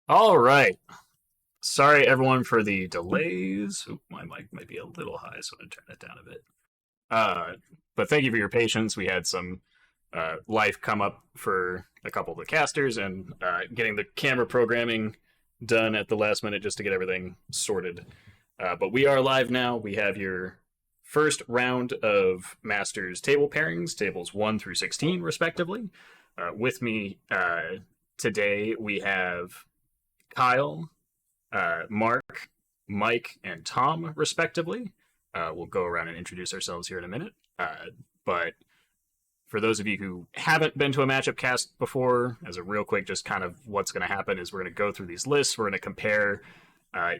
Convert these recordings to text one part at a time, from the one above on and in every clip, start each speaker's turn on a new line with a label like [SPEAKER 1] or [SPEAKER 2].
[SPEAKER 1] All right. Sorry, everyone, for the delays. Oop, my mic might be a little high, so I'm going to turn it down a bit. Uh, but thank you for your patience. We had some life come up for a couple of the casters and getting the camera programming done at the last minute just to get everything sorted. But we are live now. We have your first round of Masters table pairings, tables 1 through 16, respectively. With me today, we have Kyle, Mark, Mike, and Tom, respectively. We'll go around and introduce ourselves here in a minute. But for those of you who haven't been to a matchup cast before, as a real quick, just kind of what's going to happen is we're going to go through these lists. We're going to compare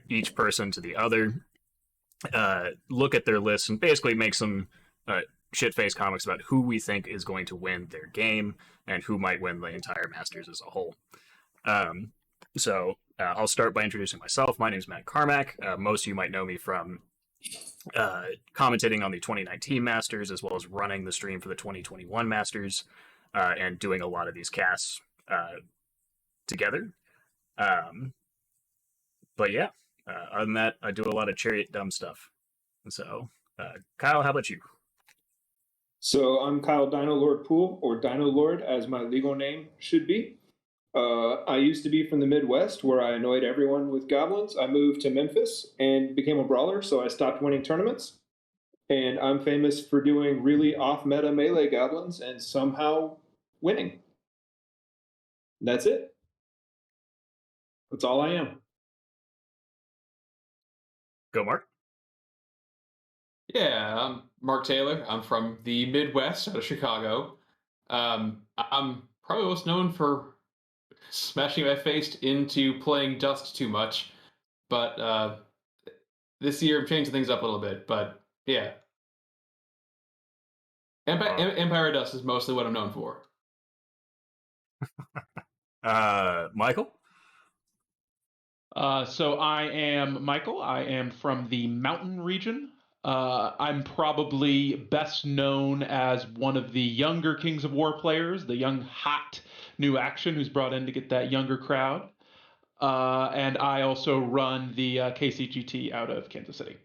[SPEAKER 1] each person to the other, look at their lists, and basically make some shit face comics about who we think is going to win their game and who might win the entire Masters as a whole. I'll start by introducing myself. My name is Matt Carmack. Most of you might know me from commentating on the 2019 Masters, as well as running the stream for the 2021 Masters, and doing a lot of these casts together. But yeah, other than that, I do a lot of chariot dumb stuff. So, Kyle, how about you?
[SPEAKER 2] So I'm Kyle Dino Lord Poole, or Dino Lord, as my legal name should be. I used to be from the Midwest, where I annoyed everyone with goblins. I moved to Memphis and became a brawler, so I stopped winning tournaments. And I'm famous for doing really off-meta melee goblins and somehow winning. That's it. That's all I am.
[SPEAKER 1] Go, Mark.
[SPEAKER 3] Yeah, I'm Mark Taylor. I'm from the Midwest out of Chicago. I'm probably most known for smashing my face into playing Dust too much, but this year I'm changing things up a little bit. But yeah, Empire Dust is mostly what I'm known for.
[SPEAKER 1] Michael?
[SPEAKER 4] So I am Michael. I am from the mountain region. I'm probably best known as one of the younger Kings of War players, the young, hot new action who's brought in to get that younger crowd. And I also run the KCGT out of Kansas City.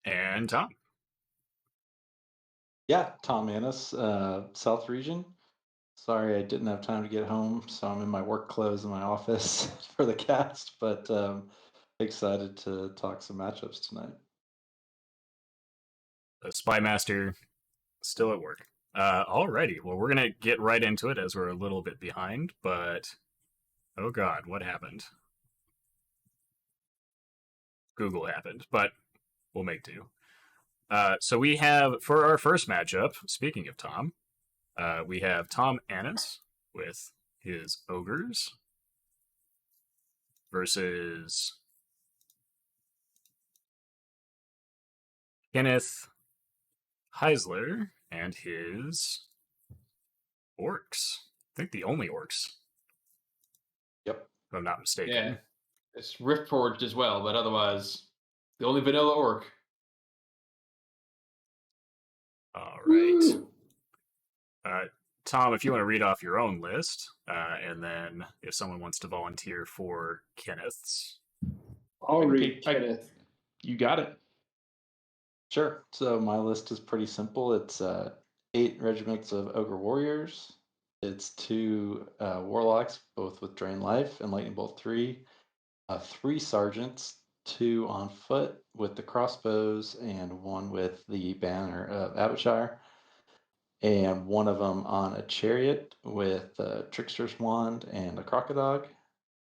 [SPEAKER 1] And Tom?
[SPEAKER 5] Yeah, Tom Annis, South Region. Sorry I didn't have time to get home, so I'm in my work clothes in my office for the cast, but excited to talk some matchups tonight.
[SPEAKER 1] The Spy Master still at work. Alrighty, well, we're going to get right into it as we're a little bit behind, but oh god, what happened? Google happened, but we'll make do. So we have, for our first matchup, speaking of Tom, we have Tom Annis with his ogres versus Kenneth Heisler and his orcs. I think the only orcs.
[SPEAKER 5] Yep.
[SPEAKER 1] If I'm not mistaken.
[SPEAKER 3] Yeah, it's Rift Forged as well, but otherwise, the only vanilla orc.
[SPEAKER 1] All right. Tom, if you want to read off your own list, and then if someone wants to volunteer for Kenneth's.
[SPEAKER 2] I'll read Kenneth.
[SPEAKER 4] You got it.
[SPEAKER 5] Sure. So my list is pretty simple. It's 8 regiments of Ogre Warriors. It's 2 Warlocks, both with Drain Life and Lightning Bolt 3. 3 Sergeants, 2 on foot with the crossbows, and 1 with the banner of Abbottshire. And 1 of them on a chariot with a Trickster's Wand and a Crocodile.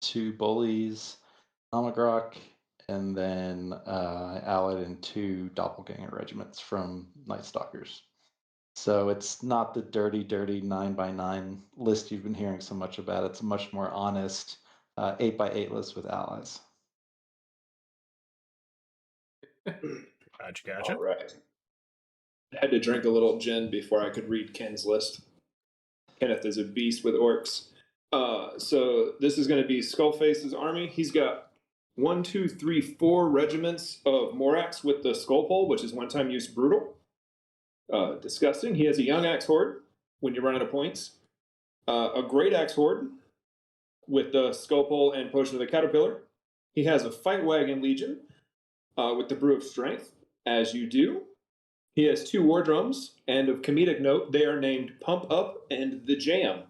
[SPEAKER 5] 2 Bullies, Amagrok, and then I allied in 2 Doppelganger regiments from Night Stalkers. So it's not the dirty 9x9 list you've been hearing so much about. It's a much more honest 8x8 list with allies.
[SPEAKER 1] Gotcha.
[SPEAKER 2] All right. I had to drink a little gin before I could read Ken's list. Kenneth is a beast with orcs. So this is going to be Skullface's army. He's got 1, 2, 3, 4 regiments of Morax with the Skull Pole, which is one-time use brutal. Disgusting. He has a young axe horde when you run out of points. A great axe horde. with the Skull Pole and Potion of the Caterpillar. He has a Fight Wagon Legion with the Brew of Strength, as you do. He has 2 War Drums, and of comedic note, they are named Pump Up and The Jam,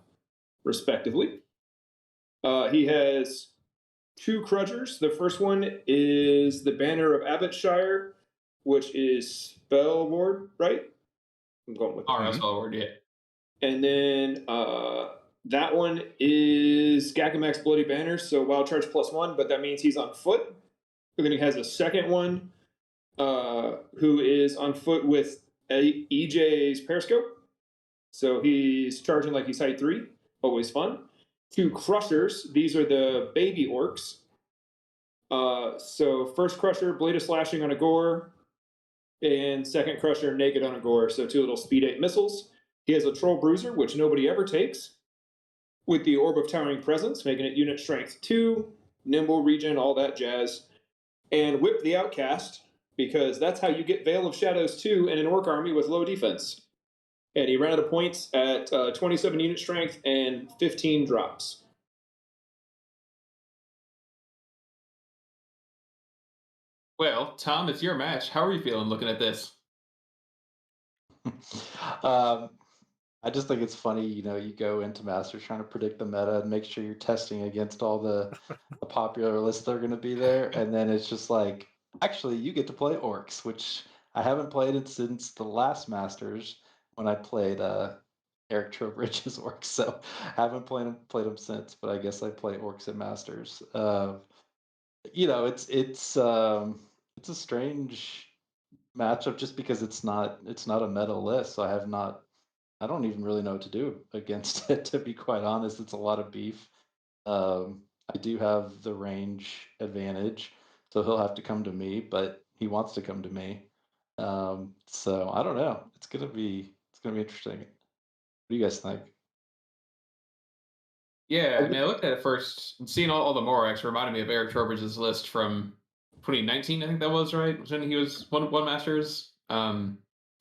[SPEAKER 2] respectively. He has 2 Crudgers. The first one is the Banner of Abbottshire, which is Spell Ward, right? I'm going with
[SPEAKER 3] All right, Spell Ward, yeah.
[SPEAKER 2] And then that one is Gagamax Bloody Banner, so Wild Charge +1, but that means he's on foot. And then he has a second one who is on foot with EJ's Periscope. So he's charging like he's height 3, always fun. 2 Crushers, these are the baby orcs. So first Crusher, Blade of Slashing on a Gore, and second Crusher, Naked on a Gore, so 2 little Speed 8 missiles. He has a Troll Bruiser, which nobody ever takes, with the Orb of Towering Presence, making it unit strength 2, nimble, regen, all that jazz. And Whip the Outcast, because that's how you get Veil of Shadows 2 in an orc army with low defense. And he ran out of points at 27 unit strength and 15 drops.
[SPEAKER 3] Well, Tom, it's your match. How are you feeling looking at this?
[SPEAKER 5] I just think it's funny, you go into Masters trying to predict the meta and make sure you're testing against all the popular lists that are going to be there. And then it's just like, actually, you get to play orcs, which I haven't played it since the last Masters when I played Eric Trowbridge's orcs. So I haven't played them since, but I guess I play orcs at Masters. It's a strange matchup just because it's not a meta list. So I don't even really know what to do against it, to be quite honest. It's a lot of beef. I do have the range advantage, so he'll have to come to me, but he wants to come to me. So I don't know. It's gonna be interesting. What do you guys think?
[SPEAKER 3] Yeah, I mean, I looked at it first, and seeing all the Morax reminded me of Eric Trowbridge's list from 2019, I think that was, right? When he was one Masters.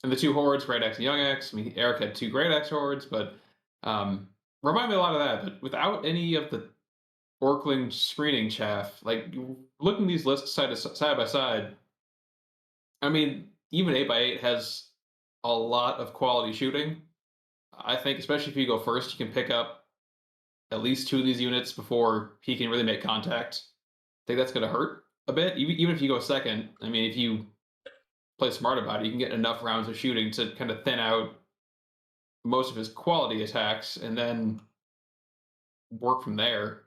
[SPEAKER 3] And the 2 hordes, Great Axe and Young Axe. I mean, Eric had 2 Great Axe hordes, but remind me a lot of that. But without any of the Orkling screening chaff, like looking these lists side by side, I mean, even 8x8 has a lot of quality shooting. I think, especially if you go first, you can pick up at least 2 of these units before he can really make contact. I think that's going to hurt a bit. Even if you go second, I mean, if you play smart about it, you can get enough rounds of shooting to kind of thin out most of his quality attacks and then work from there.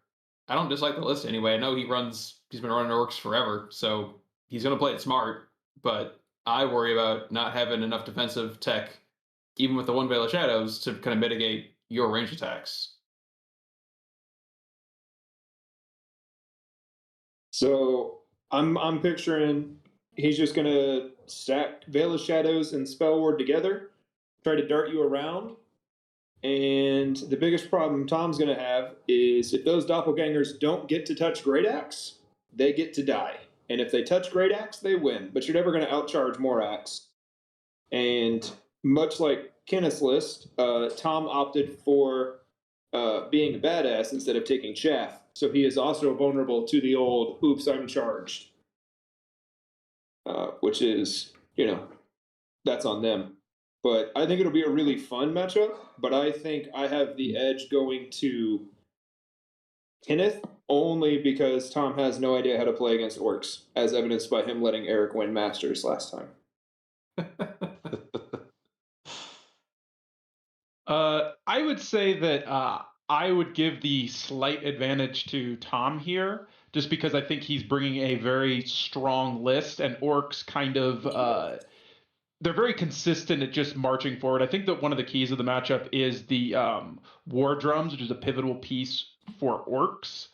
[SPEAKER 3] I don't dislike the list anyway. I know he's been running orcs forever, so he's going to play it smart, but I worry about not having enough defensive tech, even with the 1 Veil of Shadows, to kind of mitigate your range attacks.
[SPEAKER 2] So I'm picturing he's just going to stack Veil of Shadows and Spell Ward together, try to dart you around. And the biggest problem Tom's going to have is if those doppelgangers don't get to touch Great Axe, they get to die. And if they touch Great Axe, they win. But you're never going to outcharge Morax. And much like Kenneth's list, Tom opted for being a badass instead of taking chaff. So he is also vulnerable to the old, oops, I'm charged. Which is, that's on them. But I think it'll be a really fun matchup. But I think I have the edge going to Kenneth only because Tom has no idea how to play against orcs, as evidenced by him letting Eric win Masters last time.
[SPEAKER 4] I would say that I would give the slight advantage to Tom here, just because I think he's bringing a very strong list, and orcs kind of they're very consistent at just marching forward. I think that one of the keys of the matchup is the war drums, which is a pivotal piece for orcs,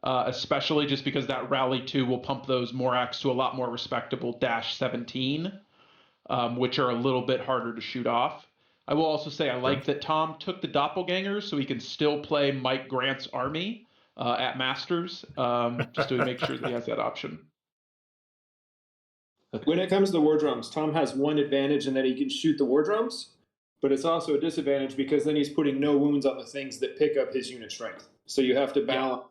[SPEAKER 4] especially just because that rally 2 will pump those Morax to a lot more respectable -17, which are a little bit harder to shoot off. I will also say I like that Tom took the doppelgangers so he can still play Mike Grant's army at Masters, just to make sure that he has that option.
[SPEAKER 2] When it comes to the war drums, Tom has one advantage in that he can shoot the war drums, but it's also a disadvantage because then he's putting no wounds on the things that pick up his unit strength. So you have to balance.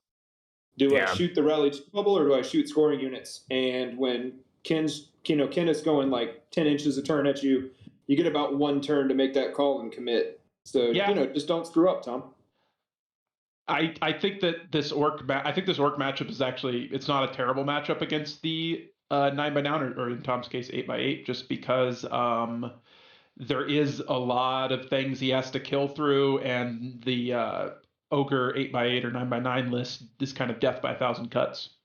[SPEAKER 2] Do I shoot the rally bubble or do I shoot scoring units? And when Kenneth's going like 10 inches a turn at you, you get about one turn to make that call and commit. So just don't screw up, Tom.
[SPEAKER 4] I think that this orc matchup is actually, it's not a terrible matchup against the 9x9 or in Tom's case 8x8, just because there is a lot of things he has to kill through, and the ogre 8x8 or 9x9 list is kind of death by 1,000 cuts.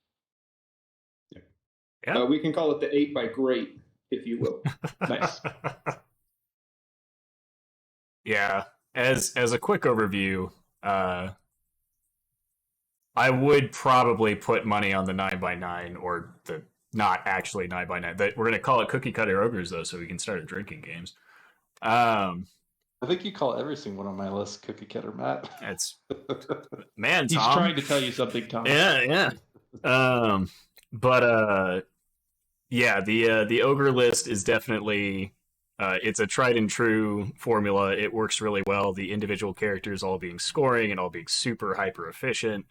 [SPEAKER 1] Yeah.
[SPEAKER 2] We can call it the 8x if you will.
[SPEAKER 4] Nice.
[SPEAKER 1] Yeah. As a quick overview, I would probably put money on the 9x9 or the not actually 9x9. We're going to call it cookie cutter ogres though, so we can start drinking games.
[SPEAKER 5] I think you call every single one on my list cookie cutter, Matt.
[SPEAKER 1] It's man,
[SPEAKER 4] He's
[SPEAKER 1] Tom.
[SPEAKER 4] trying to tell you something, Tom.
[SPEAKER 1] Yeah. The ogre list is definitely it's a tried and true formula. It works really well. The individual characters all being scoring and all being super hyper efficient.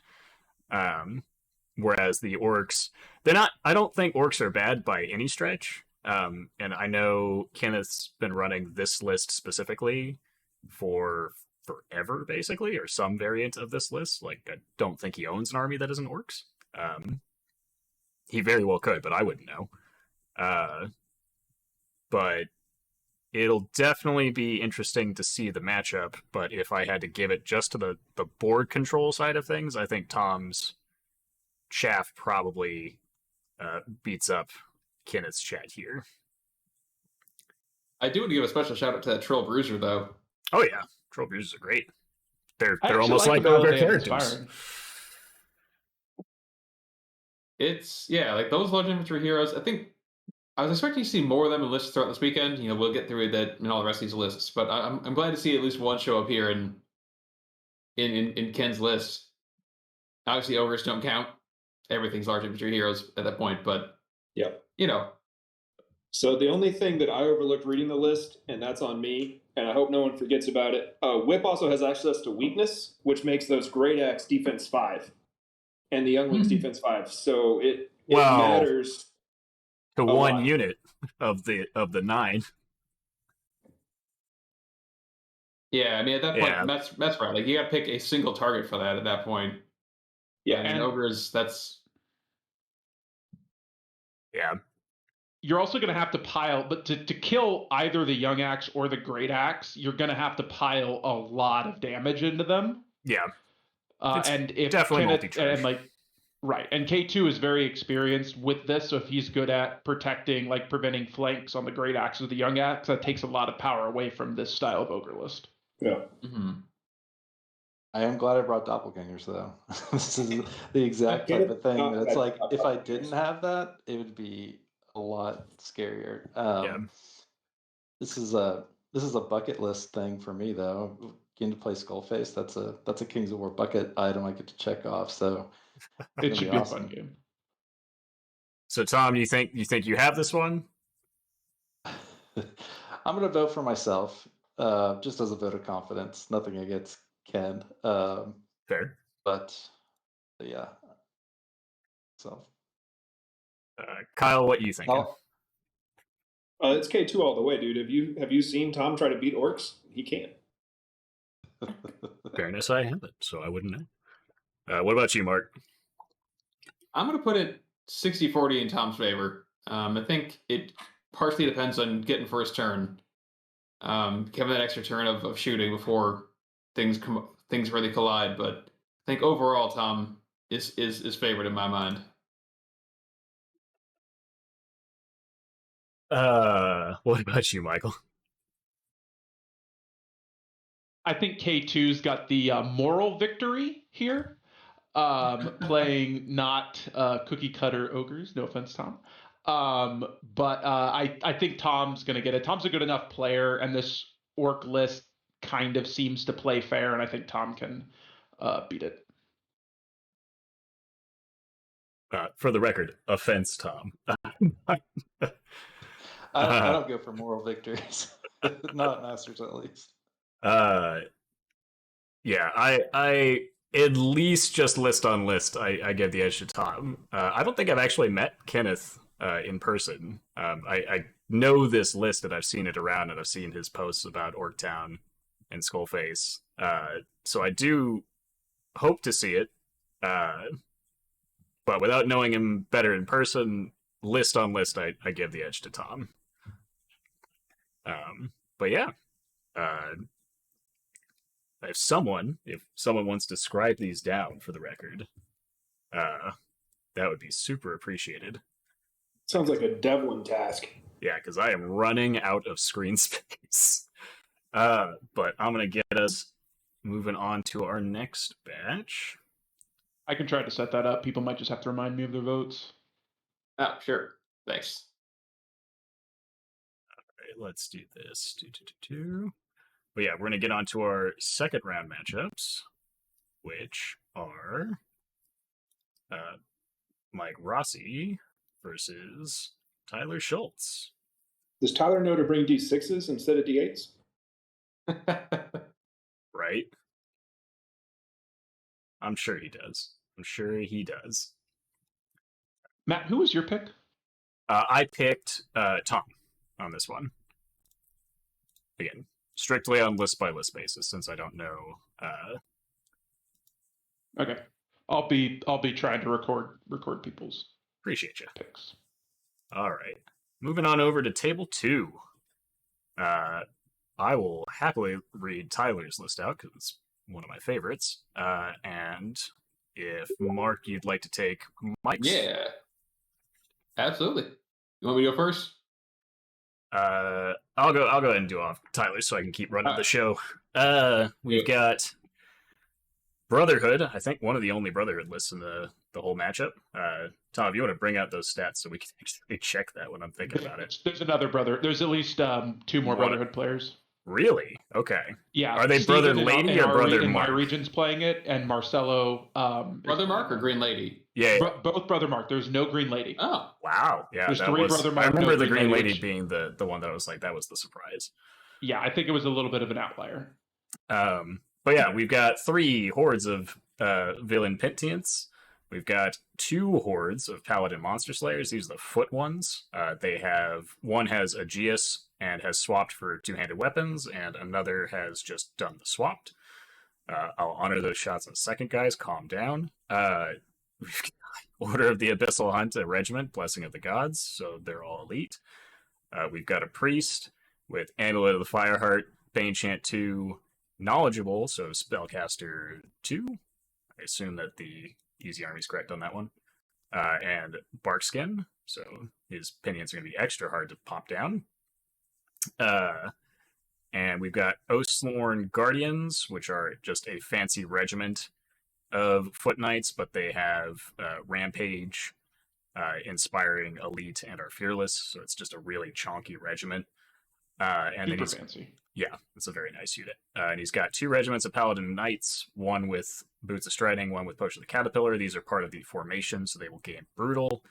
[SPEAKER 1] Whereas the orcs, they're not. I don't think orcs are bad by any stretch. And I know Kenneth's been running this list specifically for forever, basically, or some variant of this list. Like, I don't think he owns an army that isn't orcs. He very well could, but I wouldn't know. But it'll definitely be interesting to see the matchup. But if I had to give it just to the board control side of things, I think Tom's chaff probably beats up Kenneth's chat here.
[SPEAKER 3] I do want to give a special shout out to that Troll Bruiser, though.
[SPEAKER 1] Oh yeah, Troll Bruisers are great. They're
[SPEAKER 4] I
[SPEAKER 1] almost
[SPEAKER 4] like
[SPEAKER 1] like ogre
[SPEAKER 4] the
[SPEAKER 1] characters.
[SPEAKER 4] inspiring.
[SPEAKER 3] It's like those large infantry heroes. I think I was expecting to see more of them in lists throughout this weekend. We'll get through that and all the rest of these lists, but I'm glad to see at least one show up here in Ken's list. Obviously, ogres don't count. Everything's large infantry heroes at that point, but
[SPEAKER 2] So the only thing that I overlooked reading the list, and that's on me, and I hope no one forgets about it. Whip also has access to weakness, which makes those Great Axe defense 5, and the Younglings defense 5. So it matters
[SPEAKER 1] to one unit of the 9.
[SPEAKER 3] Yeah, I mean at that point, that's right. Like you got to pick a single target for that at that point. Yeah, and ogres. That's
[SPEAKER 4] You're also going to have to pile, but to kill either the young axe or the great axe, you're going to have to pile a lot of damage into them.
[SPEAKER 1] Yeah.
[SPEAKER 4] And if
[SPEAKER 1] definitely
[SPEAKER 4] Kenneth, and K2 is very experienced with this, so if he's good at protecting, like preventing flanks on the great axe or the young axe, that takes a lot of power away from this style of ogre list.
[SPEAKER 2] Yeah.
[SPEAKER 3] Mm-hmm.
[SPEAKER 5] I am glad I brought doppelgangers though. This is the exact type of thing that it's like if I didn't have that, it would be a lot scarier. This is a bucket list thing for me though. Getting to play Skullface, that's a Kings of War bucket item I get to check off. So
[SPEAKER 4] it should be awesome. A fun game.
[SPEAKER 1] So Tom, you think you have this one?
[SPEAKER 5] I'm gonna vote for myself, just as a vote of confidence. Nothing against Ken.
[SPEAKER 1] Fair.
[SPEAKER 5] But yeah. So
[SPEAKER 1] Kyle, what you thinking?
[SPEAKER 2] It's K2 all the way, dude. Have you seen Tom try to beat orcs? He can't.
[SPEAKER 1] Fairness, I haven't, so I wouldn't know. What about you, Mark?
[SPEAKER 3] I'm going to put it 60-40 in Tom's favor. I think it partially depends on getting first turn. Having that extra turn of shooting before things really collide. But I think overall, Tom is favored in my mind.
[SPEAKER 1] What about you, Michael?
[SPEAKER 4] I think K2's got the moral victory here, playing not cookie cutter ogres. No offense, Tom. But I think Tom's going to get it. Tom's a good enough player, and this orc list kind of seems to play fair, and I think Tom can beat it.
[SPEAKER 1] For the record, offense, Tom.
[SPEAKER 5] I don't go for moral victories. Not Masters, at least.
[SPEAKER 1] Yeah, I at least just list on list, I give the edge to Tom. I don't think I've actually met Kenneth in person. I know this list and I've seen it around and I've seen his posts about Orktown and Skullface. So I do hope to see it. But without knowing him better in person, list on list, I give the edge to Tom. But yeah. If someone wants to scribe these down for the record, that would be super appreciated.
[SPEAKER 2] Sounds like a Devlin task.
[SPEAKER 1] Yeah, because I am running out of screen space. But I'm going to get us moving on to our next batch.
[SPEAKER 4] I can try to set that up. People might just have to remind me of their votes.
[SPEAKER 3] Oh, sure. Thanks.
[SPEAKER 1] All right, let's do this. But yeah, we're going to get on to our second round matchups, which are Mike Rossi versus Tyler Schultz.
[SPEAKER 2] Does Tyler know to bring D6s instead of D8s?
[SPEAKER 1] Right? I'm sure he does.
[SPEAKER 4] Matt, who was your pick?
[SPEAKER 1] I picked Tom on this one. Again, strictly on list by list basis, since I don't know.
[SPEAKER 4] Okay, I'll be trying to record people's
[SPEAKER 1] Appreciate you.
[SPEAKER 4] picks.
[SPEAKER 1] All right, moving on over to table 2. I will happily read Tyler's list out because it's one of my favorites. And if Mark, you'd like to take Mike's.
[SPEAKER 3] Yeah. Absolutely. You want me to go first?
[SPEAKER 1] I'll go ahead and do off Tyler so I can keep running the show. We've got Brotherhood. I think one of the only Brotherhood lists in the whole matchup. Tom, if you want to bring out those stats so we can actually check that when I'm thinking about it.
[SPEAKER 4] There's another brother. There's at least 2 more Brotherhood players.
[SPEAKER 1] Really? Okay.
[SPEAKER 4] Yeah.
[SPEAKER 1] Are they Brother Lady or Brother Mark?
[SPEAKER 4] My region's playing it, and Marcelo.
[SPEAKER 3] Brother Mark or Green Lady?
[SPEAKER 1] Yeah.
[SPEAKER 4] Both Brother Mark. There's no Green Lady.
[SPEAKER 3] Oh.
[SPEAKER 1] Wow. Yeah.
[SPEAKER 4] There's 3 Brother Mark.
[SPEAKER 1] I remember
[SPEAKER 4] no
[SPEAKER 1] the Green Lady
[SPEAKER 4] which,
[SPEAKER 1] being the one that I was like, that was the surprise.
[SPEAKER 4] Yeah, I think it was a little bit of an outlier.
[SPEAKER 1] But yeah, we've got 3 hordes of villain Pentients. We've got 2 hordes of Paladin Monster Slayers. These are the foot ones. One has Aegeus and has swapped for 2-handed weapons, and another has just done the swapped. I'll honor those shots in a second, guys. Calm down. We've got Order of the Abyssal Hunt, a regiment, Blessing of the Gods, so they're all elite. We've got a priest with Amulet of the Fireheart, Bane Chant 2, Knowledgeable, so Spellcaster 2. I assume that the Easy Army is correct on that one. And Barkskin, so his pinions are going to be extra hard to pop down. And we've got Oathsworn Guardians, which are just a fancy regiment of Foot Knights, but they have Rampage, Inspiring, Elite, and are Fearless, so it's just a really chonky regiment. And
[SPEAKER 4] Super
[SPEAKER 1] then
[SPEAKER 4] fancy.
[SPEAKER 1] Yeah, it's a very nice unit. And he's got 2 regiments of Paladin Knights, one with Boots of Striding, one with Potion of the Caterpillar. These are part of the formation, so they will gain Brutal.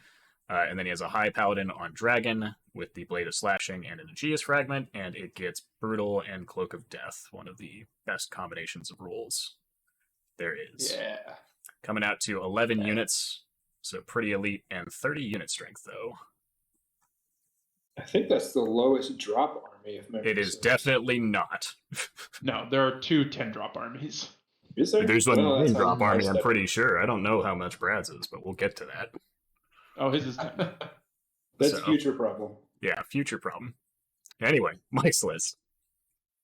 [SPEAKER 1] And then he has a High Paladin on Dragon with the Blade of Slashing and an Aegeus Fragment, and it gets Brutal and Cloak of Death, one of the best combinations of rules there is.
[SPEAKER 3] Yeah.
[SPEAKER 1] Coming out to 11 units, so pretty elite, and 30 unit strength, though.
[SPEAKER 2] I think that's the lowest drop army of memory.
[SPEAKER 1] It is definitely not.
[SPEAKER 4] No, there are 2 10-drop armies.
[SPEAKER 2] Is there?
[SPEAKER 1] There's one
[SPEAKER 2] Well, that's
[SPEAKER 1] 9-drop
[SPEAKER 2] how
[SPEAKER 1] army,
[SPEAKER 2] nice
[SPEAKER 1] I'm
[SPEAKER 2] that
[SPEAKER 1] pretty sure. I don't know how much Brad's is, but we'll get to that.
[SPEAKER 4] Oh, his is 10.
[SPEAKER 2] That's
[SPEAKER 1] So,
[SPEAKER 2] a future problem.
[SPEAKER 1] Yeah, future problem. Anyway, Mike's list.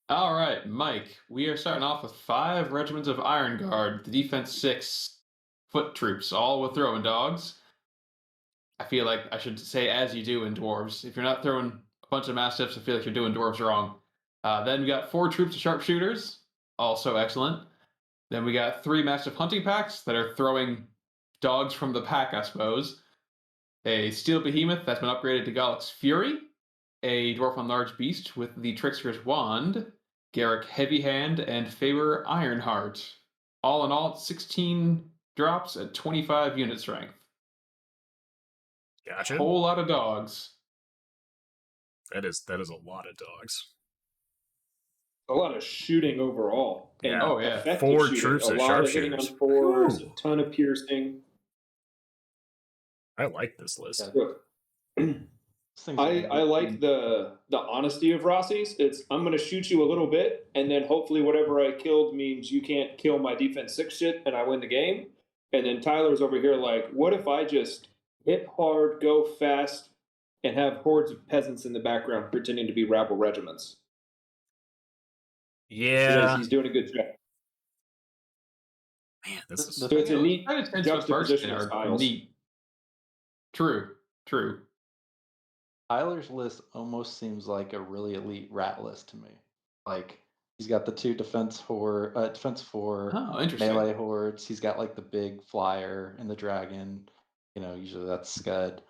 [SPEAKER 3] All right, Mike. We are starting off with 5 regiments of Iron Guard, the defense 6 foot troops, all with throwing dogs. I feel like I should say as you do in dwarves. If you're not throwing a bunch of mastiffs, I feel like you're doing dwarves wrong. Then we got 4 troops of sharpshooters, also excellent. Then we got 3 mastiff hunting packs that are throwing dogs from the pack, I suppose. A steel behemoth that's been upgraded to Gallic's Fury. A dwarf on large beast with the Trickster's Wand. Garrett Heavy Hand, and Faber Ironheart. All in all, 16 drops at 25 unit strength.
[SPEAKER 1] Gotcha.
[SPEAKER 3] Whole lot of dogs.
[SPEAKER 1] That is a lot of dogs.
[SPEAKER 2] a lot of shooting overall. And
[SPEAKER 1] Yeah.
[SPEAKER 3] Oh, yeah.
[SPEAKER 2] effective
[SPEAKER 1] 4
[SPEAKER 2] shooting.
[SPEAKER 1] troops
[SPEAKER 2] a
[SPEAKER 1] of
[SPEAKER 2] lot of hitting on
[SPEAKER 1] sharpshooters.
[SPEAKER 2] 4s,
[SPEAKER 1] Ooh.
[SPEAKER 2] a ton of piercing.
[SPEAKER 1] I like this list.
[SPEAKER 2] Look, I like the honesty of Rossi's. It's I'm going to shoot you a little bit, and then hopefully whatever I killed means you can't kill my defense 6 shit, and I win the game. And then Tyler's over here like, what if I just hit hard, go fast, and have hordes of peasants in the background pretending to be rabble regiments?
[SPEAKER 1] Yeah.
[SPEAKER 2] He's doing a good job.
[SPEAKER 1] Man, this is...
[SPEAKER 2] So it's a neat
[SPEAKER 3] kind of
[SPEAKER 2] juxtaposition of
[SPEAKER 3] are
[SPEAKER 2] styles.
[SPEAKER 3] neat. True.
[SPEAKER 5] Tyler's list almost seems like a really elite rat list to me. Like he's got the 2 defense 4
[SPEAKER 3] Oh, interesting.
[SPEAKER 5] melee hordes. He's got like the big flyer and the dragon. Usually that's Scud,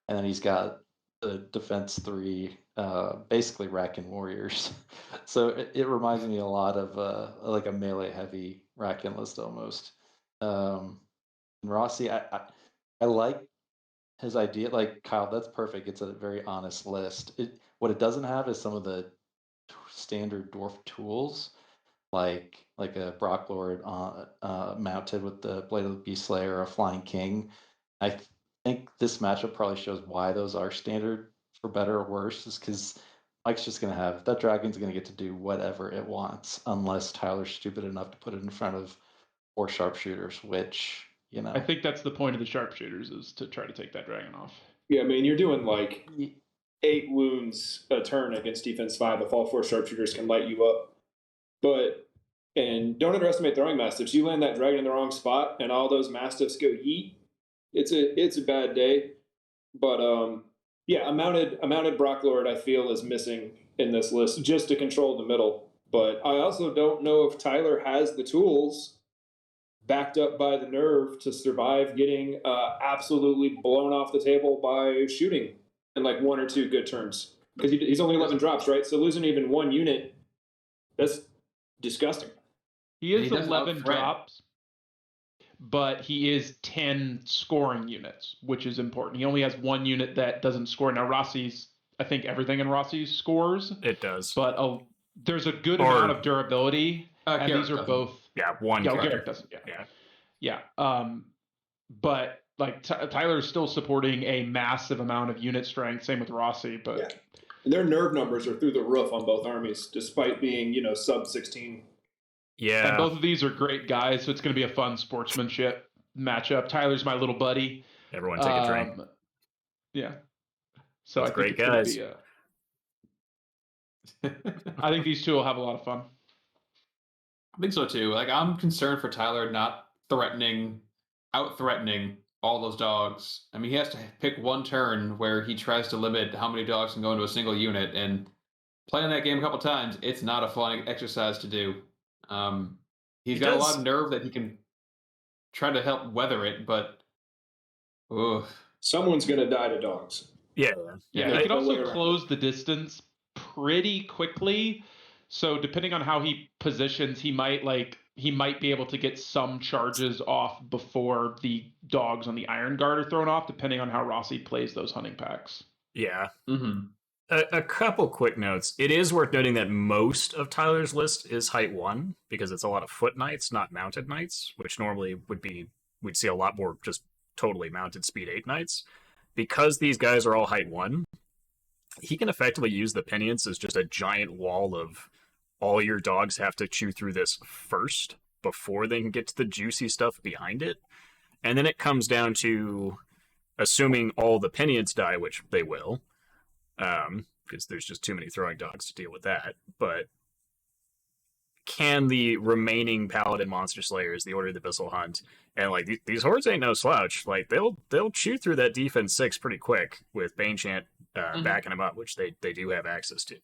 [SPEAKER 5] and then he's got the defense 3, basically Rakan warriors. So it reminds me a lot of like a melee heavy Rakan list almost. And Rossi, I like his idea. Like Kyle, that's perfect. It's a very honest list. What it doesn't have is some of the standard dwarf tools, like a Brock Lord mounted with the Blade of the Beast Slayer or a Flying King. I think this matchup probably shows why those are standard, for better or worse, is because Mike's just going to have that dragon's going to get to do whatever it wants, unless Tyler's stupid enough to put it in front of 4 sharpshooters, which
[SPEAKER 4] I think that's the point of the sharpshooters, is to try to take that dragon off.
[SPEAKER 2] Yeah, I mean, you're doing like 8 wounds a turn against defense 5 if all 4 sharpshooters can light you up. And don't underestimate throwing mastiffs. You land that dragon in the wrong spot and all those mastiffs go yeet. It's a bad day. But yeah, a mounted Brock Lord I feel is missing in this list just to control the middle. But I also don't know if Tyler has the tools backed up by the nerve to survive getting absolutely blown off the table by shooting in like 1 or 2 good turns. Because he's only 11 drops, right? So losing even 1 unit, that's disgusting.
[SPEAKER 4] He is
[SPEAKER 3] He doesn't
[SPEAKER 4] 11
[SPEAKER 3] outthreat.
[SPEAKER 4] drops, but he is 10 scoring units, which is important. He only has 1 unit that doesn't score. Now, I think everything in Rossi's scores.
[SPEAKER 1] It does.
[SPEAKER 4] But there's a good amount of durability, and
[SPEAKER 3] Garrett
[SPEAKER 4] these are
[SPEAKER 3] doesn't.
[SPEAKER 4] both...
[SPEAKER 1] Yeah, 1
[SPEAKER 4] Yeah,
[SPEAKER 1] card.
[SPEAKER 4] Garrett doesn't,
[SPEAKER 1] Yeah.
[SPEAKER 4] Yeah. But like Tyler's still supporting a massive amount of unit strength. Same with Rossi, but...
[SPEAKER 2] Yeah. Their nerve numbers are through the roof on both armies, despite being, sub 16.
[SPEAKER 1] Yeah.
[SPEAKER 4] And both of these are great guys, so it's going to be a fun sportsmanship matchup. Tyler's my little buddy.
[SPEAKER 1] Everyone take a drink.
[SPEAKER 4] Yeah. So
[SPEAKER 1] That's
[SPEAKER 4] I think
[SPEAKER 1] great
[SPEAKER 4] it's going
[SPEAKER 1] guys.
[SPEAKER 4] to be I think these two will have a lot of fun.
[SPEAKER 3] I think so too. Like, I'm concerned for Tyler not out-threatening all those dogs. I mean, he has to pick one turn where he tries to limit how many dogs can go into a single unit, and playing that game a couple times, it's not a fun exercise to do. He's got a lot of nerve that he can try to help weather it, but
[SPEAKER 2] someone's going to die to dogs.
[SPEAKER 1] Yeah.
[SPEAKER 4] He can also close the distance pretty quickly. So depending on how he positions, he might be able to get some charges off before the dogs on the Iron Guard are thrown off, depending on how Rossi plays those hunting packs.
[SPEAKER 1] Yeah.
[SPEAKER 3] Mm-hmm.
[SPEAKER 1] A couple quick notes. It is worth noting that most of Tyler's list is height 1, because it's a lot of foot knights, not mounted knights, which normally we'd see a lot more just totally mounted speed 8 knights. Because these guys are all height 1, he can effectively use the pinions as just a giant wall of all your dogs have to chew through this first before they can get to the juicy stuff behind it. And then it comes down to assuming all the pinions die, which they will, because there's just too many throwing dogs to deal with that. But can the remaining paladin monster slayers, the Order of the Abyssal Hunt, and like these hordes ain't no slouch. Like they'll chew through that defense 6 pretty quick with Bane Chant backing them up, which they do have access to.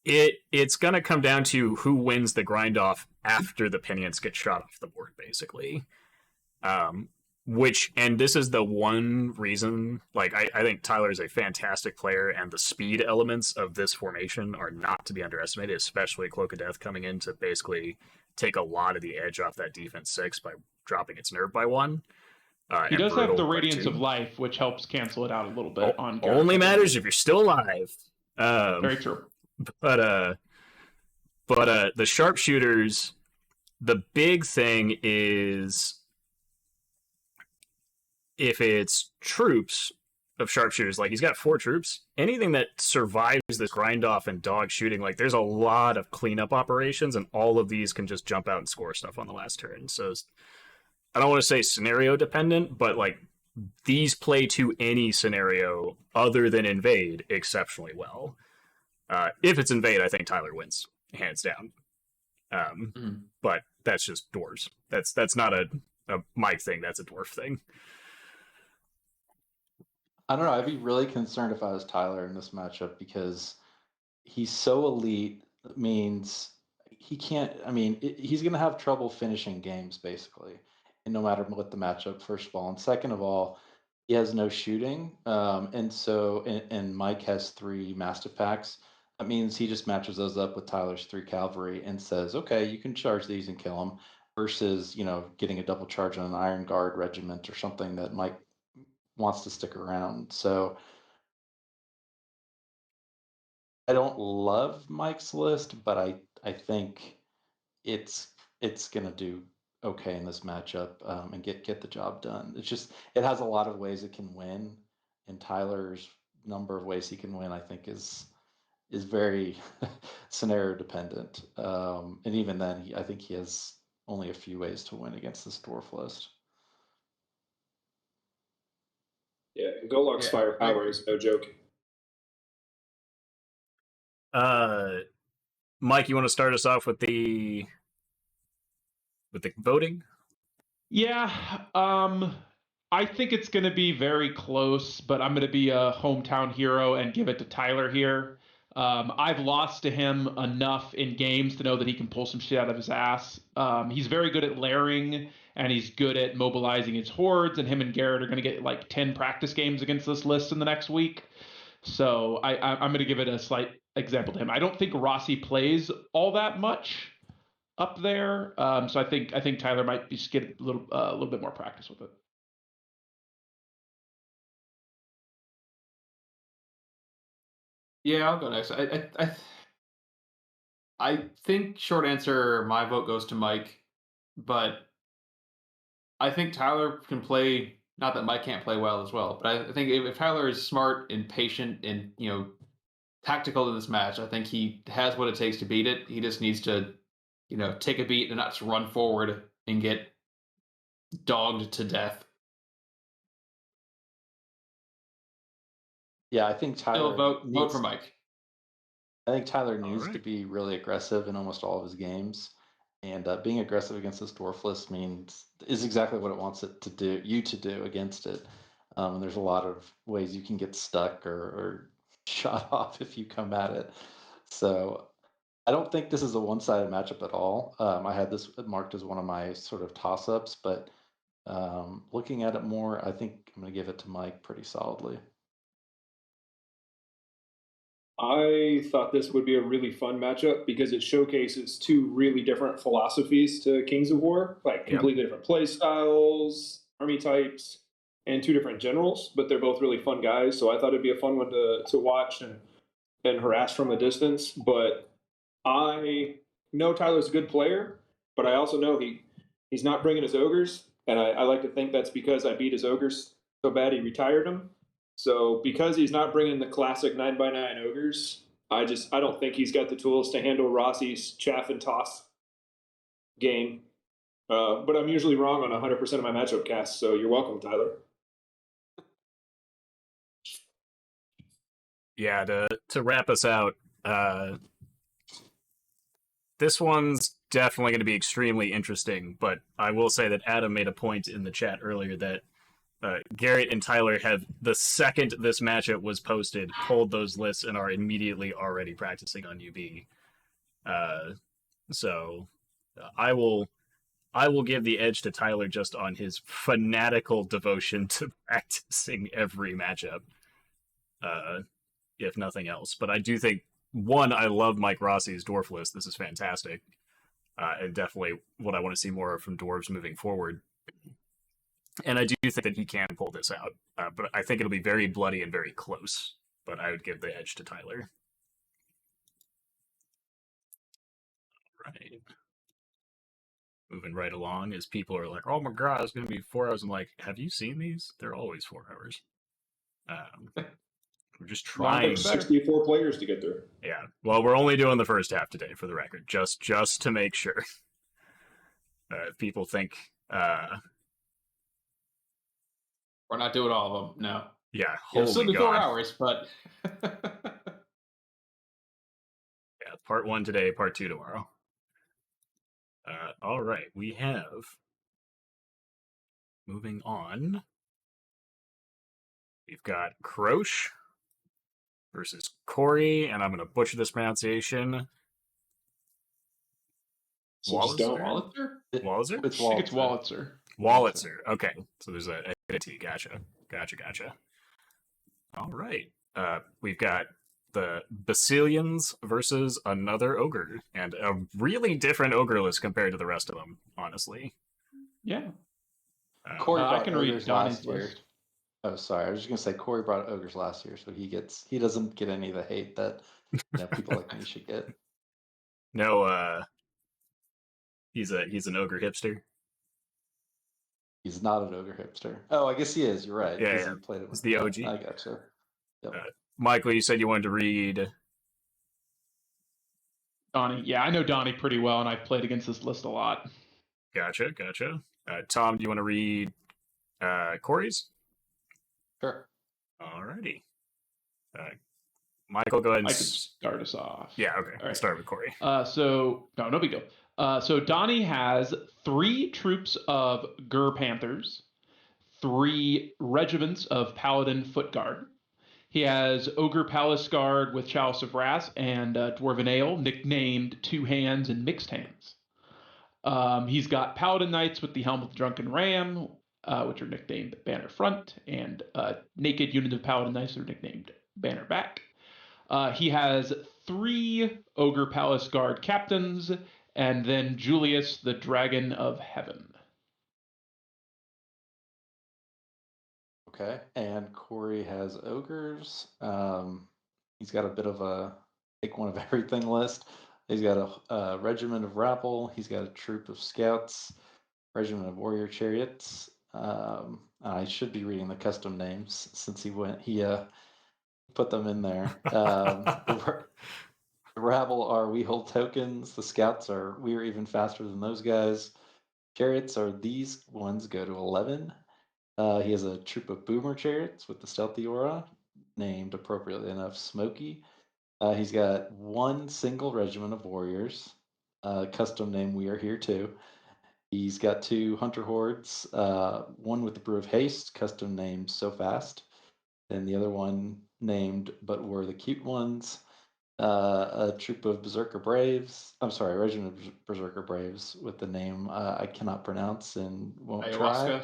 [SPEAKER 1] It's gonna come down to who wins the grind off after the pinions get shot off the board, basically. And this is the one reason, like, I think Tyler is a fantastic player, and the speed elements of this formation are not to be underestimated, especially Cloak of Death coming in to basically take a lot of the edge off that defense 6 by dropping its nerve by 1.
[SPEAKER 4] He does have the Radiance of Life, which helps cancel it out a little bit on Gareth.
[SPEAKER 1] Only matters if you're still alive.
[SPEAKER 4] Very true.
[SPEAKER 1] But the sharpshooters, the big thing is if it's troops of sharpshooters, like he's got 4 troops, anything that survives this grind off and dog shooting, like there's a lot of cleanup operations, and all of these can just jump out and score stuff on the last turn. So I don't want to say scenario dependent, but like these play to any scenario other than invade exceptionally well. If it's invade, I think Tyler wins hands down. But that's just dwarves. That's not a Mike thing. That's a dwarf thing.
[SPEAKER 5] I don't know. I'd be really concerned if I was Tyler in this matchup because he's so elite. That means he can't. I mean, he's going to have trouble finishing games basically, and no matter what the matchup. First of all, and second of all, he has no shooting, and Mike has 3 Mastiff packs. That means he just matches those up with Tyler's 3 cavalry and says, "Okay, you can charge these and kill them," versus getting a double charge on an Iron Guard regiment or something that Mike wants to stick around. So I don't love Mike's list, but I think it's gonna do okay in this matchup, and get the job done. It has a lot of ways it can win, and Tyler's number of ways he can win, I think, is very scenario dependent. And even then, I think he has only a few ways to win against this dwarf list.
[SPEAKER 2] Yeah, Golok's firepower is no joke.
[SPEAKER 1] Mike, you want to start us off with the voting?
[SPEAKER 4] Yeah, I think it's going to be very close, but I'm going to be a hometown hero and give it to Tyler here. I've lost to him enough in games to know that he can pull some shit out of his ass. He's very good at layering, and he's good at mobilizing his hordes, and him and Garrett are going to get like 10 practice games against this list in the next week. So I'm going to give it a slight example to him. I don't think Rossi plays all that much up there, so I think Tyler might just get a little bit more practice with it.
[SPEAKER 3] Yeah, I'll go next. I think short answer, my vote goes to Mike, but I think Tyler can play. Not that Mike can't play well as well, but I think if Tyler is smart and patient and tactical in this match, I think he has what it takes to beat it. He just needs to take a beat and not just run forward and get dogged to death.
[SPEAKER 5] Yeah, I think Tyler
[SPEAKER 3] vote for Mike.
[SPEAKER 5] I think Tyler needs to be really aggressive in almost all of his games, and being aggressive against this dwarf list is exactly what it wants it to do. You to do against it, and there's a lot of ways you can get stuck or shot off if you come at it. So I don't think this is a one-sided matchup at all. I had this marked as one of my sort of toss-ups, but looking at it more, I think I'm going to give it to Mike pretty solidly.
[SPEAKER 2] I thought this would be a really fun matchup because it showcases 2 really different philosophies to Kings of War, like completely different play styles, army types, and 2 different generals, but they're both really fun guys. So I thought it'd be a fun one to watch and harass from a distance. But I know Tyler's a good player, but I also know he's not bringing his ogres, and I like to think that's because I beat his ogres so bad he retired them. So because he's not bringing the classic 9x9 ogres, I don't think he's got the tools to handle Rossi's chaff and toss game. But I'm usually wrong on 100% of my matchup casts, so you're welcome, Tyler.
[SPEAKER 1] Yeah, to wrap us out, this one's definitely going to be extremely interesting, but I will say that Adam made a point in the chat earlier that Garrett and Tyler have, the second this matchup was posted, pulled those lists and are immediately already practicing on UB. So I will give the edge to Tyler just on his fanatical devotion to practicing every matchup, if nothing else. But I do think, one, I love Mike Rossi's dwarf list. This is fantastic, and definitely what I want to see more of from dwarves moving forward. And I do think that he can pull this out, but I think it'll be very bloody and very close. But I would give the edge to Tyler. right. Moving right along as people are like, oh my god, it's going to be 4 hours. I'm like, have you seen these? They're always 4 hours. We're just trying.
[SPEAKER 2] 64 players to get through.
[SPEAKER 1] Yeah. Well, we're only doing the first half today, for the record, just to make sure. If people think,
[SPEAKER 3] We're not doing all of them. No.
[SPEAKER 1] yeah,
[SPEAKER 3] It'll still
[SPEAKER 1] holy
[SPEAKER 3] be 4
[SPEAKER 1] god.
[SPEAKER 3] hours, but
[SPEAKER 1] Yeah, part 1 today, part 2 tomorrow. All right, we have. Moving on. We've got Croche versus Cory, and I'm going to butcher this pronunciation.
[SPEAKER 2] So just don't.
[SPEAKER 1] Wallitzer?
[SPEAKER 5] It's
[SPEAKER 4] I think it's Wallitzer.
[SPEAKER 1] Wallitzer. Okay, so there's a T. Gotcha. All right. We've got the Basilians versus another ogre, and a really different ogre list compared to the rest of them, honestly.
[SPEAKER 4] Yeah.
[SPEAKER 5] Cory
[SPEAKER 4] I
[SPEAKER 5] brought
[SPEAKER 4] can read
[SPEAKER 5] ogres
[SPEAKER 4] Donnie's
[SPEAKER 5] last year.
[SPEAKER 4] list.
[SPEAKER 5] Oh, sorry. I was just gonna say Cory brought ogres last year, so he doesn't get any of the hate that people like me should get.
[SPEAKER 1] No, he's an ogre hipster.
[SPEAKER 5] He's not an ogre hipster. Oh, I guess he is. You're right.
[SPEAKER 1] Yeah,
[SPEAKER 5] because
[SPEAKER 1] yeah.
[SPEAKER 5] He played it
[SPEAKER 1] He's
[SPEAKER 5] with
[SPEAKER 1] the OG.
[SPEAKER 5] I gotcha. Yep.
[SPEAKER 1] Michael, you said you wanted to read.
[SPEAKER 4] Donnie. Yeah, I know Donnie pretty well, and I've played against this list a lot.
[SPEAKER 1] Gotcha. Tom, do you want to read Cory's?
[SPEAKER 5] Sure.
[SPEAKER 1] Alrighty. Michael, go ahead and
[SPEAKER 4] I can start us off.
[SPEAKER 1] Yeah, okay.
[SPEAKER 4] All right.
[SPEAKER 1] Start with Cory.
[SPEAKER 4] No big deal. So Donnie has 3 troops of Gur Panthers, 3 regiments of Paladin Foot Guard. He has Ogre Palace Guard with Chalice of Wrath and Dwarven Ale, nicknamed Two Hands and Mixed Hands. He's got Paladin Knights with the Helm of the Drunken Ram, which are nicknamed Banner Front, and Naked Unit of Paladin Knights are nicknamed Banner Back. He has 3 Ogre Palace Guard captains, and then Julius, the Dragon of Heaven.
[SPEAKER 5] Okay. And Cory has ogres. He's got a bit of a take one of everything list. He's got a regiment of rabble. He's got a troop of scouts, regiment of warrior chariots. I should be reading the custom names since he put them in there. The rabble are we hold tokens. The scouts are we are even faster than those guys. Chariots are these ones go to 11. He has a troop of boomer chariots with the stealthy aura, named appropriately enough Smoky. He's got 1 single regiment of warriors, custom name We Are Here Too. He's got 2 hunter hordes, one with the Brew of Haste, custom named So Fast, and the other one named But We're the Cute Ones. A troop of Berserker Braves. I'm sorry, regiment of Berserker Braves with the name I cannot pronounce and won't try.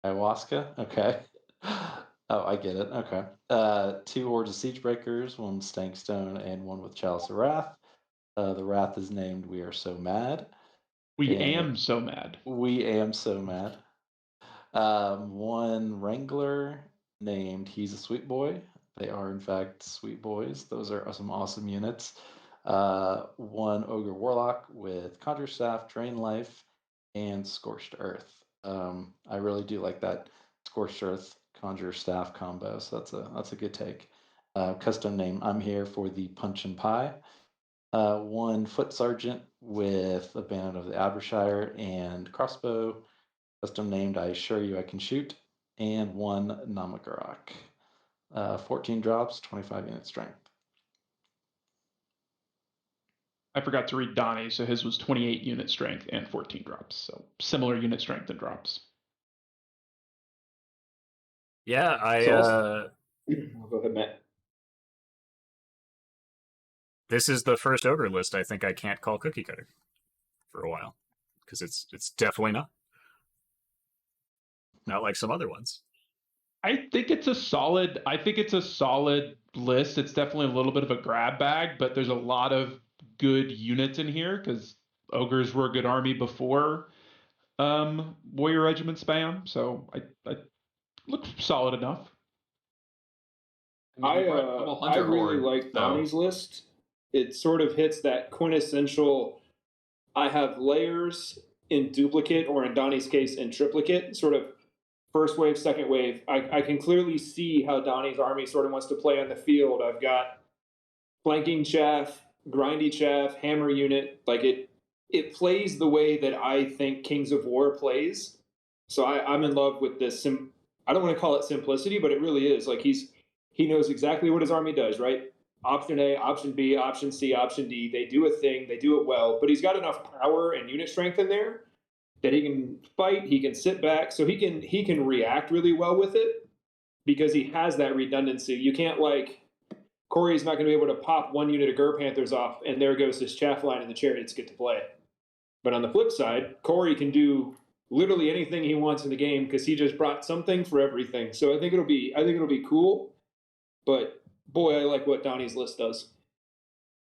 [SPEAKER 5] Ayahuasca? Okay. Oh, I get it. Okay. 2 hordes of Siegebreakers, 1 Stankstone, and 1 with Chalice of Wrath. The Wrath is named We Are So Mad.
[SPEAKER 4] We am so mad.
[SPEAKER 5] 1 Wrangler named He's a Sweet Boy. They are, in fact, sweet boys. Those are some awesome units. 1 Ogre Warlock with Conjure Staff, Drain Life, and Scorched Earth. I really do like that Scorched Earth Conjure Staff combo, so that's a good take. Custom name I'm here for the Punch and Pie. 1 Foot Sergeant with a Bandit of the Abershire and Crossbow, custom named I Assure You I Can Shoot, and 1 Namagarok. 14 drops, 25 unit strength.
[SPEAKER 4] I forgot to read Donnie, so his was 28 unit strength and 14 drops. So similar unit strength and drops.
[SPEAKER 1] Yeah,
[SPEAKER 2] Go ahead, Matt.
[SPEAKER 1] This is the first ogre list I think I can't call cookie cutter for a while, because it's definitely not like some other ones.
[SPEAKER 4] I think it's a solid list. It's definitely a little bit of a grab bag, but there's a lot of good units in here because ogres were a good army before warrior regiment spam. So I look solid enough.
[SPEAKER 2] I really like Donnie's list. It sort of hits that quintessential I have layers in duplicate, or in Donnie's case, in triplicate, sort of first wave, second wave. I can clearly see how Donnie's army sort of wants to play on the field. I've got flanking chaff, grindy chaff, hammer unit. Like it plays the way that I think Kings of War plays. So I'm in love with this. I don't want to call it simplicity, but it really is. Like he knows exactly what his army does, right? Option A, option B, option C, option D. They do a thing, they do it well, but he's got enough power and unit strength in there that he can fight, he can sit back, so he can react really well with it because he has that redundancy. You can't like Cory's not going to be able to pop one unit of Gur Panthers off, and there goes his chaff line, and the chariots get to play. But on the flip side, Cory can do literally anything he wants in the game because he just brought something for everything. So I think it'll be cool. But boy, I like what Donnie's list does.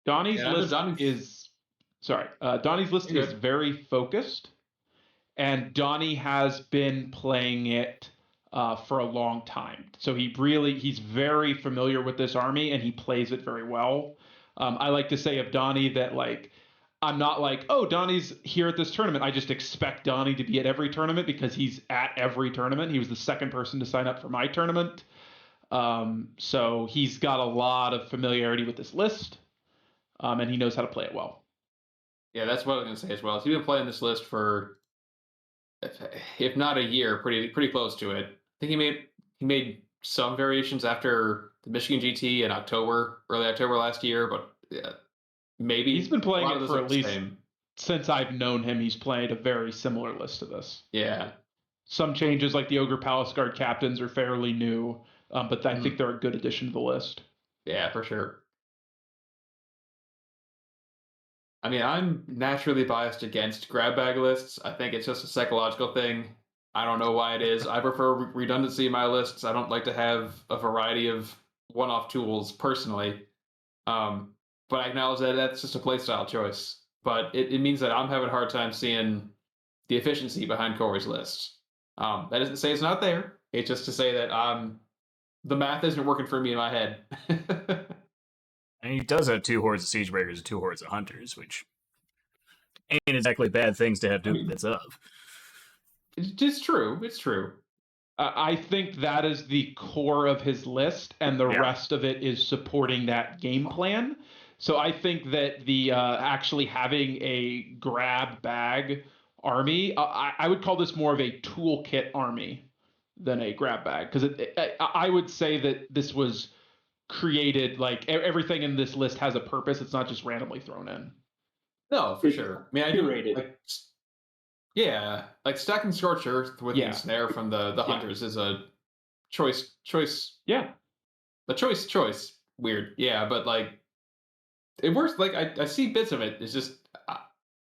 [SPEAKER 4] Donnie's list is very focused, and Donnie has been playing it for a long time. So he's very familiar with this army, and he plays it very well. I like to say of Donnie that like I'm not like, oh, Donnie's here at this tournament. I just expect Donnie to be at every tournament because he's at every tournament. He was the second person to sign up for my tournament. So he's got a lot of familiarity with this list, and he knows how to play it well.
[SPEAKER 3] Yeah, that's what I was going to say as well. He's been playing this list for, if not a year, pretty close to it. I think he made some variations after the Michigan GT in early October last year, but yeah, maybe
[SPEAKER 4] he's been playing it for at least since I've known him. He's played a very similar list to this.
[SPEAKER 3] Yeah,
[SPEAKER 4] some changes like the Ogre Palace Guard captains are fairly new, but I think they're a good addition to the list.
[SPEAKER 3] Yeah, for sure. I mean, I'm naturally biased against grab bag lists. I think it's just a psychological thing. I don't know why it is. I prefer redundancy in my lists. I don't like to have a variety of one-off tools personally. But I acknowledge that that's just a playstyle choice. But it means that I'm having a hard time seeing the efficiency behind Cory's list. That isn't to say it's not there. It's just to say that the math isn't working for me in my head.
[SPEAKER 1] And he does have 2 hordes of Siegebreakers and 2 hordes of Hunters, which ain't exactly bad things to have duplicates of.
[SPEAKER 3] It's true. It's true.
[SPEAKER 4] I think that is the core of his list, and the rest of it is supporting that game plan. So I think that the actually having a grab bag army, I would call this more of a toolkit army than a grab bag, because I would say that this was created, like everything in this list has a purpose. It's not just randomly thrown in.
[SPEAKER 3] No, for sure. I mean, I do like, yeah, like stacking Scorcher with the snare from the Hunters is a choice.
[SPEAKER 4] Yeah,
[SPEAKER 3] the choice. Weird. Yeah, but like it works. Like I see bits of it. It's just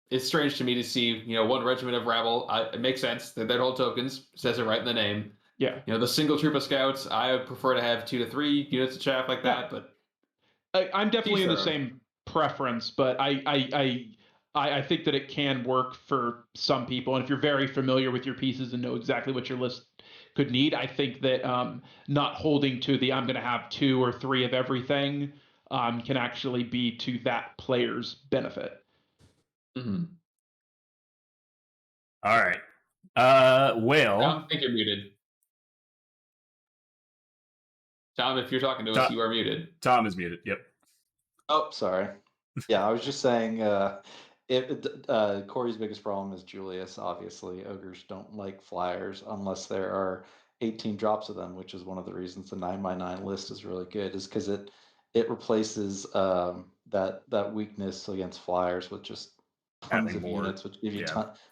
[SPEAKER 3] it's strange to me to see one regiment of rabble. It makes sense. They're hold tokens. Says it right in the name.
[SPEAKER 4] Yeah.
[SPEAKER 3] The single troop of scouts, I would prefer to have 2 to 3 units of chaff like that, but
[SPEAKER 4] I'm definitely in the same preference, but I think that it can work for some people. And if you're very familiar with your pieces and know exactly what your list could need, I think that not holding to I'm going to have 2 or 3 of everything can actually be to that player's benefit.
[SPEAKER 3] Mm-hmm.
[SPEAKER 1] All right. Well,
[SPEAKER 3] I think you're muted. Tom, if you're talking to us, you are muted.
[SPEAKER 1] Tom is muted. Yep.
[SPEAKER 5] Oh, sorry. Yeah, I was just saying Cory's biggest problem is Julius, obviously. Ogres don't like flyers unless there are 18 drops of them, which is one of the reasons the 9x9 list is really good, is because it replaces that weakness against flyers with just tons of units, which give you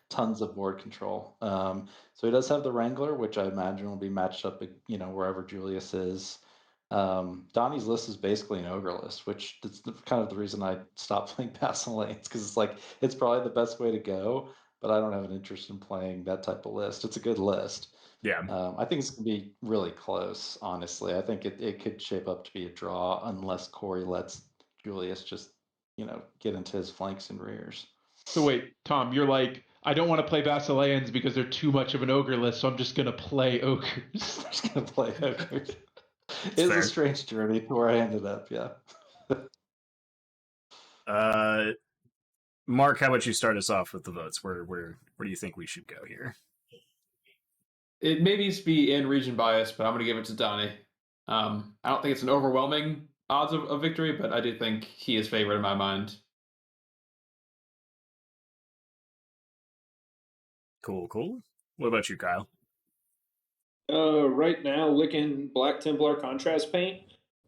[SPEAKER 5] tons of board control. So he does have the Wrangler, which I imagine will be matched up, wherever Julius is. Donnie's list is basically an ogre list, which is kind of the reason I stopped playing Passing Lanes, because it's like it's probably the best way to go, but I don't have an interest in playing that type of list. It's a good list.
[SPEAKER 1] Yeah.
[SPEAKER 5] I think it's gonna be really close, honestly. I think it could shape up to be a draw unless Cory lets Julius just get into his flanks and rears.
[SPEAKER 4] So wait, Tom, you're like, I don't want to play Basileans because they're too much of an ogre list, so I'm just gonna play ogres.
[SPEAKER 5] I'm just gonna play ogres. It's a strange journey to where I ended up, yeah.
[SPEAKER 1] Mark, how about you start us off with the votes? Where do you think we should go here?
[SPEAKER 3] It may be in region bias, but I'm going to give it to Donnie. I don't think it's an overwhelming odds of victory, but I do think he is favored in my mind.
[SPEAKER 1] Cool. What about you, Kyle?
[SPEAKER 2] Right now, licking Black Templar contrast paint,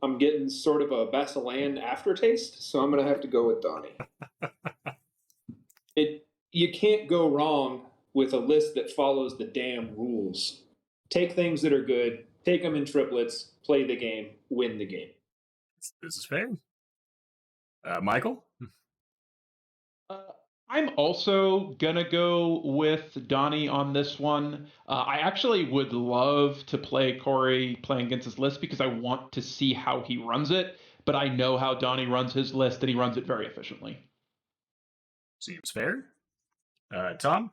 [SPEAKER 2] I'm getting sort of a Basilan aftertaste, so I'm going to have to go with Donnie. You can't go wrong with a list that follows the damn rules. Take things that are good, take them in triplets, play the game, win the game.
[SPEAKER 1] This is fair. Michael?
[SPEAKER 4] I'm also gonna go with Donnie on this one. I actually would love to play Cory playing against his list because I want to see how he runs it, but I know how Donnie runs his list and he runs it very efficiently.
[SPEAKER 1] Seems fair. Tom?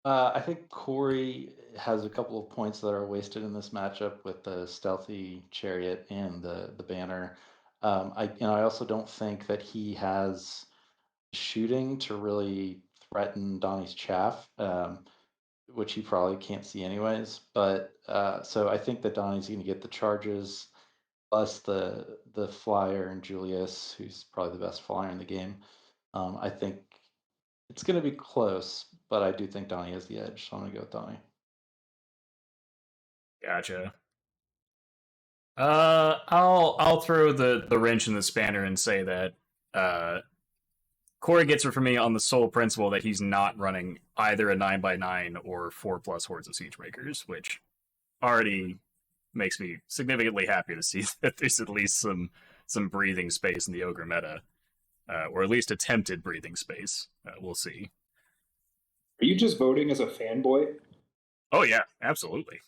[SPEAKER 5] I think Cory has a couple of points that are wasted in this matchup with the stealthy chariot and the banner. I also don't think that he has shooting to really threaten Donnie's chaff, which he probably can't see anyways. But so I think that Donnie's going to get the charges plus the flyer and Julius, who's probably the best flyer in the game. I think it's going to be close, but I do think Donnie has the edge, so I'm going to go with Donnie.
[SPEAKER 1] Gotcha. I'll throw the wrench in the spanner and say that Cory gets it for me on the sole principle that he's not running either a 9x9 or 4+ Hordes of Siegebreakers, which already makes me significantly happy to see that there's at least some breathing space in the Ogre meta, or at least attempted breathing space. We'll see.
[SPEAKER 2] Are you just voting as a fanboy?
[SPEAKER 1] Oh yeah, absolutely.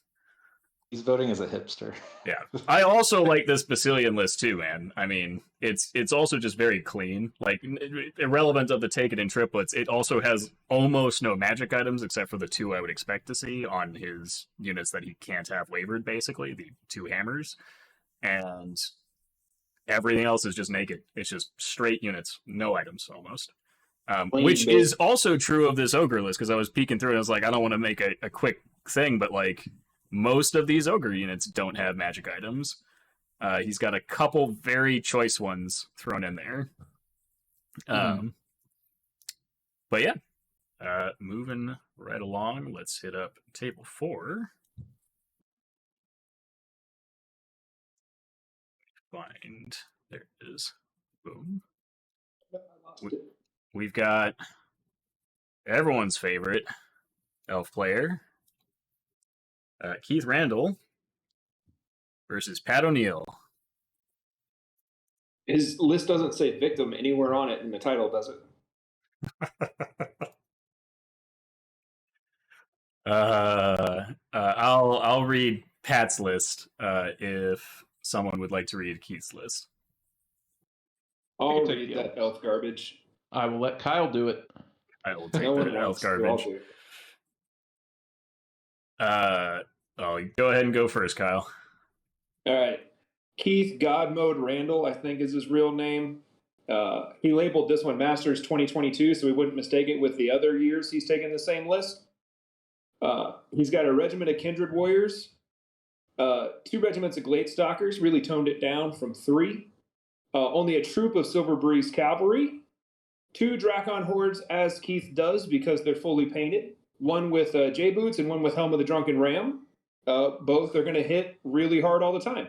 [SPEAKER 5] He's voting as a hipster.
[SPEAKER 1] Yeah. I also like this Basilian list too, man. I mean, it's also just very clean. Like, irrelevant of the take it in triplets, it also has almost no magic items except for the 2 I would expect to see on his units that he can't have wavered, basically, the 2 hammers. And everything else is just naked. It's just straight units, no items almost. Which is also true of this Ogre list, because I was peeking through and I was like, I don't want to make a quick thing, but like, most of these Ogre units don't have magic items. He's got a couple very choice ones thrown in there. But yeah, moving right along, let's hit up table 4. Find, there it is. Boom. We've got everyone's favorite elf player, Keith Randall versus Pat O'Neill.
[SPEAKER 2] His list doesn't say victim anywhere on it in the title, does it?
[SPEAKER 1] I'll read Pat's list if someone would like to read Keith's list.
[SPEAKER 2] I'll read that elf garbage.
[SPEAKER 4] I will let Kyle do it.
[SPEAKER 1] I will take that elf garbage. Go ahead and go first, Kyle.
[SPEAKER 2] All right. Keith God Mode Randall, I think is his real name. He labeled this one Masters 2022, so we wouldn't mistake it with the other years he's taken the same list. He's got a regiment of Kindred Warriors, 2 regiments of Glade Stalkers, really toned it down from 3. Only a troop of Silver Breeze Cavalry, 2 Drakon Hordes, as Keith does, because they're fully painted. One with J-Boots and one with Helm of the Drunken Ram. Both are going to hit really hard all the time.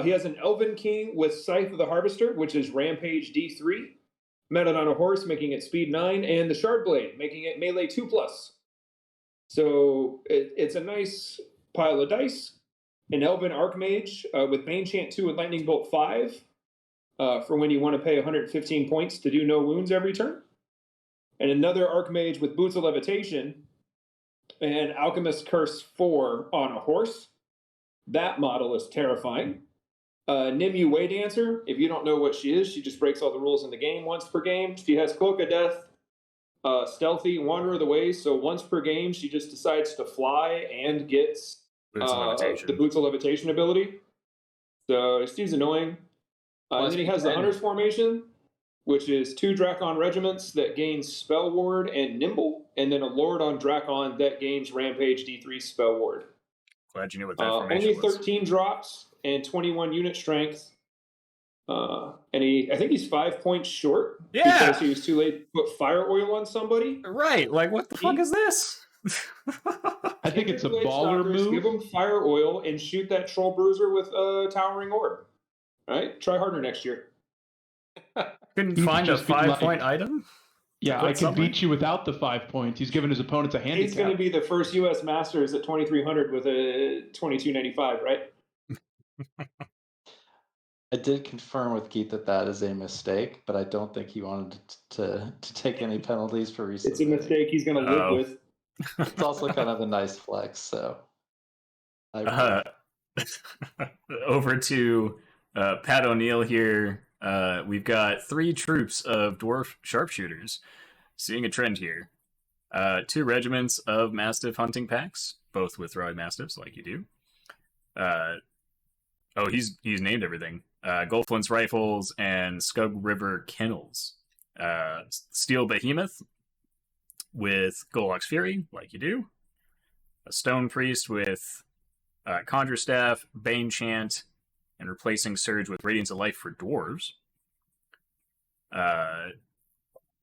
[SPEAKER 2] He has an Elven King with Scythe of the Harvester, which is Rampage D3, mounted on a horse, making it speed 9, and the Shard Blade, making it melee 2+. So it's a nice pile of dice. An Elven Archmage with Banechant 2 and Lightning Bolt 5 for when you want to pay 115 points to do no wounds every turn. And another Archmage with Boots of Levitation and Alchemist Curse 4 on a horse. That model is terrifying. Nimue Waydancer, if you don't know what she is, she just breaks all the rules in the game once per game. She has Cloak of Death, Stealthy, Wanderer of the Ways, so once per game she just decides to fly and gets the Boots of Levitation ability. So she's annoying. And then he has the Hunter's Formation. which is 2 Drakon regiments that gain Spell Ward and Nimble, and then a Lord on Drakon that gains Rampage D3 Spell Ward.
[SPEAKER 1] Glad you knew what that formation
[SPEAKER 2] Only
[SPEAKER 1] was.
[SPEAKER 2] 13 drops and 21 unit strength. And I think he's 5 points short because he was too late to put Fire Oil on somebody.
[SPEAKER 1] Right, like what the fuck is this?
[SPEAKER 4] I think it's a
[SPEAKER 2] Blade
[SPEAKER 4] baller
[SPEAKER 2] Stalkers,
[SPEAKER 4] move.
[SPEAKER 2] Give him Fire Oil and shoot that Troll Bruiser with a Towering Orb. All right, try harder next year.
[SPEAKER 1] Couldn't
[SPEAKER 4] He's
[SPEAKER 1] find a
[SPEAKER 4] just been
[SPEAKER 1] 5-point
[SPEAKER 4] like-
[SPEAKER 1] item?
[SPEAKER 4] Yeah, I can beat you without the 5 points. He's given his opponents a handicap.
[SPEAKER 2] He's going to be the first U.S. Masters at 2,300 with a 2295, right?
[SPEAKER 5] I did confirm with Keith that is a mistake, but I don't think he wanted to take any penalties for resubmitting.
[SPEAKER 2] It's a mistake he's going to live with.
[SPEAKER 5] It's also kind of a nice flex, so.
[SPEAKER 1] Over to Pat O'Neill here. We've got 3 troops of dwarf sharpshooters. Seeing a trend here. 2 regiments of mastiff hunting packs, both with throwing mastiffs, like you do. He's named everything. Gulflands rifles and Scug River kennels. Steel behemoth with Golok's Fury, like you do. A stone priest with Conjure Staff, Bane Chant, and replacing Surge with Radiance of Life for dwarves.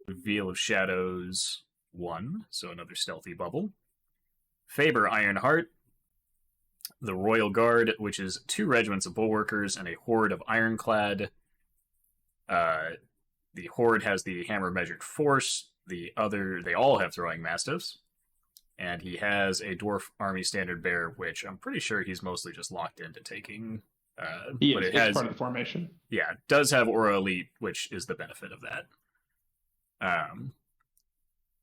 [SPEAKER 1] Veil of Shadows 1, so another stealthy bubble. Faber Ironheart, the Royal Guard, which is 2 regiments of bulwarkers and a horde of ironclad. The horde has the Hammer Measured Force. They all have throwing mastiffs. And he has a dwarf army standard bearer, which I'm pretty sure he's mostly just locked into taking. But it has
[SPEAKER 4] part of the formation.
[SPEAKER 1] Yeah, it does have Aura Elite, which is the benefit of that.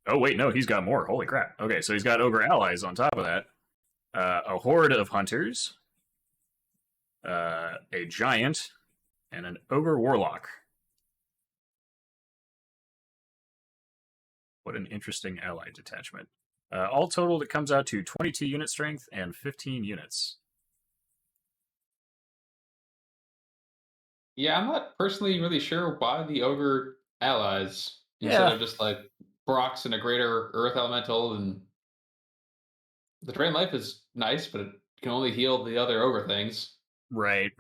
[SPEAKER 1] Oh wait, no, he's got more. Holy crap. Okay, so he's got Ogre allies on top of that. A horde of hunters, a giant, and an ogre warlock. What an interesting ally detachment. All totaled, it comes out to 22 unit strength and 15 units.
[SPEAKER 3] Yeah, I'm not personally really sure why the ogre allies instead of just like Brox and a greater earth elemental. And the drain life is nice, but it can only heal the other ogre things.
[SPEAKER 1] Right.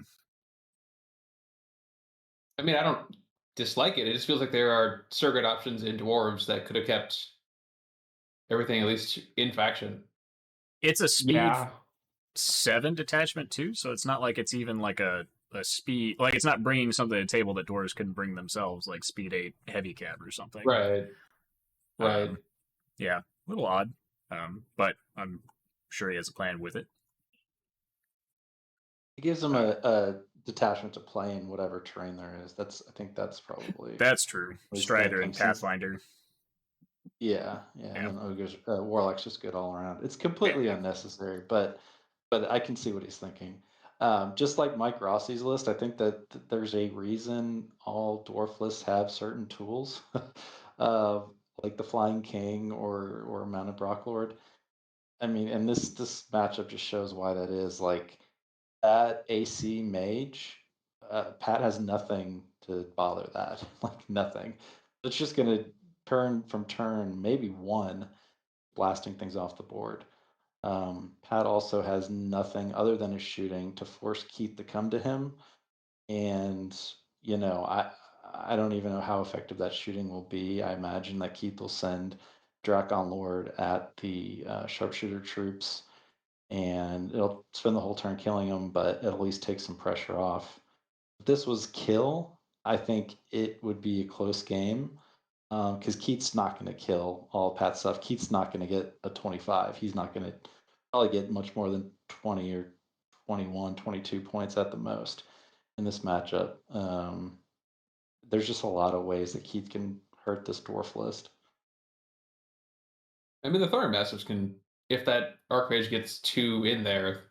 [SPEAKER 3] I mean, I don't dislike it. It just feels like there are surrogate options in dwarves that could have kept everything at least in faction.
[SPEAKER 1] It's a speed 7 detachment too, so it's not like it's even like a speed, like it's not bringing something to the table that dwarves couldn't bring themselves, like speed 8 heavy cab or something.
[SPEAKER 3] Right.
[SPEAKER 1] Yeah, a little odd, but I'm sure he has a plan with it.
[SPEAKER 5] It gives them a detachment to play in whatever terrain there is. I think that's probably...
[SPEAKER 1] That's true. Strider and Pathfinder.
[SPEAKER 5] Yeah. And Ogre's, Warlock's just good all around. It's completely unnecessary, but I can see what he's thinking. Just like Mike Rossi's list, I think that there's a reason all dwarf lists have certain tools, like the Flying King or Mounted Brocklord. I mean, and this matchup just shows why that is. Like, that AC mage, Pat has nothing to bother that. Like, nothing. It's just going to turn maybe 1, blasting things off the board. Pat also has nothing other than his shooting to force Keith to come to him. And, I don't even know how effective that shooting will be. I imagine that Keith will send Drakon Lord at the sharpshooter troops, and it'll spend the whole turn killing them, but it'll at least take some pressure off. If this was kill, I think it would be a close game, because Keith's not going to kill all Pat's stuff. Keith's not going to get a 25. He's not going to probably get much more than 20 or 21, 22 points at the most in this matchup. There's just a lot of ways that Keith can hurt this dwarf list.
[SPEAKER 3] I mean, the Thorn Masters can, if that Archmage gets 2 in there.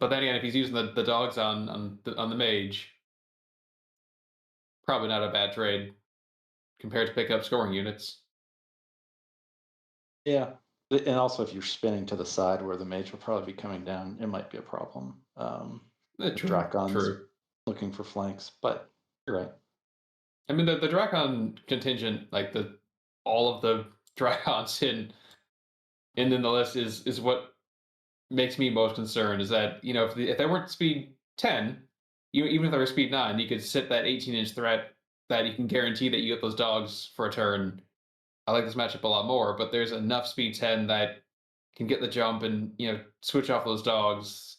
[SPEAKER 3] But then again, if he's using the dogs on the mage, probably not a bad trade compared to pick up scoring units.
[SPEAKER 5] Yeah. And also, if you're spinning to the side where the mage will probably be coming down, it might be a problem.
[SPEAKER 3] True.
[SPEAKER 5] Drakon's looking for flanks, but you're right.
[SPEAKER 3] I mean, the Drakon contingent, like all of the Drakons in the list is what makes me most concerned. Is that if they weren't speed 10, even if they were speed 9, you could sit that 18-inch threat that you can guarantee that you get those dogs for a turn. I like this matchup a lot more, but there's enough speed 10 that can get the jump and switch off those dogs.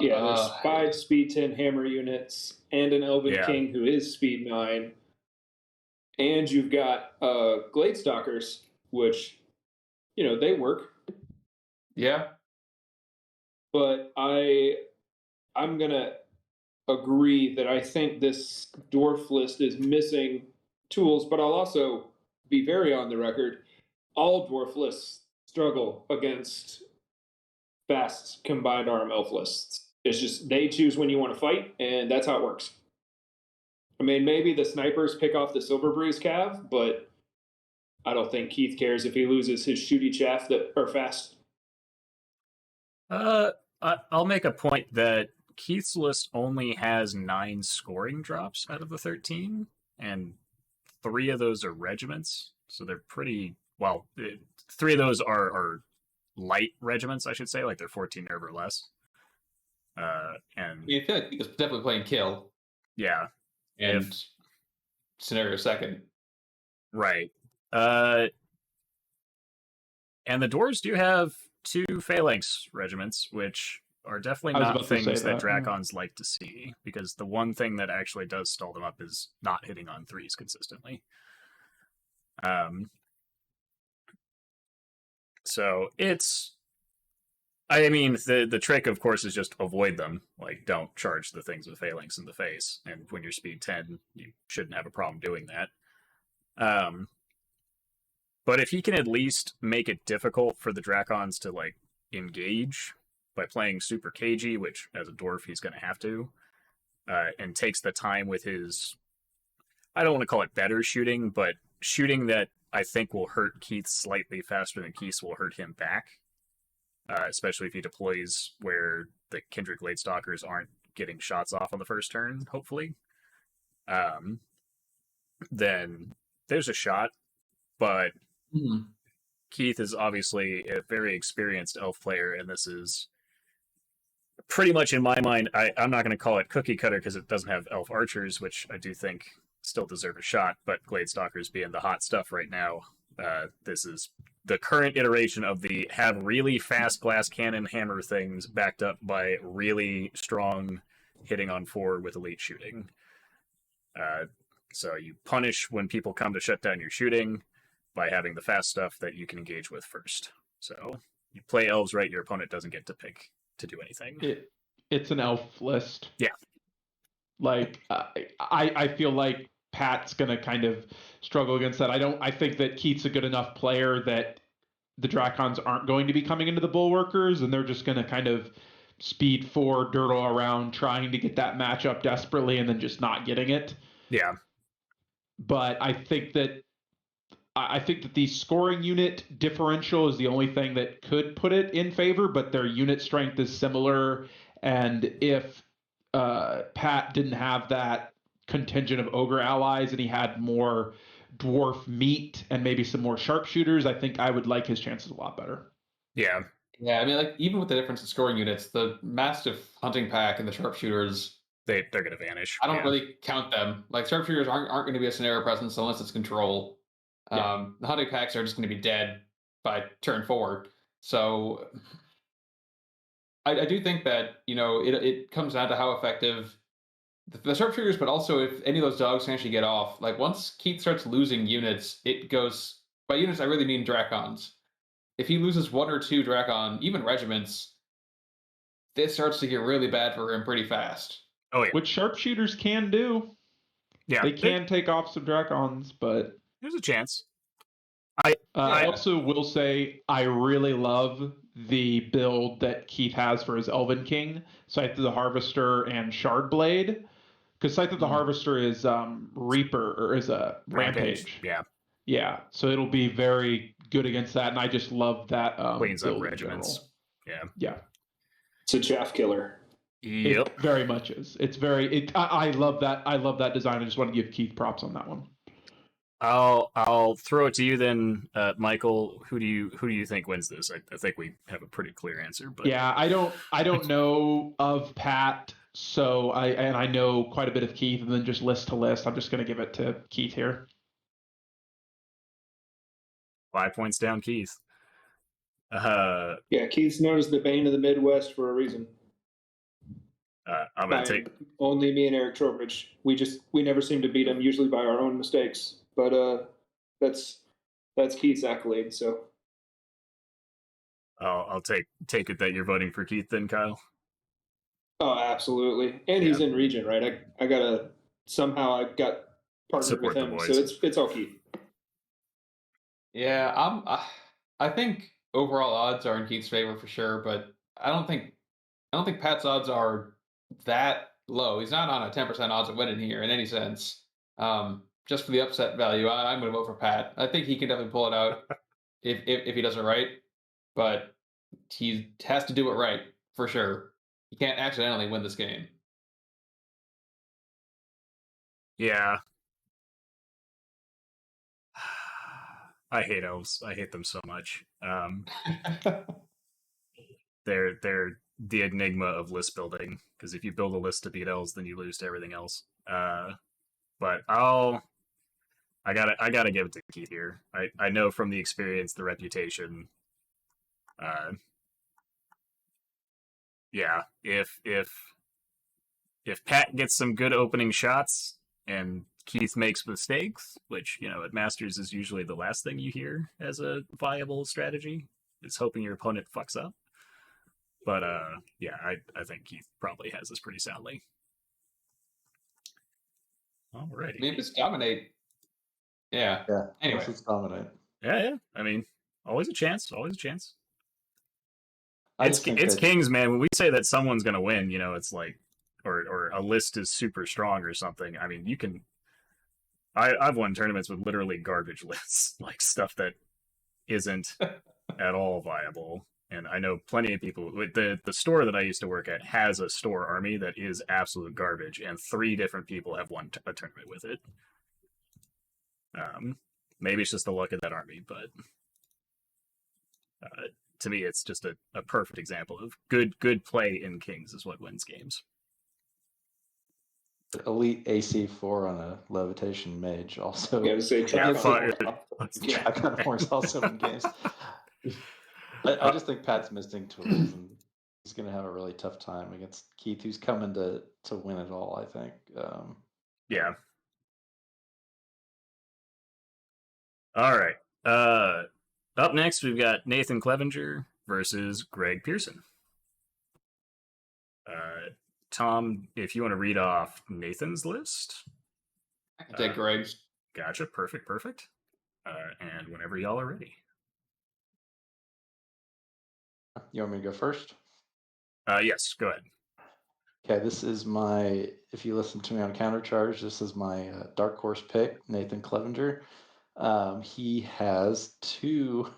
[SPEAKER 2] Yeah, there's 5 speed 10 hammer units and an Elven
[SPEAKER 1] Yeah.
[SPEAKER 2] King who is speed 9. And you've got Gladestalkers, which, they work.
[SPEAKER 3] Yeah.
[SPEAKER 2] But I'm going to agree that I think this dwarf list is missing tools, but I'll also be very on the record. All dwarf lists struggle against fast combined arm elf lists. It's just they choose when you want to fight, and that's how it works. I mean, maybe the snipers pick off the Silver Breeze Cav, but I don't think Keith cares if he loses his shooty chaff that are fast.
[SPEAKER 1] I'll make a point that Keith's list only has 9 scoring drops out of the 13, and 3 of those are regiments, so they're pretty well. 3 of those are light regiments, I should say, like they're 14 nerve or less. And
[SPEAKER 3] I feel like he's definitely playing kill.
[SPEAKER 1] Yeah,
[SPEAKER 3] and scenario second,
[SPEAKER 1] right? And the dwarves do have 2 phalanx regiments, which are definitely not things that Drakons like to see, because the one thing that actually does stall them up is not hitting on 3s consistently. So it's, I mean, the trick, of course, is just avoid them. Like, don't charge the things with phalanx in the face. And when you're speed 10, you shouldn't have a problem doing that. But if he can at least make it difficult for the Drakons to, like, engage by playing super cagey, which, as a dwarf, he's going to have to, and takes the time with his, I don't want to call it better shooting, but shooting that I think will hurt Keith slightly faster than Keith will hurt him back. Especially if he deploys where the Kindred Gladestalkers aren't getting shots off on the first turn, hopefully. Then there's a shot, but Keith is obviously a very experienced elf player, and this is pretty much, in my mind, I'm not going to call it cookie cutter because it doesn't have elf archers, which I do think still deserve a shot, but Gladestalkers being the hot stuff right now, this is the current iteration of the have really fast glass cannon hammer things backed up by really strong hitting on 4 with elite shooting. So you punish when people come to shut down your shooting by having the fast stuff that you can engage with first. So you play elves right, your opponent doesn't get to pick to do anything.
[SPEAKER 4] It's an elf list.
[SPEAKER 1] Yeah.
[SPEAKER 4] Like, I feel like Pat's going to kind of struggle against that. I think that Keith's a good enough player that the Drakons aren't going to be coming into the Bulwarkers, and they're just going to kind of speed 4, dirtle around, trying to get that matchup desperately, and then just not getting it.
[SPEAKER 1] Yeah.
[SPEAKER 4] But I think that the scoring unit differential is the only thing that could put it in favor, but their unit strength is similar, and if Pat didn't have that contingent of ogre allies and he had more dwarf meat and maybe some more sharpshooters, I think I would like his chances a lot better.
[SPEAKER 1] Yeah.
[SPEAKER 3] I mean, like, even with the difference in scoring units, the mastiff hunting pack and the sharpshooters,
[SPEAKER 1] they're going to vanish.
[SPEAKER 3] I don't really count them. Like, sharpshooters aren't going to be a scenario presence unless it's control. The hunting packs are just going to be dead by turn 4. So I do think that it comes down to how effective the sharpshooters, but also if any of those dogs can actually get off. Like, once Keith starts losing units, it goes, by units I really mean Drakons. If he loses 1 or 2 Drakon, even regiments, this starts to get really bad for him pretty fast.
[SPEAKER 1] Oh yeah,
[SPEAKER 4] which sharpshooters can do.
[SPEAKER 1] Yeah,
[SPEAKER 4] they can take off some Drakons, but
[SPEAKER 1] there's a chance.
[SPEAKER 4] I also will say I really love the build that Keith has for his Elven King, Scythe of the Harvester and Shardblade, because Scythe of the Harvester is Reaper, or is a Rampage. Yeah, so it'll be very good against that, and I just love that
[SPEAKER 1] cleans up regiments. Yeah.
[SPEAKER 2] It's a chaff killer.
[SPEAKER 1] Yep.
[SPEAKER 4] It very much is. It's very. I love that. I love that design. I just want to give Keith props on that one.
[SPEAKER 1] I'll throw it to you then, Michael. Who do you think wins this? I think we have a pretty clear answer, but
[SPEAKER 4] Yeah, I don't know of Pat, so I know quite a bit of Keith, and then just list to list, I'm just going to give it to Keith here.
[SPEAKER 1] 5 points down, Keith.
[SPEAKER 2] Yeah, Keith's known as the Bane of the Midwest for a reason.
[SPEAKER 1] I'm gonna take
[SPEAKER 2] only me and Eric Trowbridge. We never seem to beat him, usually by our own mistakes. But that's Keith's accolade. So
[SPEAKER 1] I'll take it that you're voting for Keith then, Kyle.
[SPEAKER 2] oh, absolutely, and he's in region, right? I gotta somehow I got partnered
[SPEAKER 1] Support
[SPEAKER 2] with
[SPEAKER 1] the
[SPEAKER 2] him,
[SPEAKER 1] boys.
[SPEAKER 2] so it's all Keith.
[SPEAKER 3] Yeah, I think overall odds are in Keith's favor for sure, but I don't think Pat's odds are that low. He's not on a 10% odds of winning here in any sense. Just for the upset value, I'm going to vote for Pat. I think he can definitely pull it out if he does it right, but he has to do it right for sure. He can't accidentally win this game.
[SPEAKER 1] Yeah. I hate elves. I hate them so much. They're the enigma of list building, because if you build a list to beat elves, then you lose to everything else. But I gotta give it to Keith here. I know from the experience, the reputation. Yeah, if Pat gets some good opening shots and Keith makes mistakes, which at Masters is usually the last thing you hear as a viable strategy, is hoping your opponent fucks up. But yeah, I think Keith probably has this pretty soundly. Alrighty.
[SPEAKER 3] Memphis dominate. Yeah. Anyway,
[SPEAKER 5] let's dominate.
[SPEAKER 1] Yeah. I mean, always a chance. Always a chance.
[SPEAKER 5] It's
[SPEAKER 1] Kings, man. When we say that someone's gonna win, it's like, or a list is super strong or something. I mean, you can. I've won tournaments with literally garbage lists, like stuff that isn't at all viable. And I know plenty of people. The store that I used to work at has a store army that is absolute garbage, and 3 different people have won a tournament with it. Maybe it's just the luck of that army, but to me, it's just a perfect example of good play in Kings is what wins games.
[SPEAKER 5] Elite AC4 on a levitation mage also.
[SPEAKER 2] Yeah, say
[SPEAKER 5] Shotgun horns also in games. I just think Pat's missing tools, and he's going to have a really tough time against Keith, who's coming to win it all, I think.
[SPEAKER 1] Yeah. All right. Up next, we've got Nathan Clevenger versus Greg Pearson. Tom, if you want to read off Nathan's list.
[SPEAKER 3] I can take Greg's.
[SPEAKER 1] Gotcha. Perfect. And whenever y'all are ready.
[SPEAKER 5] You want me to go first?
[SPEAKER 1] Yes, go ahead.
[SPEAKER 5] Okay, this is if you listen to me on Countercharge, this is my dark horse pick, Nathan Clevenger. He has 2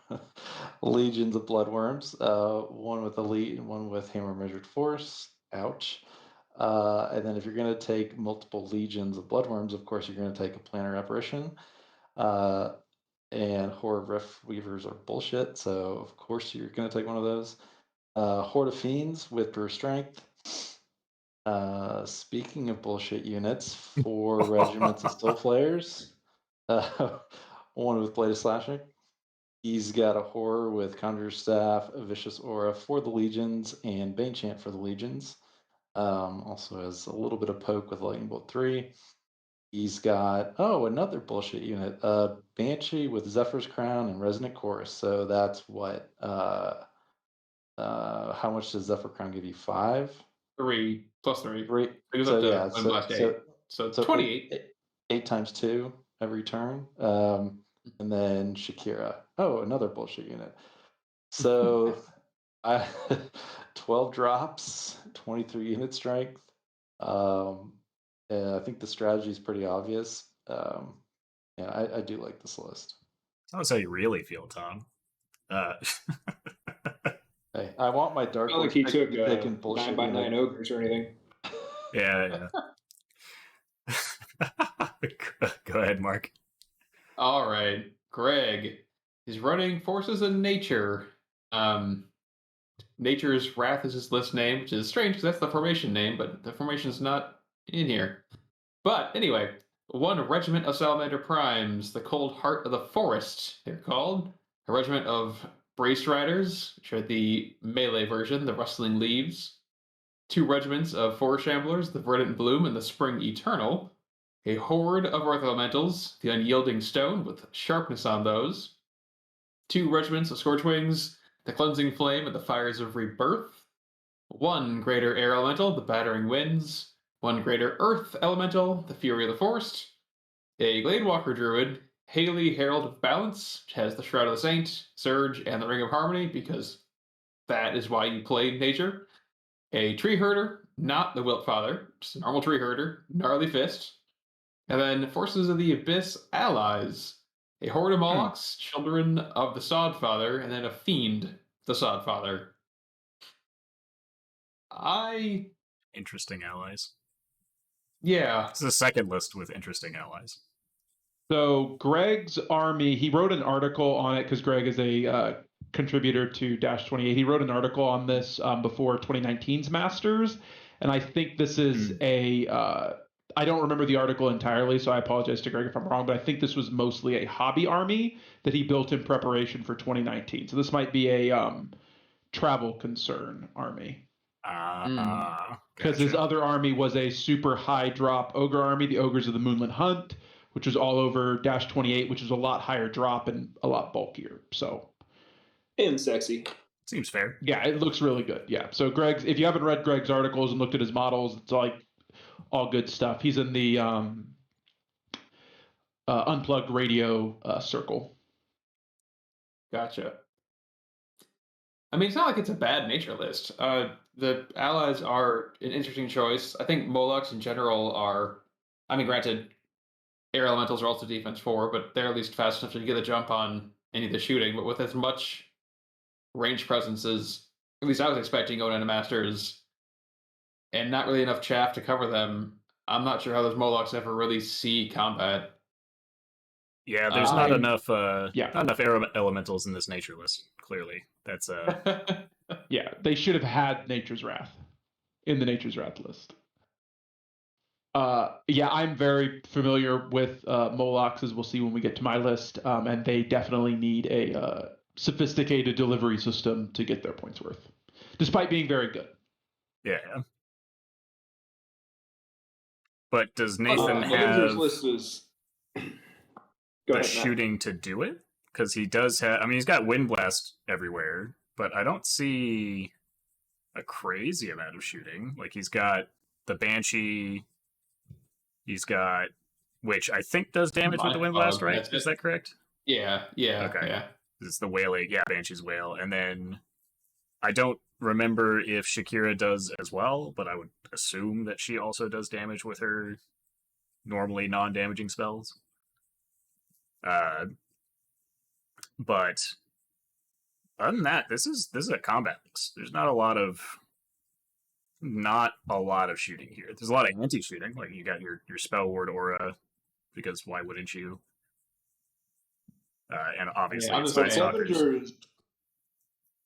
[SPEAKER 5] legions of bloodworms, one with elite and one with hammer measured force. Ouch. And then if you're going to take multiple legions of bloodworms, of course, you're going to take a planar apparition. And Horde of Rift Weavers are bullshit, so of course you're going to take one of those. Horde of Fiends with Brew Strength. Speaking of bullshit units, 4 regiments of Still Flayers. 1 with Blade of Slashing. He's got a Horror with Conjurer's Staff, a Vicious Aura for the Legions, and Bane Chant for the Legions. Also has a little bit of Poke with Lightning Bolt 3. He's got, another bullshit unit, Banshee with Zephyr's Crown and Resonant Chorus. So that's what, how much does Zephyr Crown give you? 5?
[SPEAKER 3] 3 plus 3.
[SPEAKER 5] 3.
[SPEAKER 3] It goes up to one blast 8. So 28.
[SPEAKER 5] 8 times 2 every turn. And then Shakira. Another bullshit unit. So 12 drops, 23 unit strength. I think the strategy is pretty obvious. I do like this list.
[SPEAKER 1] That's how you really feel, Tom.
[SPEAKER 5] Hey, I want my dark
[SPEAKER 2] Not like
[SPEAKER 5] horse
[SPEAKER 2] he
[SPEAKER 5] pick
[SPEAKER 2] took
[SPEAKER 5] to be taking bullshit.
[SPEAKER 2] 9x9 ogres or anything.
[SPEAKER 1] Yeah. Go ahead, Mark.
[SPEAKER 3] All right, Greg is running forces in nature. Nature's Wrath is his list name, which is strange because that's the formation name, but the formation is not in here. But anyway, 1 regiment of Salamander Primes, the Cold Heart of the Forest, they're called. A regiment of Braced Riders, which are the melee version, the Rustling Leaves. 2 regiments of Forest Shamblers, the Verdant Bloom and the Spring Eternal. A horde of Earth Elementals, the Unyielding Stone with sharpness on those. 2 regiments of Scorchwings, the Cleansing Flame and the Fires of Rebirth. 1 greater Air Elemental, the Battering Winds. 1 greater Earth Elemental, the Fury of the Forest. A Gladewalker Druid, Haley Herald of Balance, which has the Shroud of the Saint, Surge, and the Ring of Harmony, because that is why you play nature. A Tree Herder, not the Wiltfather, just a normal Tree Herder, Gnarly Fist. And then Forces of the Abyss Allies, a horde of Molochs, children of the Sodfather, and then a fiend, the Sodfather.
[SPEAKER 1] Interesting allies.
[SPEAKER 3] Yeah.
[SPEAKER 1] It's the second list with interesting allies.
[SPEAKER 4] So Greg's army, he wrote an article on it because Greg is a contributor to Dash 28. He wrote an article on this before 2019's Masters, and I think this is I don't remember the article entirely, so I apologize to Greg if I'm wrong, but I think this was mostly a hobby army that he built in preparation for 2019. So this might be a travel concern army. Because his other army was a super high drop ogre army, the Ogres of the Moonlit Hunt, which was all over Dash 28, which is a lot higher drop and a lot bulkier. So,
[SPEAKER 2] and sexy.
[SPEAKER 1] Seems fair.
[SPEAKER 4] Yeah, it looks really good. Yeah. So Greg's, if you haven't read Greg's articles and looked at his models, it's like all good stuff. He's in the Unplugged Radio circle.
[SPEAKER 3] Gotcha. I mean, it's not like it's a bad nature list. The allies are an interesting choice. I think Molochs in general are, I mean, granted, air elementals are also defense 4, but they're at least fast enough to get a jump on any of the shooting. But with as much range presence as at least I was expecting going into Masters, and not really enough chaff to cover them, I'm not sure how those Molochs ever really see combat.
[SPEAKER 1] Yeah, there's not enough air elementals in this nature list. Clearly, that's
[SPEAKER 4] Yeah, they should have had Nature's Wrath in the Nature's Wrath list. Yeah, I'm very familiar with Molochs, as we'll see when we get to my list, and they definitely need a sophisticated delivery system to get their points worth, despite being very good.
[SPEAKER 1] Yeah. But does Nathan have
[SPEAKER 2] list is...
[SPEAKER 1] the shooting to do it? Because he does have, I mean, he's got Wind Blast everywhere, but I don't see a crazy amount of shooting. Like, he's got the Banshee, he's got, which I think does damage with the Wind Blast, right? Is that correct?
[SPEAKER 3] Yeah.
[SPEAKER 1] Okay. Yeah. It's the Wailing, Banshee's Wail. And then I don't remember if Shakira does as well, but I would assume that she also does damage with her normally non-damaging spells. But other than that, this is a combat list. There's not a lot of shooting here. There's a lot of anti-shooting. Like, you got your Spell Ward aura, because why wouldn't you? And obviously,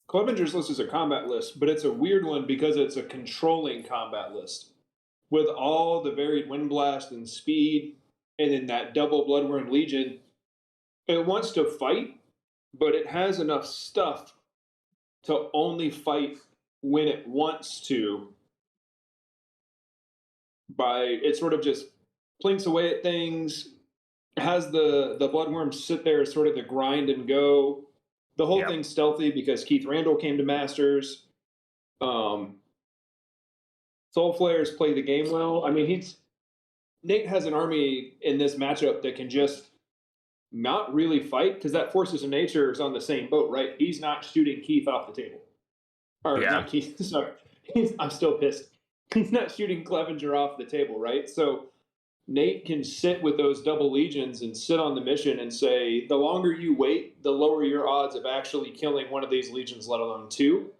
[SPEAKER 2] Clevenger's list is a combat list, but it's a weird one because it's a controlling combat list with all the varied Wind Blast and speed, and then that double Bloodworm Legion. It wants to fight, but it has enough stuff to only fight when it wants to. It sort of just plinks away at things, has the Bloodworm sit there as sort of the grind and go. The whole thing's stealthy because Keith Randall came to Masters. Soul Flayers play the game well. I mean, Nate has an army in this matchup that can just not really fight, because that Forces of Nature is on the same boat, right? He's not shooting Keith off the table. Or not Keith, sorry. I'm still pissed. He's not shooting Clevenger off the table, right? So Nate can sit with those double legions and sit on the mission and say, the longer you wait, the lower your odds of actually killing one of these legions, let alone 2.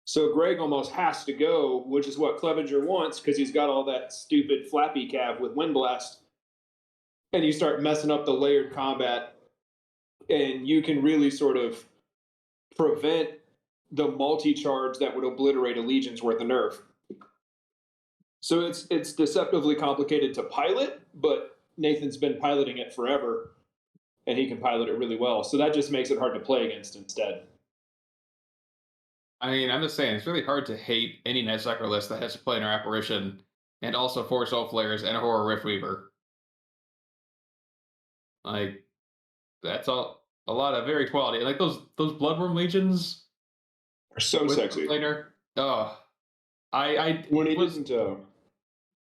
[SPEAKER 2] So Greg almost has to go, which is what Clevenger wants because he's got all that stupid flappy cav with Wind Blast. And you start messing up the layered combat, and you can really sort of prevent the multi-charge that would obliterate a Legion's worth of nerf. So it's deceptively complicated to pilot, but Nathan's been piloting it forever, and he can pilot it really well. So that just makes it hard to play against instead.
[SPEAKER 3] I mean, I'm just saying, it's really hard to hate any Night Stalker list that has to play in our apparition and also 4 Soul Flayers and a Horror Rift Weaver. Like, that's all a lot of very quality. Like those Bloodworm Legions
[SPEAKER 2] are so sexy.
[SPEAKER 3] Later, I
[SPEAKER 2] when he doesn't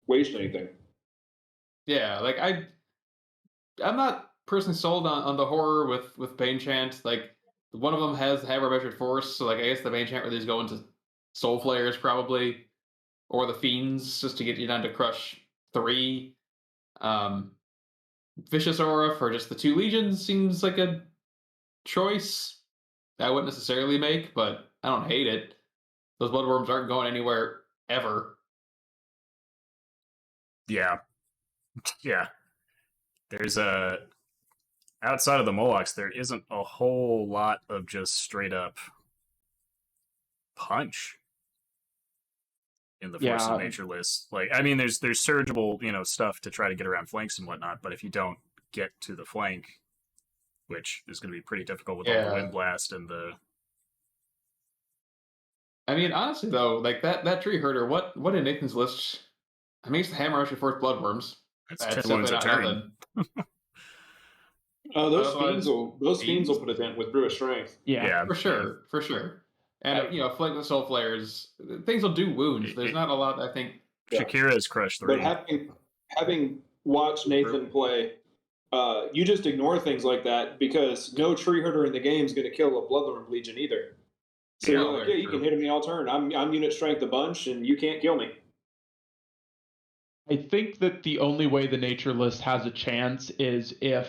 [SPEAKER 2] waste anything.
[SPEAKER 3] Yeah, like I'm not personally sold on the horror with Bane Chant. Like one of them has Hammer Measured Force, so like I guess the Bane Chant really is going to Soul Flayers probably, or the Fiends just to get you down to crush 3. Vicious Aura for just the 2 Legions seems like a choice I wouldn't necessarily make, but I don't hate it. Those Bloodworms aren't going anywhere ever.
[SPEAKER 1] Yeah. There's outside of the Molochs, there isn't a whole lot of just straight up punch in the Force of Nature list. Like, I mean, there's surgible, stuff to try to get around flanks and whatnot, but if you don't get to the flank, which is going to be pretty difficult with all the Wind Blast and the...
[SPEAKER 3] I mean, honestly though, like that tree herder, what in Nathan's list? I mean, it's the Hammer Rush for Bloodworms.
[SPEAKER 1] That's 10 wounds a turn.
[SPEAKER 2] Those fiends will put a dent with Brew of Strength.
[SPEAKER 3] Yeah, for sure. And Flank with Soul Flayers, things will do wounds. There's not a lot, I think.
[SPEAKER 1] Shakira's crushed 3.
[SPEAKER 2] But having watched Nathan play, you just ignore things like that because no tree herder in the game is going to kill a Bloodworm Legion either. So you're like, you can hit me all turn. I'm unit strength a bunch, and you can't kill me.
[SPEAKER 4] I think that the only way the nature list has a chance is if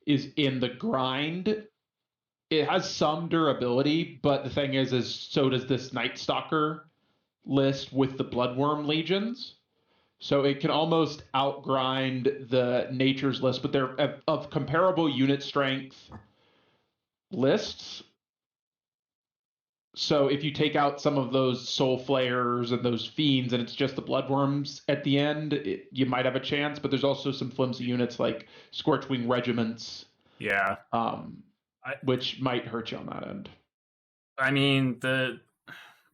[SPEAKER 4] is in the grind. It has some durability, but the thing is so does this Night Stalker list with the Bloodworm Legions. So it can almost outgrind the Nature's list, but they're of comparable unit strength lists. So if you take out some of those Soul Flayers and those Fiends and it's just the Bloodworms at the end, you might have a chance, but there's also some flimsy units like Scorchwing Regiments.
[SPEAKER 1] Yeah.
[SPEAKER 4] Which might hurt you on that end.
[SPEAKER 1] I mean,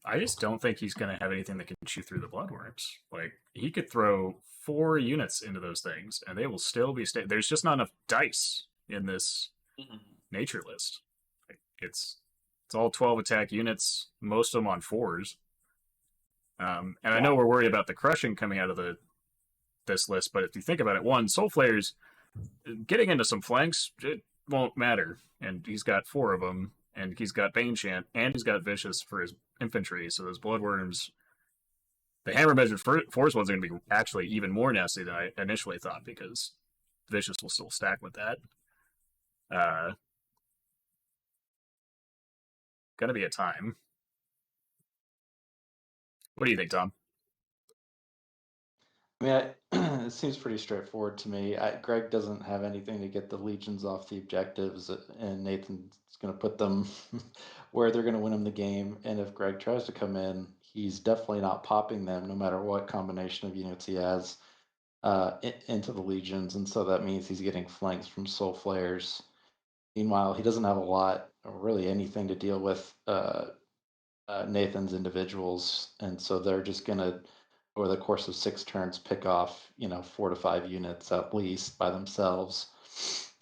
[SPEAKER 1] I just don't think he's going to have anything that can chew through the Bloodworms. Like, he could throw 4 units into those things, and they will still be... There's just not enough dice in this nature list. Like, it's all 12 attack units, most of them on 4s. And I know we're worried about the crushing coming out of this list, but if you think about it, 1, Soul Flayers, getting into some flanks, it won't matter. And he's got 4 of them, and he's got Bane Chant, and he's got Vicious for his infantry, so those Bloodworms... The Hammer Measured Force ones are going to be actually even more nasty than I initially thought, because Vicious will still stack with that. Gonna be a time. What do you think, Tom?
[SPEAKER 5] I mean, it seems pretty straightforward to me. Greg doesn't have anything to get the Legions off the objectives, and Nathan's going to put them where they're going to win him the game. And if Greg tries to come in, he's definitely not popping them, no matter what combination of units he has, into the Legions. And so that means he's getting flanks from Soul Flayers. Meanwhile, he doesn't have a lot, or really anything to deal with Nathan's individuals. And so they're just going to, over the course of 6 turns, pick off 4 to 5 units at least by themselves.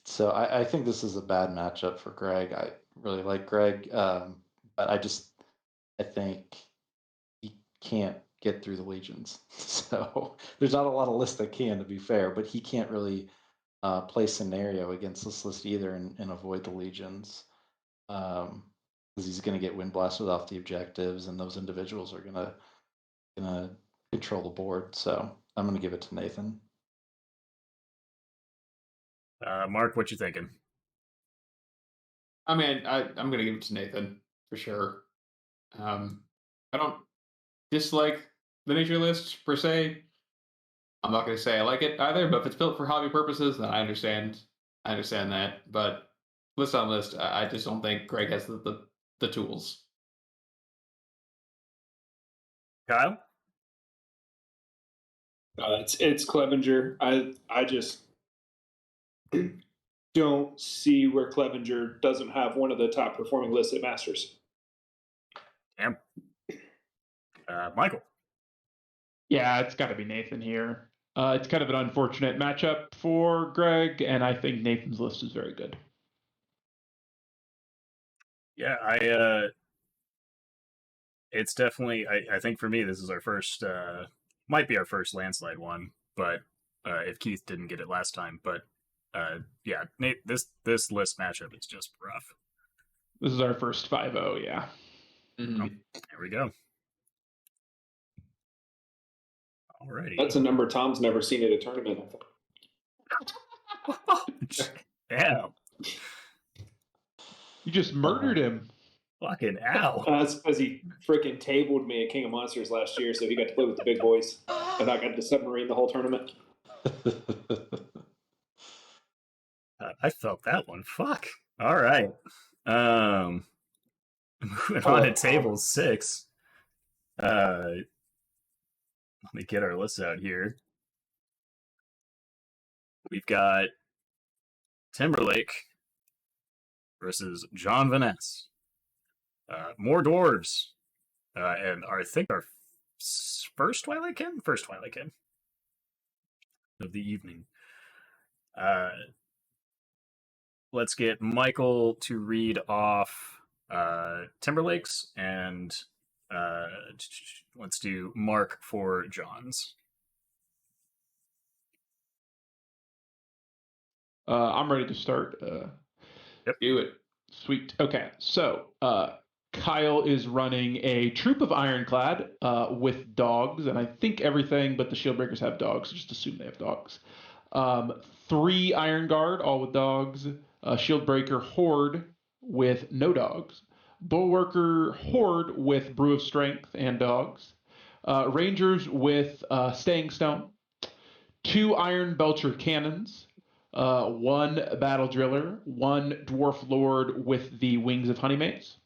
[SPEAKER 5] So I think this is a bad matchup for Greg. I really like Greg, but I think he can't get through the Legions. So there's not a lot of lists that can, to be fair, but he can't really play scenario against this list either and avoid the Legions, because he's going to get wind blasted off the objectives, and those individuals are going to control the board. So I'm going to give it to Nathan.
[SPEAKER 1] Mark, what you thinking?
[SPEAKER 3] I mean, I'm going to give it to Nathan for sure. I don't dislike the nature list per se. I'm not going to say I like it either, but if it's built for hobby purposes, then I understand. I understand that. But list on list, I just don't think Greg has the tools.
[SPEAKER 1] Kyle?
[SPEAKER 2] It's Clevenger. I just don't see where Clevenger doesn't have one of the top performing lists at Masters.
[SPEAKER 1] Damn. Michael?
[SPEAKER 4] Yeah, it's got to be Nathan here. It's kind of an unfortunate matchup for Greg, and I think Nathan's list is very good.
[SPEAKER 1] Yeah, it's definitely, I think for me, this is our first, might be our first landslide one, but if Keith didn't get it last time, but yeah, Nate, this list matchup is just rough.
[SPEAKER 4] This is our first 5-0, yeah.
[SPEAKER 3] Mm-hmm.
[SPEAKER 1] Oh, there we go. Alrighty.
[SPEAKER 2] That's a number Tom's never seen at a tournament, I think.
[SPEAKER 1] Damn.
[SPEAKER 4] You just murdered him.
[SPEAKER 1] Fucking ow.
[SPEAKER 2] That's because he freaking tabled me at King of Monsters last year, so he got to play with the big boys. And I got to submarine the whole tournament.
[SPEAKER 1] I felt that one. Fuck. All right. Moving on to table 6. Let me get our list out here. We've got Timberlake versus John Vaness. More dwarves. And I think our first Twilight Kin? First Twilight Kin of the evening. Let's get Michael to read off Timberlake's, and let's do Mark for John's.
[SPEAKER 4] I'm ready to start.
[SPEAKER 1] Yep.
[SPEAKER 3] Do it.
[SPEAKER 4] Sweet. Okay, so Kyle is running a troop of Ironclad with dogs, and I think everything but the Shieldbreakers have dogs, so just assume they have dogs. 3 Iron Guard, all with dogs. Shieldbreaker Horde with no dogs. Bulwarker Horde with Brew of Strength and dogs. Rangers with Staying Stone. 2 Iron Belcher Cannons. 1 Battle Driller. 1 Dwarf Lord with the Wings of Honeymates.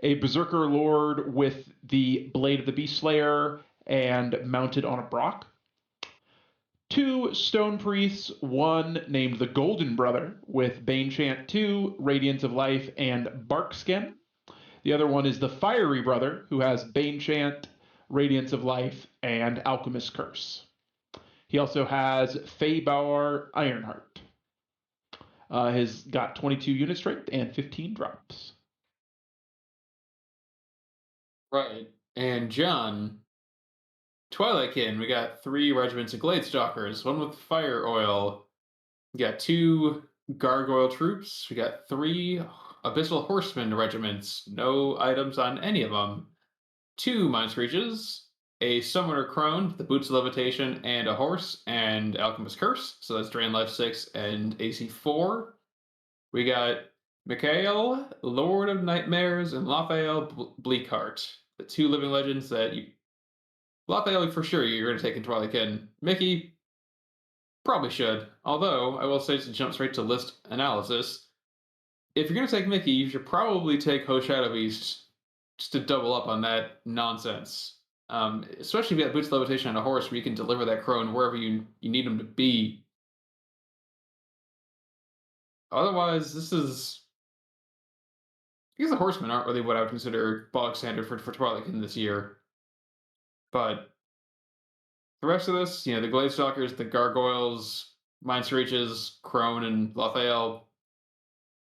[SPEAKER 4] A Berserker Lord with the Blade of the Beast Slayer and mounted on a Brock. 2 Stone Priests, 1 named the Golden Brother with Banechant 2, Radiance of Life, and Barkskin. The other one is the Fiery Brother, who has Banechant, Radiance of Life, and Alchemist Curse. He also has Feybar Ironheart. He's got 22 unit strength and 15 drops.
[SPEAKER 3] Right. And John, Twilight Kin, we got 3 regiments of Gladestalkers, 1 with fire oil. We got 2 gargoyle troops. We got 3 abyssal horsemen regiments, no items on any of them. 2 mind screeches, a summoner crone, the boots of levitation, and a horse, and alchemist curse. So that's drain life 6 and AC 4. We got Mikhail, Lord of Nightmares, and Raphael Bleakheart, the 2 living legends that you. Raphael, for sure, you're going to take in Twilight Kin. Mickey, probably should. Although, I will say to jump straight to list analysis, if you're going to take Mickey, you should probably take Ho Shadow Beast just to double up on that nonsense. Especially if you have Boots of Levitation on a horse where you can deliver that crone wherever you need him to be. Otherwise, this is. I guess the horsemen aren't really what I would consider bog standard for Twilight Kin this year. But the rest of this, the Gladestalkers, the Gargoyles, Mind Screeches, Crone, and Lothael,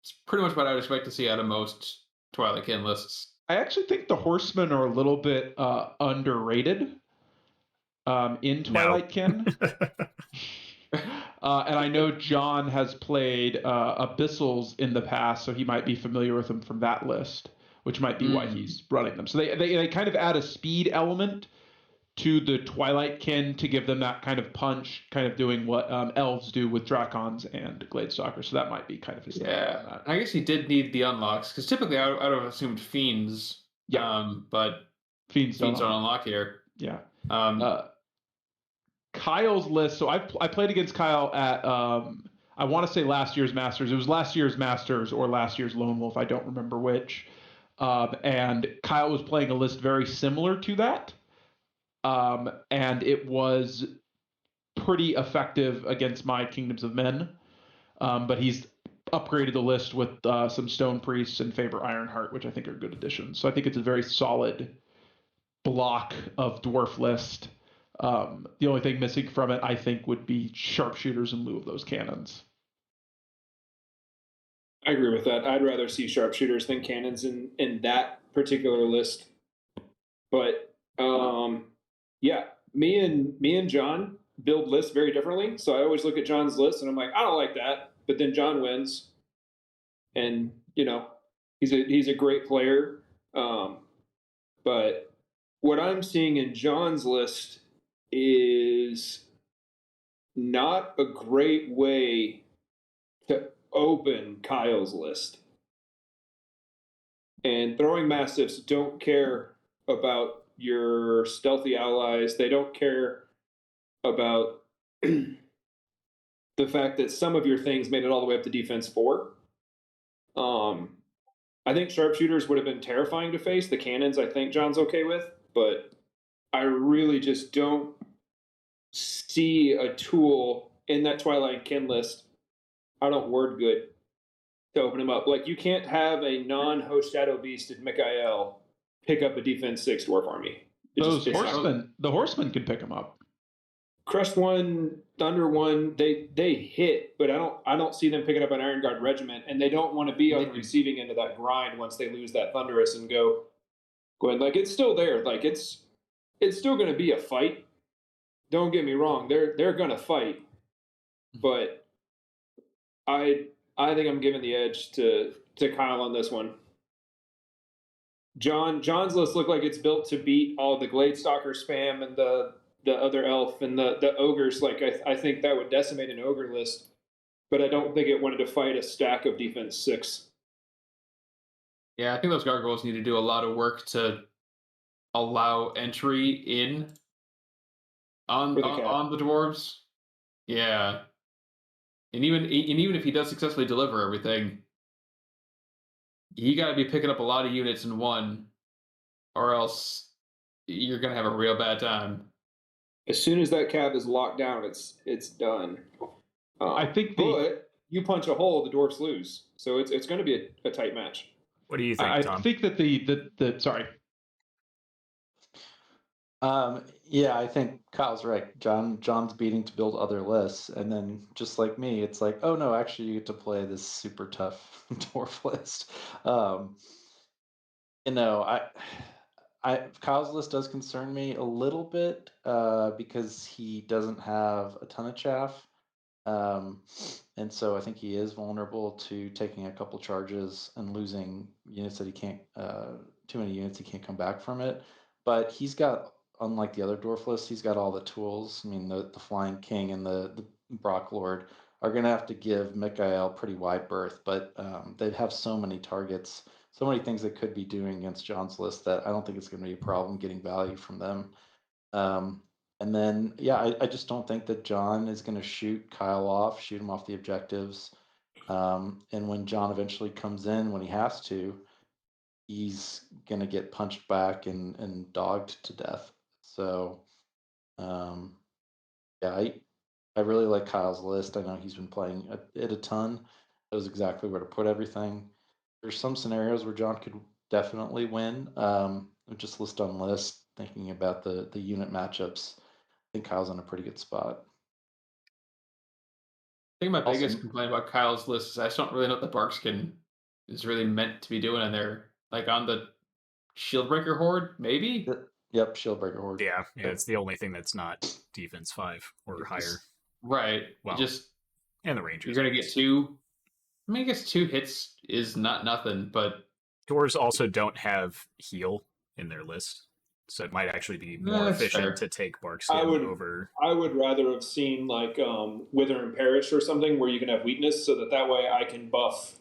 [SPEAKER 3] it's pretty much what I would expect to see out of most Twilight Kin lists.
[SPEAKER 4] I actually think the Horsemen are a little bit underrated in Twilight Kin. And I know John has played Abyssals in the past, so he might be familiar with them from that list, which might be why he's running them. So they kind of add a speed element to the Twilight Kin to give them that kind of punch, kind of doing what elves do with Drakons and Gladestalkers. So that might be kind of his thing.
[SPEAKER 3] Yeah, I guess he did need the unlocks, because typically I would have assumed Fiends
[SPEAKER 4] Yeah.
[SPEAKER 3] But
[SPEAKER 4] Fiends don't
[SPEAKER 3] don't unlock here.
[SPEAKER 4] Yeah.
[SPEAKER 3] Um,
[SPEAKER 4] Kyle's list. So I played against Kyle at I want to say last year's Masters. It was last year's Masters or last year's Lone Wolf. I don't remember which. And Kyle was playing a list very similar to that. And it was pretty effective against my Kingdoms of Men. But he's upgraded the list with some Stone Priests and Faber Ironheart, which I think are good additions. So I think it's a very solid block of dwarf list. The only thing missing from it, I think, would be sharpshooters in lieu of those cannons.
[SPEAKER 2] I agree with that. I'd rather see sharpshooters than cannons in that particular list. But yeah, me and John build lists very differently. So I always look at John's list and I'm like, I don't like that. But then John wins, and he's a great player. But what I'm seeing in John's list is not a great way to open Kyle's list. And throwing mastiffs don't care about your stealthy allies. They don't care about the fact that some of your things made it all the way up to defense 4. I think sharpshooters would have been terrifying to face. The cannons, I think John's okay with, but I really just don't see a tool in that Twilight Kin list. I don't word good to open him up. Like, you can't have a non-host shadow beasted Mikael pick up a defense 6 dwarf army.
[SPEAKER 4] The horsemen can pick him up.
[SPEAKER 2] Crest 1, Thunder 1, they hit, but I don't see them picking up an Iron Guard regiment, and they don't want to be on the receiving end of that grind once they lose that Thunderous and go ahead. Like, it's still there. Like, it's still going to be a fight. Don't get me wrong. They're going to fight, but I think I'm giving the edge to Kyle on this one. John's list looked like it's built to beat all the Gladestalker spam and the other elf and the ogres. Like, I think that would decimate an ogre list, but I don't think it wanted to fight a stack of defense 6.
[SPEAKER 3] Yeah, I think those gargoyles need to do a lot of work to allow entry in on the dwarves. Yeah, and even if he does successfully deliver everything, you got to be picking up a lot of units in one, or else you're gonna have a real bad time.
[SPEAKER 2] As soon as that cap is locked down, it's done.
[SPEAKER 4] I think
[SPEAKER 2] but you punch a hole, the dwarfs lose. So it's going to be a tight match.
[SPEAKER 1] What do you think, Tom?
[SPEAKER 4] I think that the sorry.
[SPEAKER 5] Yeah, I think Kyle's right. John's beating to build other lists, and then just like me, it's like, oh no, actually you get to play this super tough dwarf list. Kyle's list does concern me a little bit because he doesn't have a ton of chaff. And so I think he is vulnerable to taking a couple charges and losing units that he can't, too many units he can't come back from it. But he's got, unlike the other dwarf lists, he's got all the tools. I mean, the Flying King and the Brock Lord are going to have to give Mikael pretty wide berth, but they'd have so many targets, so many things they could be doing against John's list that I don't think it's going to be a problem getting value from them. And then, yeah, I just don't think that John is going to shoot Kyle off, shoot him off the objectives. And when John eventually comes in, when he has to, he's going to get punched back and dogged to death. So, yeah, I really like Kyle's list. I know he's been playing it a ton. Knows exactly where to put everything. There's some scenarios where John could definitely win. Just list on list, thinking about the unit matchups. I think Kyle's in a pretty good spot.
[SPEAKER 3] I think my biggest complaint about Kyle's list is I just don't really know what the Barkskin is really meant to be doing in there. Like on the Shieldbreaker Horde, maybe?
[SPEAKER 5] Yep, Shieldbreaker Horde.
[SPEAKER 1] Yeah, it's the only thing that's not defense 5 or higher.
[SPEAKER 3] Right.
[SPEAKER 1] Well, and the Rangers.
[SPEAKER 3] You're going to get 2. I mean, I guess 2 hits is not nothing, but
[SPEAKER 1] dwarves also don't have heal in their list. So it might actually be more efficient to take Barkskin over.
[SPEAKER 2] I would rather have seen like Wither and Perish or something where you can have weakness, so that way I can buff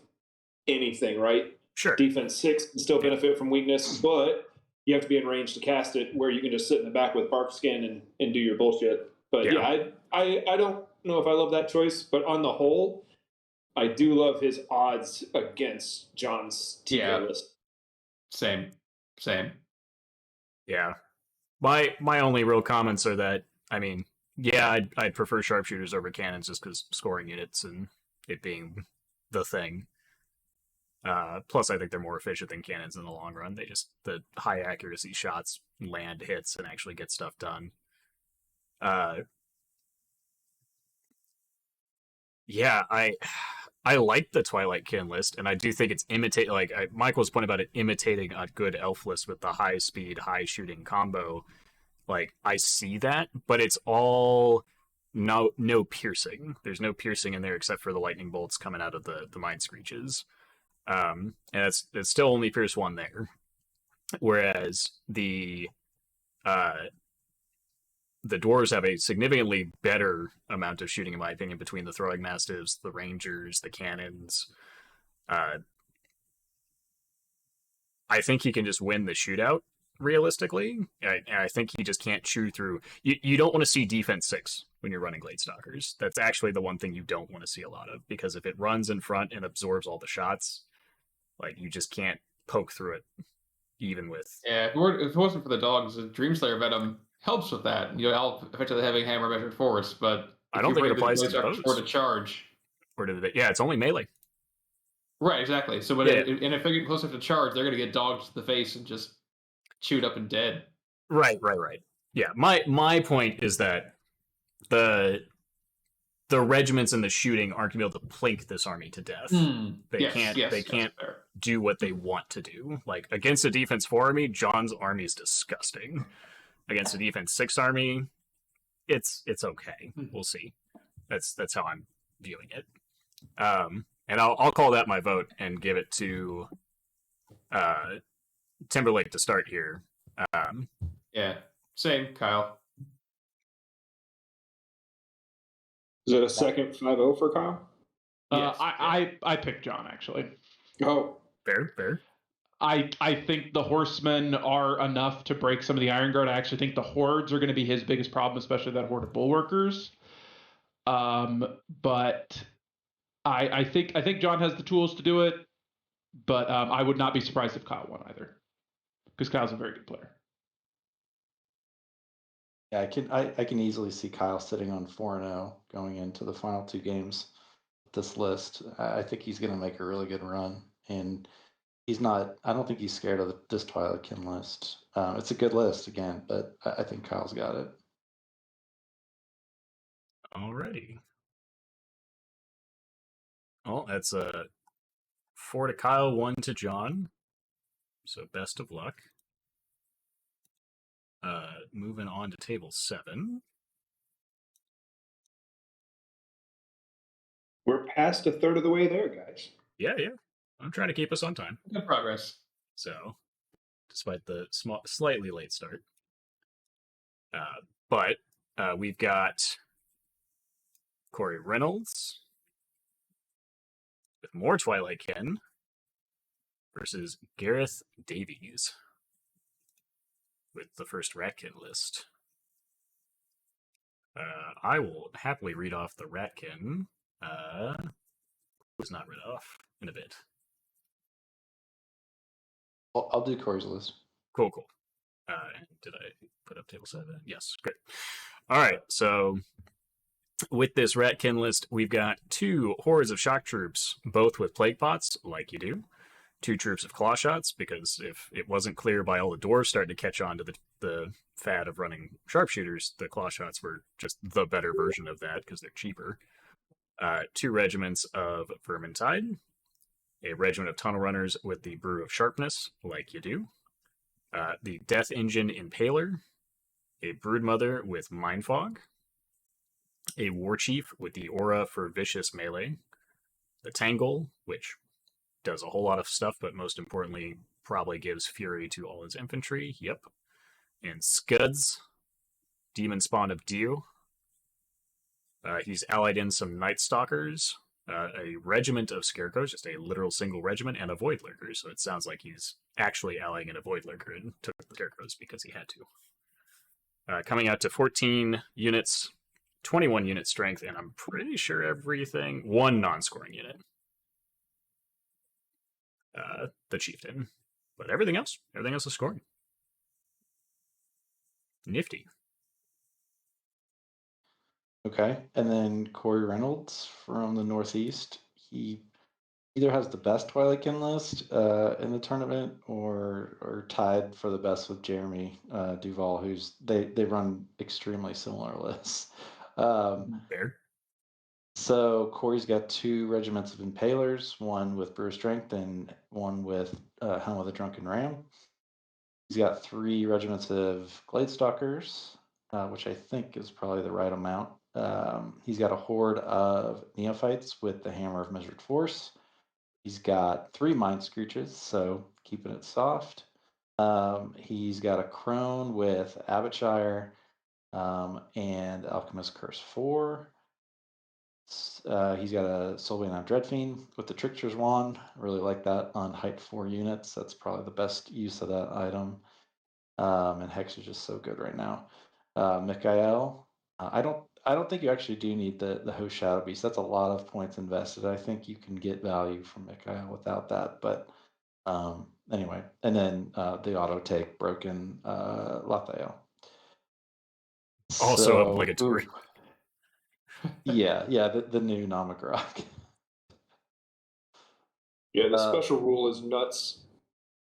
[SPEAKER 2] anything, right?
[SPEAKER 1] Sure.
[SPEAKER 2] Defense 6 can still benefit from weakness, but you have to be in range to cast it where you can just sit in the back with bark skin and do your bullshit. But I don't know if I love that choice, but on the whole, I do love his odds against John's TK list.
[SPEAKER 3] Same.
[SPEAKER 1] Yeah. My only real comments are that, I mean, yeah, I'd prefer sharpshooters over cannons just because scoring units and it being the thing. Plus, I think they're more efficient than cannons in the long run. The high accuracy shots land hits and actually get stuff done. Yeah, I like the Twilight Kin list, and I do think it's Michael's point about it imitating a good elf list with the high speed, high shooting combo. Like, I see that, but it's all no piercing. There's no piercing in there except for the lightning bolts coming out of the mind screeches. And it's still only pierce 1 there. Whereas the dwarves have a significantly better amount of shooting, in my opinion, between the throwing mastiffs, the rangers, the cannons. I think he can just win the shootout, realistically. I think he just can't chew through. You don't want to see defense 6 when you're running Gladestalkers. That's actually the one thing you don't want to see a lot of, because if it runs in front and absorbs all the shots, like, you just can't poke through it, even with...
[SPEAKER 3] Yeah, if it wasn't for the dogs, the Dreamslayer Venom helps with that. You know, effectively having hammer measured force, but
[SPEAKER 1] I don't think it applies to bows.
[SPEAKER 3] Or to charge.
[SPEAKER 1] Or to the... Yeah, it's only melee.
[SPEAKER 3] Right, exactly. So, but if they get close enough to charge, they're going to get dogged to the face and just chewed up and dead.
[SPEAKER 1] Right. Yeah, my point is that the regiments and the shooting aren't going to be able to plink this army to death. They can't do what they want to do. Like, against a defense 4 army, John's army is disgusting. Against a defense 6 army, it's okay. We'll see. That's how I'm viewing it. And I'll call that my vote and give it to Timberlake to start here.
[SPEAKER 3] Yeah, same, Kyle.
[SPEAKER 2] Is it a second 5-0 for Kyle?
[SPEAKER 3] Yes.
[SPEAKER 4] I picked John, actually.
[SPEAKER 2] Oh.
[SPEAKER 1] Fair.
[SPEAKER 4] I think the horsemen are enough to break some of the Iron Guard. I actually think the hordes are going to be his biggest problem, especially that horde of bulwarkers. But I think John has the tools to do it, but I would not be surprised if Kyle won either, because Kyle's a very good player.
[SPEAKER 5] Yeah, I can easily see Kyle sitting on 4-0 going into the final 2 games with this list. I think he's going to make a really good run, and I don't think he's scared of this Twilight Kin list. It's a good list again, but I think Kyle's got it.
[SPEAKER 1] Alrighty. Well, that's 4 to Kyle, 1 to John. So best of luck. Moving on to table 7.
[SPEAKER 2] We're past a third of the way there, guys.
[SPEAKER 1] Yeah. I'm trying to keep us on time.
[SPEAKER 3] Good progress.
[SPEAKER 1] So, despite the slightly late start. But we've got Cory Reynolds with more Twilight Kin versus Gareth Davies with the first Ratkin list. I will happily read off the Ratkin. Was not read off in a bit.
[SPEAKER 5] I'll do Cory's list.
[SPEAKER 1] Cool. Did I put up table 7? Yes, great. All right, so with this Ratkin list, we've got 2 hordes of shock troops, both with plague pots, like you do. 2 troops of claw shots, because if it wasn't clear by all the dwarves starting to catch on to the fad of running sharpshooters, the claw shots were just the better version of that because they're cheaper. 2 regiments of Vermintide, a regiment of tunnel runners with the Brew of Sharpness, like you do. The Death Engine Impaler, a Broodmother with Mindfog, a War Chief with the Aura for Vicious Melee, the Tangle, which does a whole lot of stuff, but most importantly, probably gives fury to all his infantry. Yep. And Scuds, Demon Spawn of Dew. He's allied in some Night Stalkers, a regiment of scarecrows, just a literal single regiment, and a void lurker. So it sounds like he's actually allying in a void lurker and took the scarecrows because he had to. Coming out to 14 units, 21 unit strength, and I'm pretty sure everything, one non-scoring unit. The chieftain, but everything else is scoring. Nifty.
[SPEAKER 5] Okay, and then Cory Reynolds from the Northeast. He either has the best Twilight Kin list in the tournament, or tied for the best with Jeremy Duval, who's they run extremely similar lists.
[SPEAKER 1] Fair.
[SPEAKER 5] So Cory's got 2 regiments of Impalers, one with Brewer Strength and one with Helm of the Drunken Ram. He's got 3 regiments of Gladestalkers, which I think is probably the right amount. He's got a horde of Neophytes with the Hammer of Measured Force. He's got 3 Mind Screeches, so keeping it soft. He's got a Crone with Abbotshire and Alchemist Curse 4. He's got a Soulbane Dreadfiend with the Trickster's Wand. Really like that on height 4 units. That's probably the best use of that item. And Hex is just so good right now. Mikael, I don't think you actually do need the Host Shadow Beast. That's a lot of points invested. I think you can get value from Mikael without that. But anyway, and then the auto take broken Lathael.
[SPEAKER 1] Also obligatory.
[SPEAKER 5] Yeah, the new Namagrok.
[SPEAKER 2] Yeah, the special rule is nuts.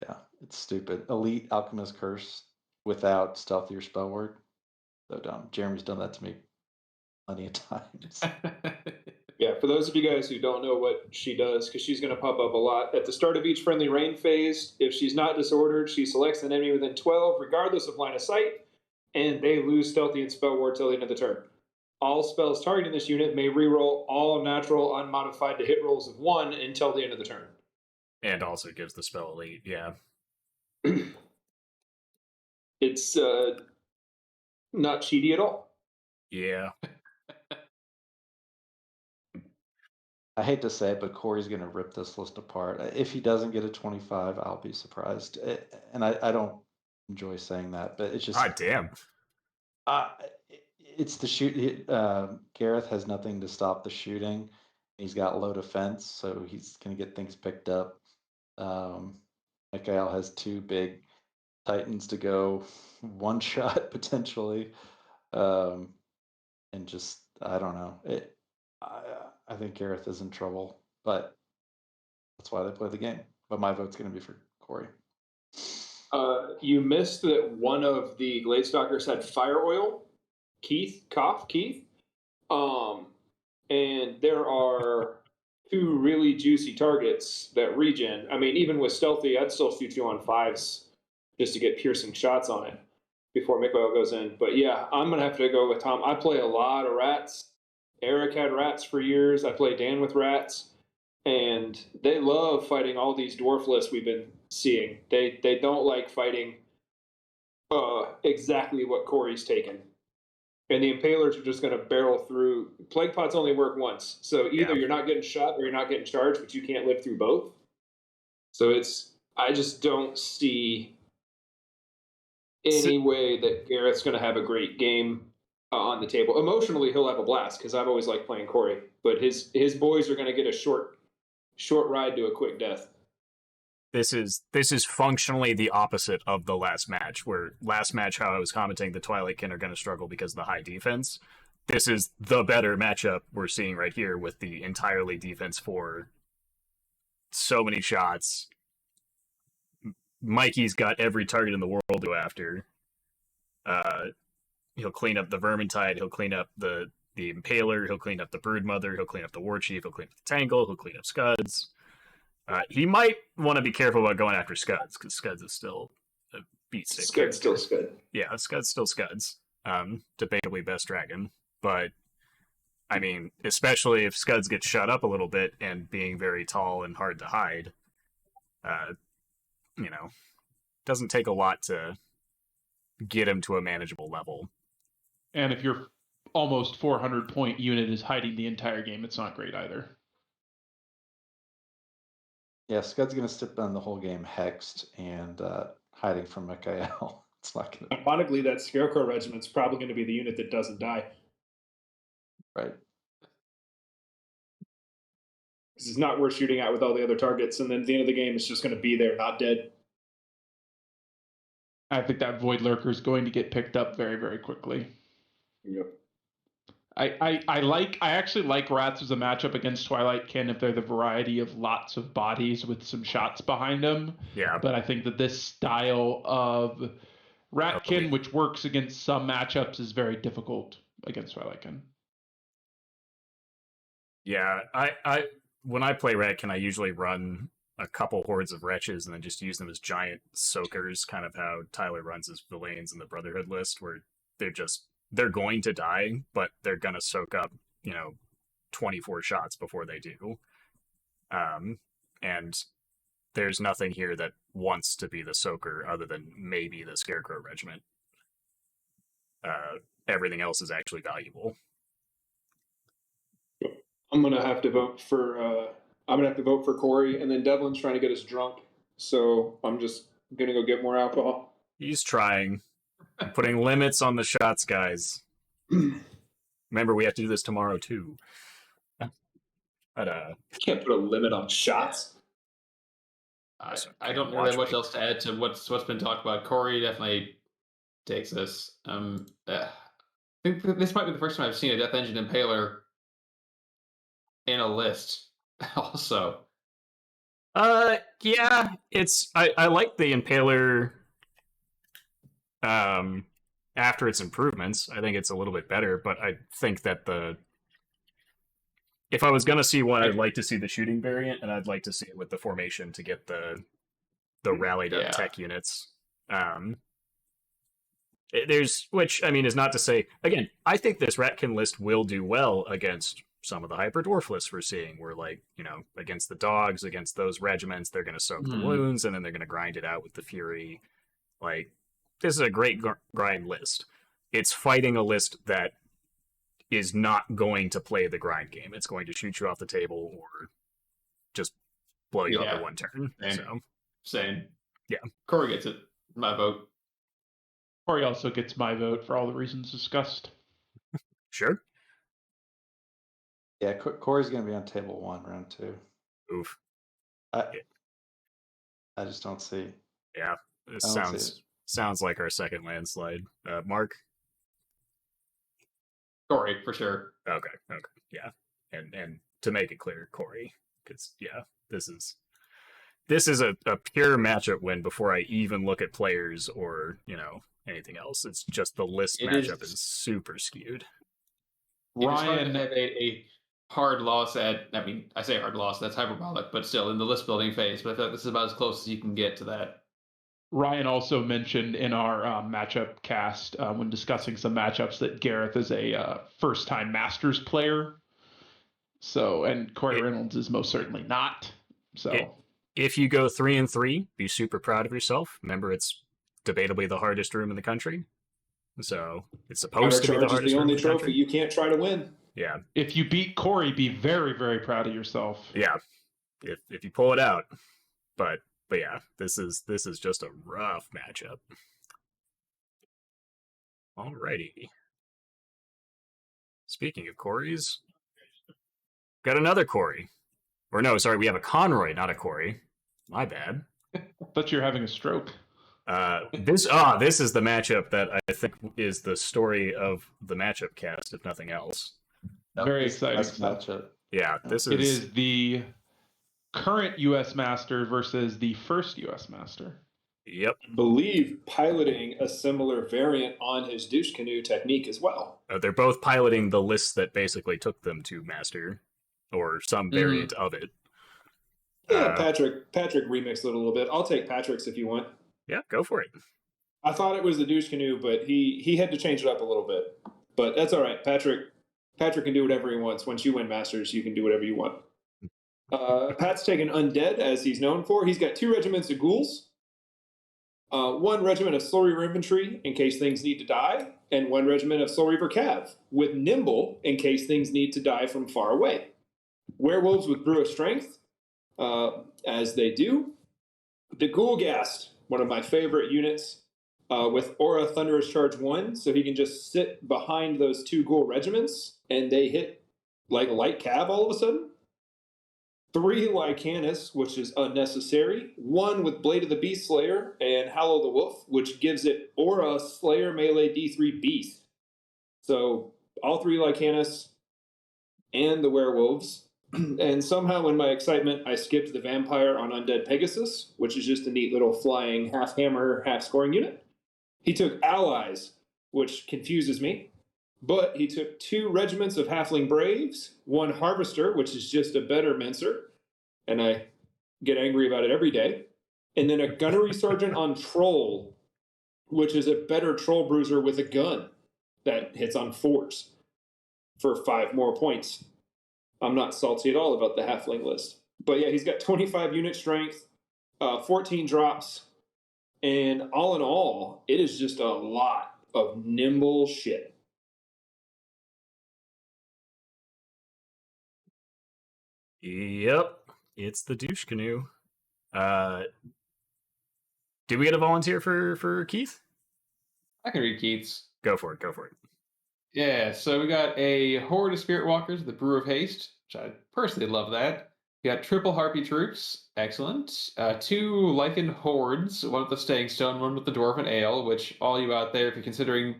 [SPEAKER 5] Yeah, it's stupid. Elite Alchemist Curse without Stealthy or Spell Word. So dumb. Jeremy's done that to me plenty of times.
[SPEAKER 2] Yeah, for those of you guys who don't know what she does, because she's going to pop up a lot, at the start of each friendly rain phase, if she's not disordered, she selects an enemy within 12, regardless of line of sight, and they lose Stealthy and Spell Ward till the end of the turn. All spells targeting this unit may reroll all natural unmodified to hit rolls of 1 until the end of the turn.
[SPEAKER 1] And also gives the spell elite, yeah.
[SPEAKER 2] It's not cheaty at all.
[SPEAKER 1] Yeah.
[SPEAKER 5] I hate to say it, but Cory's going to rip this list apart. If he doesn't get a 25, I'll be surprised. And I don't enjoy saying that, but it's just...
[SPEAKER 1] God damn.
[SPEAKER 5] It's the shoot. Gareth has nothing to stop the shooting. He's got low defense, so he's going to get things picked up. Mikael has 2 big Titans to go one shot potentially. And just, I don't know. I think Gareth is in trouble, but that's why they play the game. But my vote's going to be for Cory.
[SPEAKER 2] You missed that one of the Gladestalkers had Fire Oil. Keith. And there are 2 really juicy targets that regen. I mean, even with Stealthy, I'd still shoot you on 5s just to get piercing shots on it before Mikael goes in. But yeah, I'm going to have to go with Tom. I play a lot of rats. Eric had rats for years. I play Dan with rats. And they love fighting all these dwarf lists we've been seeing. They don't like fighting exactly what Cory's taken. And the Impalers are just going to barrel through. Plague Pots only work once. So either you're not getting shot or you're not getting charged, but you can't live through both. So I just don't see any way that Garrett's going to have a great game on the table. Emotionally, he'll have a blast because I've always liked playing Cory. But his boys are going to get a short ride to a quick death.
[SPEAKER 1] This is functionally the opposite of the last match, where last match how I was commenting the Twilight Kin are going to struggle because of the high defense. This is the better matchup we're seeing right here with the entirely defense 4. So many shots. Mikey's got every target in the world to go after. He'll clean up the Vermintide, he'll clean up the Impaler, he'll clean up the Broodmother, he'll clean up the War Chief, he'll clean up the Tangle, he'll clean up Scuds. He might want to be careful about going after Scuds, because Scuds is still a beat sick.
[SPEAKER 2] Scud's still Scud.
[SPEAKER 1] Yeah, Scud's still Scuds. Debatably best dragon. But, I mean, especially if Scuds gets shut up a little bit and being very tall and hard to hide, doesn't take a lot to get him to a manageable level.
[SPEAKER 4] And if your almost 400-point unit is hiding the entire game, it's not great either.
[SPEAKER 5] Yeah, Scud's going to spend the whole game hexed and hiding from Mikael. It's not going to be
[SPEAKER 2] Ironically, that Scarecrow Regiment's probably going to be the unit that doesn't die.
[SPEAKER 5] right.
[SPEAKER 2] Because it's not worth shooting at with all the other targets, and then at the end of the game, it's just going to be there, not dead.
[SPEAKER 4] I think that Void Lurker is going to get picked up very, very quickly.
[SPEAKER 2] Yep.
[SPEAKER 4] I actually like Rats as a matchup against Twilight Kin if they're the variety of lots of bodies with some shots behind them.
[SPEAKER 1] Yeah.
[SPEAKER 4] But I think that this style of Ratkin, which works against some matchups, is very difficult against Twilight Kin.
[SPEAKER 1] Yeah, I when I play Ratkin, I usually run a couple hordes of wretches and then just use them as giant soakers, kind of how Tyler runs his villains in the Brotherhood list, where they're going to die, but they're gonna soak up, 24 shots before they do. And there's nothing here that wants to be the soaker other than maybe the Scarecrow Regiment. Everything else is actually valuable.
[SPEAKER 2] I'm gonna have to vote for Cory, and then Devlin's trying to get us drunk, so I'm just gonna go get more alcohol.
[SPEAKER 1] He's trying. Putting limits on the shots, guys. Remember, we have to do this tomorrow too. But
[SPEAKER 2] Can't put a limit on shots.
[SPEAKER 3] I don't really have much else to add to what's been talked about. Cory definitely takes this. I think this might be the first time I've seen a Death Engine Impaler in a list. Also,
[SPEAKER 1] yeah, I like the Impaler. After its improvements, I think it's a little bit better, but I think that if I was gonna see one, I'd like to see the shooting variant, and I'd like to see it with the formation to get the rallied up tech units. Which I mean is not to say, again, I think this Ratkin list will do well against some of the Hyperdwarf lists we're seeing, where against the dogs, against those regiments, they're gonna soak the wounds, and then they're gonna grind it out with the Fury. This is a great grind list. It's fighting a list that is not going to play the grind game. It's going to shoot you off the table or just blow you up in one turn.
[SPEAKER 3] Same.
[SPEAKER 1] Yeah.
[SPEAKER 3] Cory gets it. My vote.
[SPEAKER 4] Cory also gets my vote for all the reasons discussed.
[SPEAKER 1] Sure.
[SPEAKER 5] Yeah, Cory's going to be on table 1, round 2.
[SPEAKER 1] Oof.
[SPEAKER 5] I just don't see.
[SPEAKER 1] Yeah, this sounds like our second landslide. Mark?
[SPEAKER 3] Cory, for sure.
[SPEAKER 1] Okay, yeah. And to make it clear, Cory, because, yeah, this is a pure matchup win before I even look at players or, anything else. It's just the list matchup is super skewed.
[SPEAKER 3] Ryan had a hard loss I say hard loss, that's hyperbolic, but still in the list building phase. But I feel like this is about as close as you can get to that.
[SPEAKER 4] Ryan also mentioned in our matchup cast when discussing some matchups that Gareth is a first-time Masters player. So, and Cory Reynolds is most certainly not. So,
[SPEAKER 1] if you go 3-3, be super proud of yourself. Remember, it's debatably the hardest room in the country. So it's supposed to be the hardest room in the country.
[SPEAKER 2] Trophy you can't try to win.
[SPEAKER 1] Yeah.
[SPEAKER 4] If you beat Cory, be very, very proud of yourself.
[SPEAKER 1] Yeah. If you pull it out, but yeah, this is just a rough matchup. Alrighty. Speaking of Corys, got another Cory. Or no, sorry, we have a Conroy, not a Cory. My bad.
[SPEAKER 4] I thought you were having a stroke.
[SPEAKER 1] This is the matchup that I think is the story of the matchup cast, if nothing else.
[SPEAKER 4] Very exciting
[SPEAKER 5] matchup.
[SPEAKER 1] Yeah,
[SPEAKER 4] It is the current U.S. Master versus the first U.S. Master.
[SPEAKER 1] Yep.
[SPEAKER 2] I believe piloting a similar variant on his douche canoe technique as well.
[SPEAKER 1] They're both piloting the list that basically took them to Master, or some variant of it.
[SPEAKER 2] Yeah, Patrick remixed it a little bit. I'll take Patrick's if you want.
[SPEAKER 1] Yeah, go for it.
[SPEAKER 2] I thought it was the douche canoe, but he had to change it up a little bit. But that's all right. Patrick can do whatever he wants. Once you win Masters, you can do whatever you want. Pat's taken Undead, as he's known for. He's got 2 regiments of ghouls, 1 regiment of Soul Reaver infantry in case things need to die, and 1 regiment of Soul Reaver cav with Nimble in case things need to die from far away. Werewolves with Brew of Strength, as they do. The Ghoulgast, one of my favorite units, with Aura Thunderous Charge 1, so he can just sit behind those 2 ghoul regiments, and they hit like light cav all of a sudden. 3 Lycanus, which is unnecessary. 1 with Blade of the Beast Slayer and Hallow the Wolf, which gives it Aura Slayer Melee D3 Beast. So all 3 Lycanus and the werewolves. And somehow in my excitement, I skipped the vampire on Undead Pegasus, which is just a neat little flying half hammer, half scoring unit. He took allies, which confuses me. But he took 2 regiments of Halfling Braves, 1 Harvester, which is just a better Mincer, and I get angry about it every day, and then a Gunnery Sergeant on Troll, which is a better Troll Bruiser with a gun that hits on 4s for 5 more points. I'm not salty at all about the Halfling list. But yeah, he's got 25 unit strength, 14 drops, and all in all, it is just a lot of nimble shit.
[SPEAKER 1] Yep, it's the douche canoe. Did we get a volunteer for Keith?
[SPEAKER 3] I can read Keith's.
[SPEAKER 1] Go for it.
[SPEAKER 3] Yeah, so we got a horde of Spirit Walkers, the Brew of Haste, which I personally love that. We got triple Harpy troops, excellent. 2 Lichen hordes, one with the Staying Stone, one with the Dwarven Ale, which all you out there, if you're considering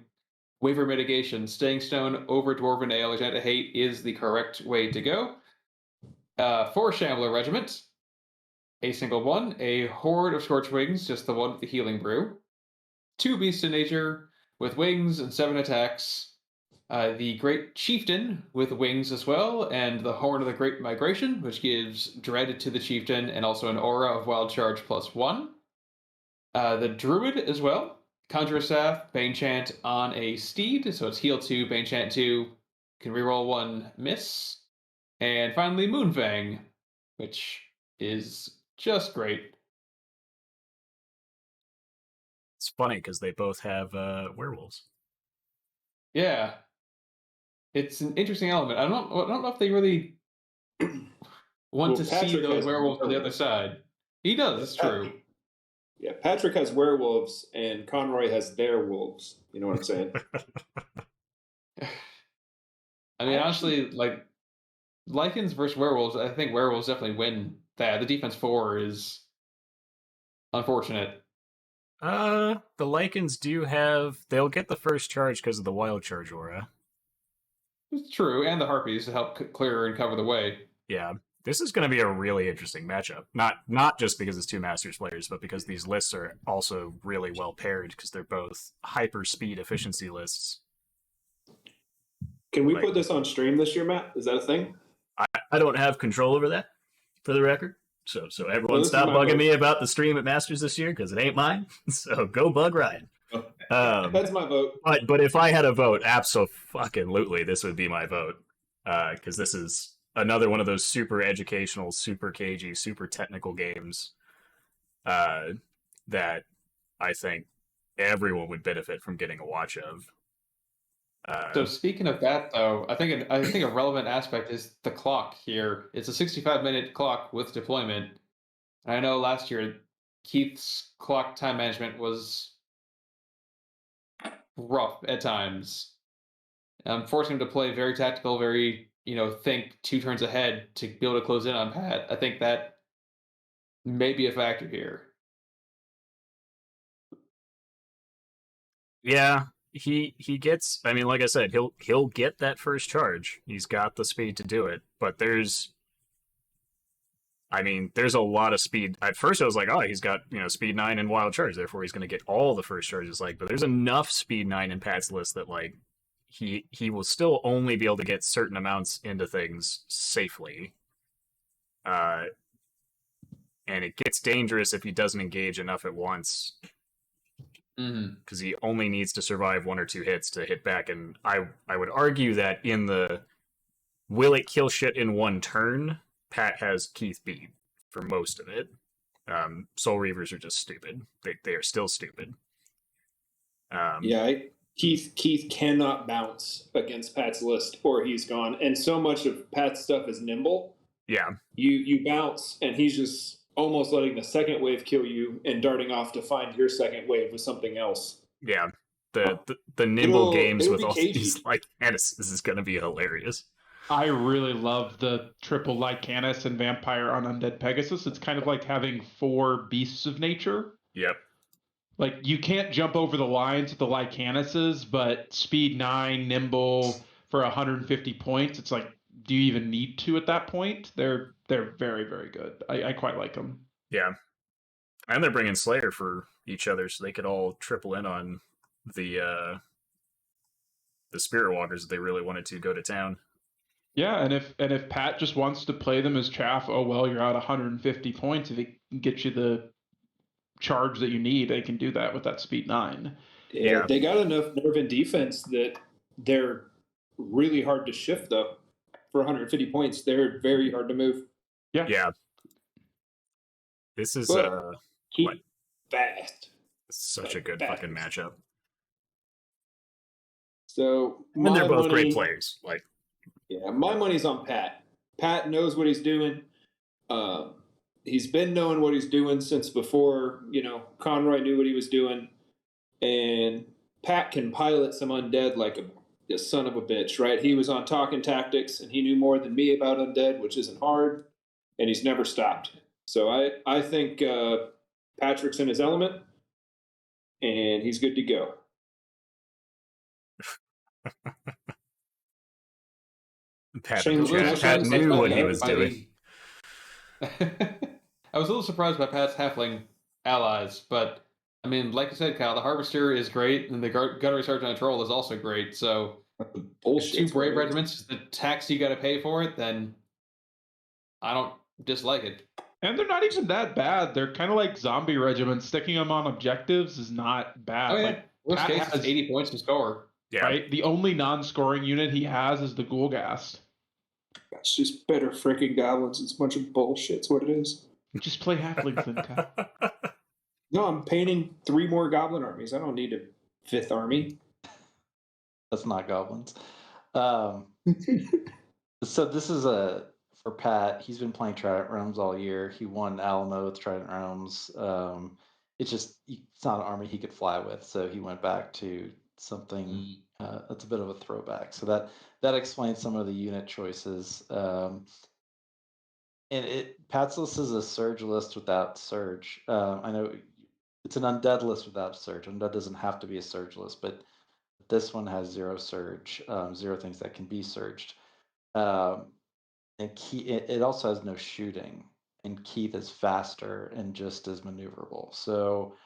[SPEAKER 3] waiver mitigation, Staying Stone over Dwarven Ale, Agenda Hate is the correct way to go. 4 Shambler Regiment, a single one, a horde of Scorch Wings, just the one with the Healing Brew. 2 Beasts of Nature with wings and 7 attacks. The Great Chieftain with wings as well, and the Horn of the Great Migration, which gives Dread to the Chieftain and also an aura of Wild Charge +1. The Druid as well. Conjurer Staff, Bane Chant on a Steed, so it's Heal 2, Bane Chant 2, can reroll 1 miss. And finally, Moonfang, which is just great.
[SPEAKER 1] It's funny because they both have werewolves.
[SPEAKER 3] Yeah. It's an interesting element. I don't know if they really want to see those werewolves on the other side. He does, it's true.
[SPEAKER 2] Yeah, Patrick has werewolves and Conroy has their wolves. You know what I'm saying?
[SPEAKER 3] I mean, honestly, like, Lycans versus werewolves, I think werewolves definitely win that. The defense 4 is unfortunate.
[SPEAKER 1] The Lycans they'll get the first charge because of the Wild Charge aura.
[SPEAKER 3] It's true, and the Harpies to help clear and cover the way.
[SPEAKER 1] Yeah, this is going to be a really interesting matchup. Not just because it's 2 Masters players, but because these lists are also really well paired because they're both hyper speed efficiency lists.
[SPEAKER 2] Can we put this on stream this year, Matt? Is that a thing?
[SPEAKER 1] I don't have control over that, for the record. So everyone stop bugging me about the stream at Masters this year because it ain't mine. So go bug Ryan.
[SPEAKER 2] That's my vote.
[SPEAKER 1] But if I had a vote, absolutely, this would be my vote. Because this is another one of those super educational, super cagey, super technical games that I think everyone would benefit from getting a watch of.
[SPEAKER 3] So speaking of that, though, I think a relevant aspect is the clock here. It's a 65-minute clock with deployment. I know last year Keith's clock time management was rough at times. I'm forcing him to play very tactical, very, think 2 turns ahead to be able to close in on Pat. I think that may be a factor here.
[SPEAKER 1] Yeah, he gets. I mean, like I said, he'll get that first charge. He's got the speed to do it, but there's a lot of speed. At first, I was like, oh, he's got speed 9 and wild charge, therefore he's going to get all the first charges. But there's enough speed 9 in Pat's list that he will still only be able to get certain amounts into things safely. And it gets dangerous if he doesn't engage enough at once. Because he only needs to survive 1 or 2 hits to hit back, and I would argue that in the will it kill shit in 1 turn, Pat has Keith beat for most of it. Soul Reavers are just stupid. They are still stupid.
[SPEAKER 2] Keith cannot bounce against Pat's list, or he's gone. And so much of Pat's stuff is nimble
[SPEAKER 1] Yeah.
[SPEAKER 2] You bounce, and he's just almost letting the second wave kill you and darting off to find your second wave with something else.
[SPEAKER 1] Yeah. The nimble games
[SPEAKER 2] it'll
[SPEAKER 1] with
[SPEAKER 2] be
[SPEAKER 1] all
[SPEAKER 2] cagey.
[SPEAKER 1] these Lycanus, this is going to be hilarious.
[SPEAKER 4] I really love the triple Lycanus and Vampire on Undead Pegasus. It's kind of like having 4 Beasts of Nature.
[SPEAKER 1] Yep.
[SPEAKER 4] Like, you can't jump over the lines with the Lycanuses, but speed 9, nimble for 150 points. It's like, do you even need to at that point? They're very, very good. I quite like them.
[SPEAKER 1] Yeah. And they're bringing Slayer for each other, so they could all triple in on the Spirit Walkers if they really wanted to go to town.
[SPEAKER 4] Yeah, and if Pat just wants to play them as chaff, oh well, you're out 150 points. If it can get you the charge that you need, they can do that with that speed 9.
[SPEAKER 1] Yeah.
[SPEAKER 2] They got enough nerve and defense that they're really hard to shift, though. For 150 points, they're very hard to move.
[SPEAKER 1] Yeah. This is
[SPEAKER 2] But keep
[SPEAKER 1] what?
[SPEAKER 2] fast.
[SPEAKER 1] Such a good fucking matchup.
[SPEAKER 2] So
[SPEAKER 1] And they're both great players. Like,
[SPEAKER 2] yeah, my money's on Pat. Pat knows what he's doing. He's been knowing what he's doing since before, Conroy knew what he was doing. And Pat can pilot some undead like a son of a bitch, right? He was on Talking Tactics, and he knew more than me about undead, which isn't hard, and he's never stopped. So I think Patrick's in his element, and he's good to go.
[SPEAKER 1] Pat knew what he was doing.
[SPEAKER 3] I was a little surprised by Pat's halfling allies, but I mean, like you said, Kyle, the Harvester is great, and the Gunnery Sergeant Troll is also great. So, if 2 Brave regiments is the tax you got to pay for it, then I don't dislike it.
[SPEAKER 4] And they're not even that bad. They're kind of like zombie regiments. Sticking them on objectives is not bad.
[SPEAKER 3] Oh yeah,
[SPEAKER 4] like,
[SPEAKER 3] worst
[SPEAKER 4] Pat
[SPEAKER 3] case
[SPEAKER 4] has,
[SPEAKER 3] is 80 points to score.
[SPEAKER 1] Yeah.
[SPEAKER 4] Right? The only non-scoring unit he has is the Ghoulgast.
[SPEAKER 2] It's just better freaking goblins. It's a bunch of bullshit. It's what it is.
[SPEAKER 4] Just play halflings then, Kyle.
[SPEAKER 2] No, I'm painting 3 more goblin armies. I don't need a 5th army.
[SPEAKER 5] That's not goblins. So this is for Pat. He's been playing Trident Realms all year. He won Alamo with Trident Realms. It's not an army he could fly with, so he went back to something that's a bit of a throwback. So that explains some of the unit choices. And Pat's list is a Surge list without Surge. I know it's an Undead list without Surge. Undead doesn't have to be a Surge list, but this one has 0 Surge, 0 things that can be surged. And it also has no shooting, and Keith is faster and just as maneuverable. So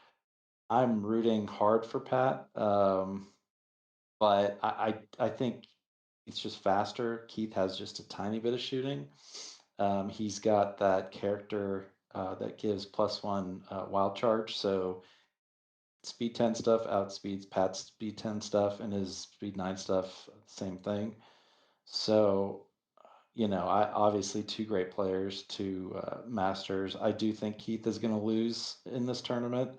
[SPEAKER 5] I'm rooting hard for Pat, but I think it's just faster. Keith has just a tiny bit of shooting. He's got that character that gives +1 wild charge, so speed 10 stuff outspeeds Pat's speed 10 stuff, and his speed 9 stuff, same thing. So, I obviously 2 great players, 2 masters. I do think Keith is going to lose in this tournament,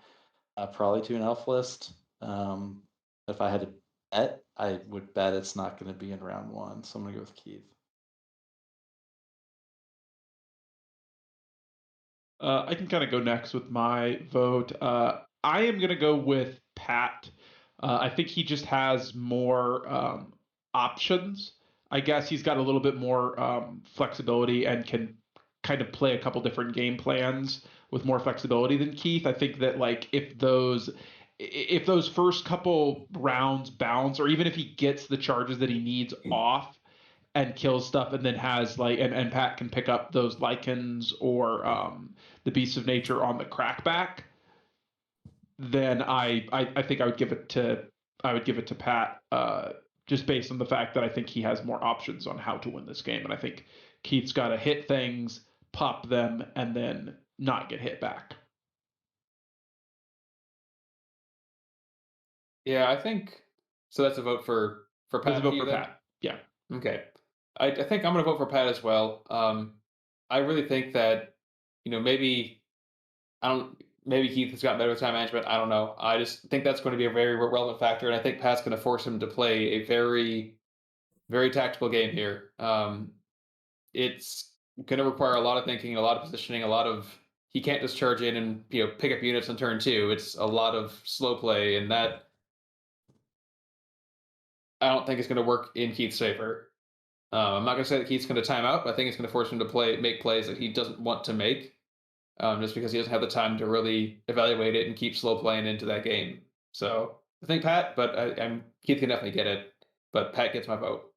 [SPEAKER 5] probably to an elf list. If I had to bet, I would bet it's not going to be in round 1. So I'm going to go with Keith.
[SPEAKER 4] I can kind of go next with my vote. I am going to go with Pat. I think he just has more options. I guess he's got a little bit more flexibility and can kind of play a couple different game plans with more flexibility than Keith. I think that like if those first couple rounds bounce, or even if he gets the charges that he needs off and kills stuff, and then has like and Pat can pick up those lichens or the beasts of nature on the crackback, then I think I would give it to Pat, just based on the fact that I think he has more options on how to win this game, and I think Keith's got to hit things, pop them, and then not get hit back.
[SPEAKER 3] Yeah, I think so. That's a vote for Pat.
[SPEAKER 4] That's a vote for Pat. Yeah.
[SPEAKER 3] Okay. I think I'm going to vote for Pat as well. I really think that maybe Keith has gotten better with time management. I don't know. I just think that's going to be a very relevant factor, and I think Pat's going to force him to play a very, very tactical game here. It's going to require a lot of thinking, a lot of positioning, a lot of. He can't just charge in and pick up units on turn 2. It's a lot of slow play, and that I don't think is going to work in Keith's favor. I'm not going to say that Keith's going to time out, but I think it's going to force him to make plays that he doesn't want to make, just because he doesn't have the time to really evaluate it and keep slow playing into that game. So I think Pat, but Keith can definitely get it, but Pat gets my vote.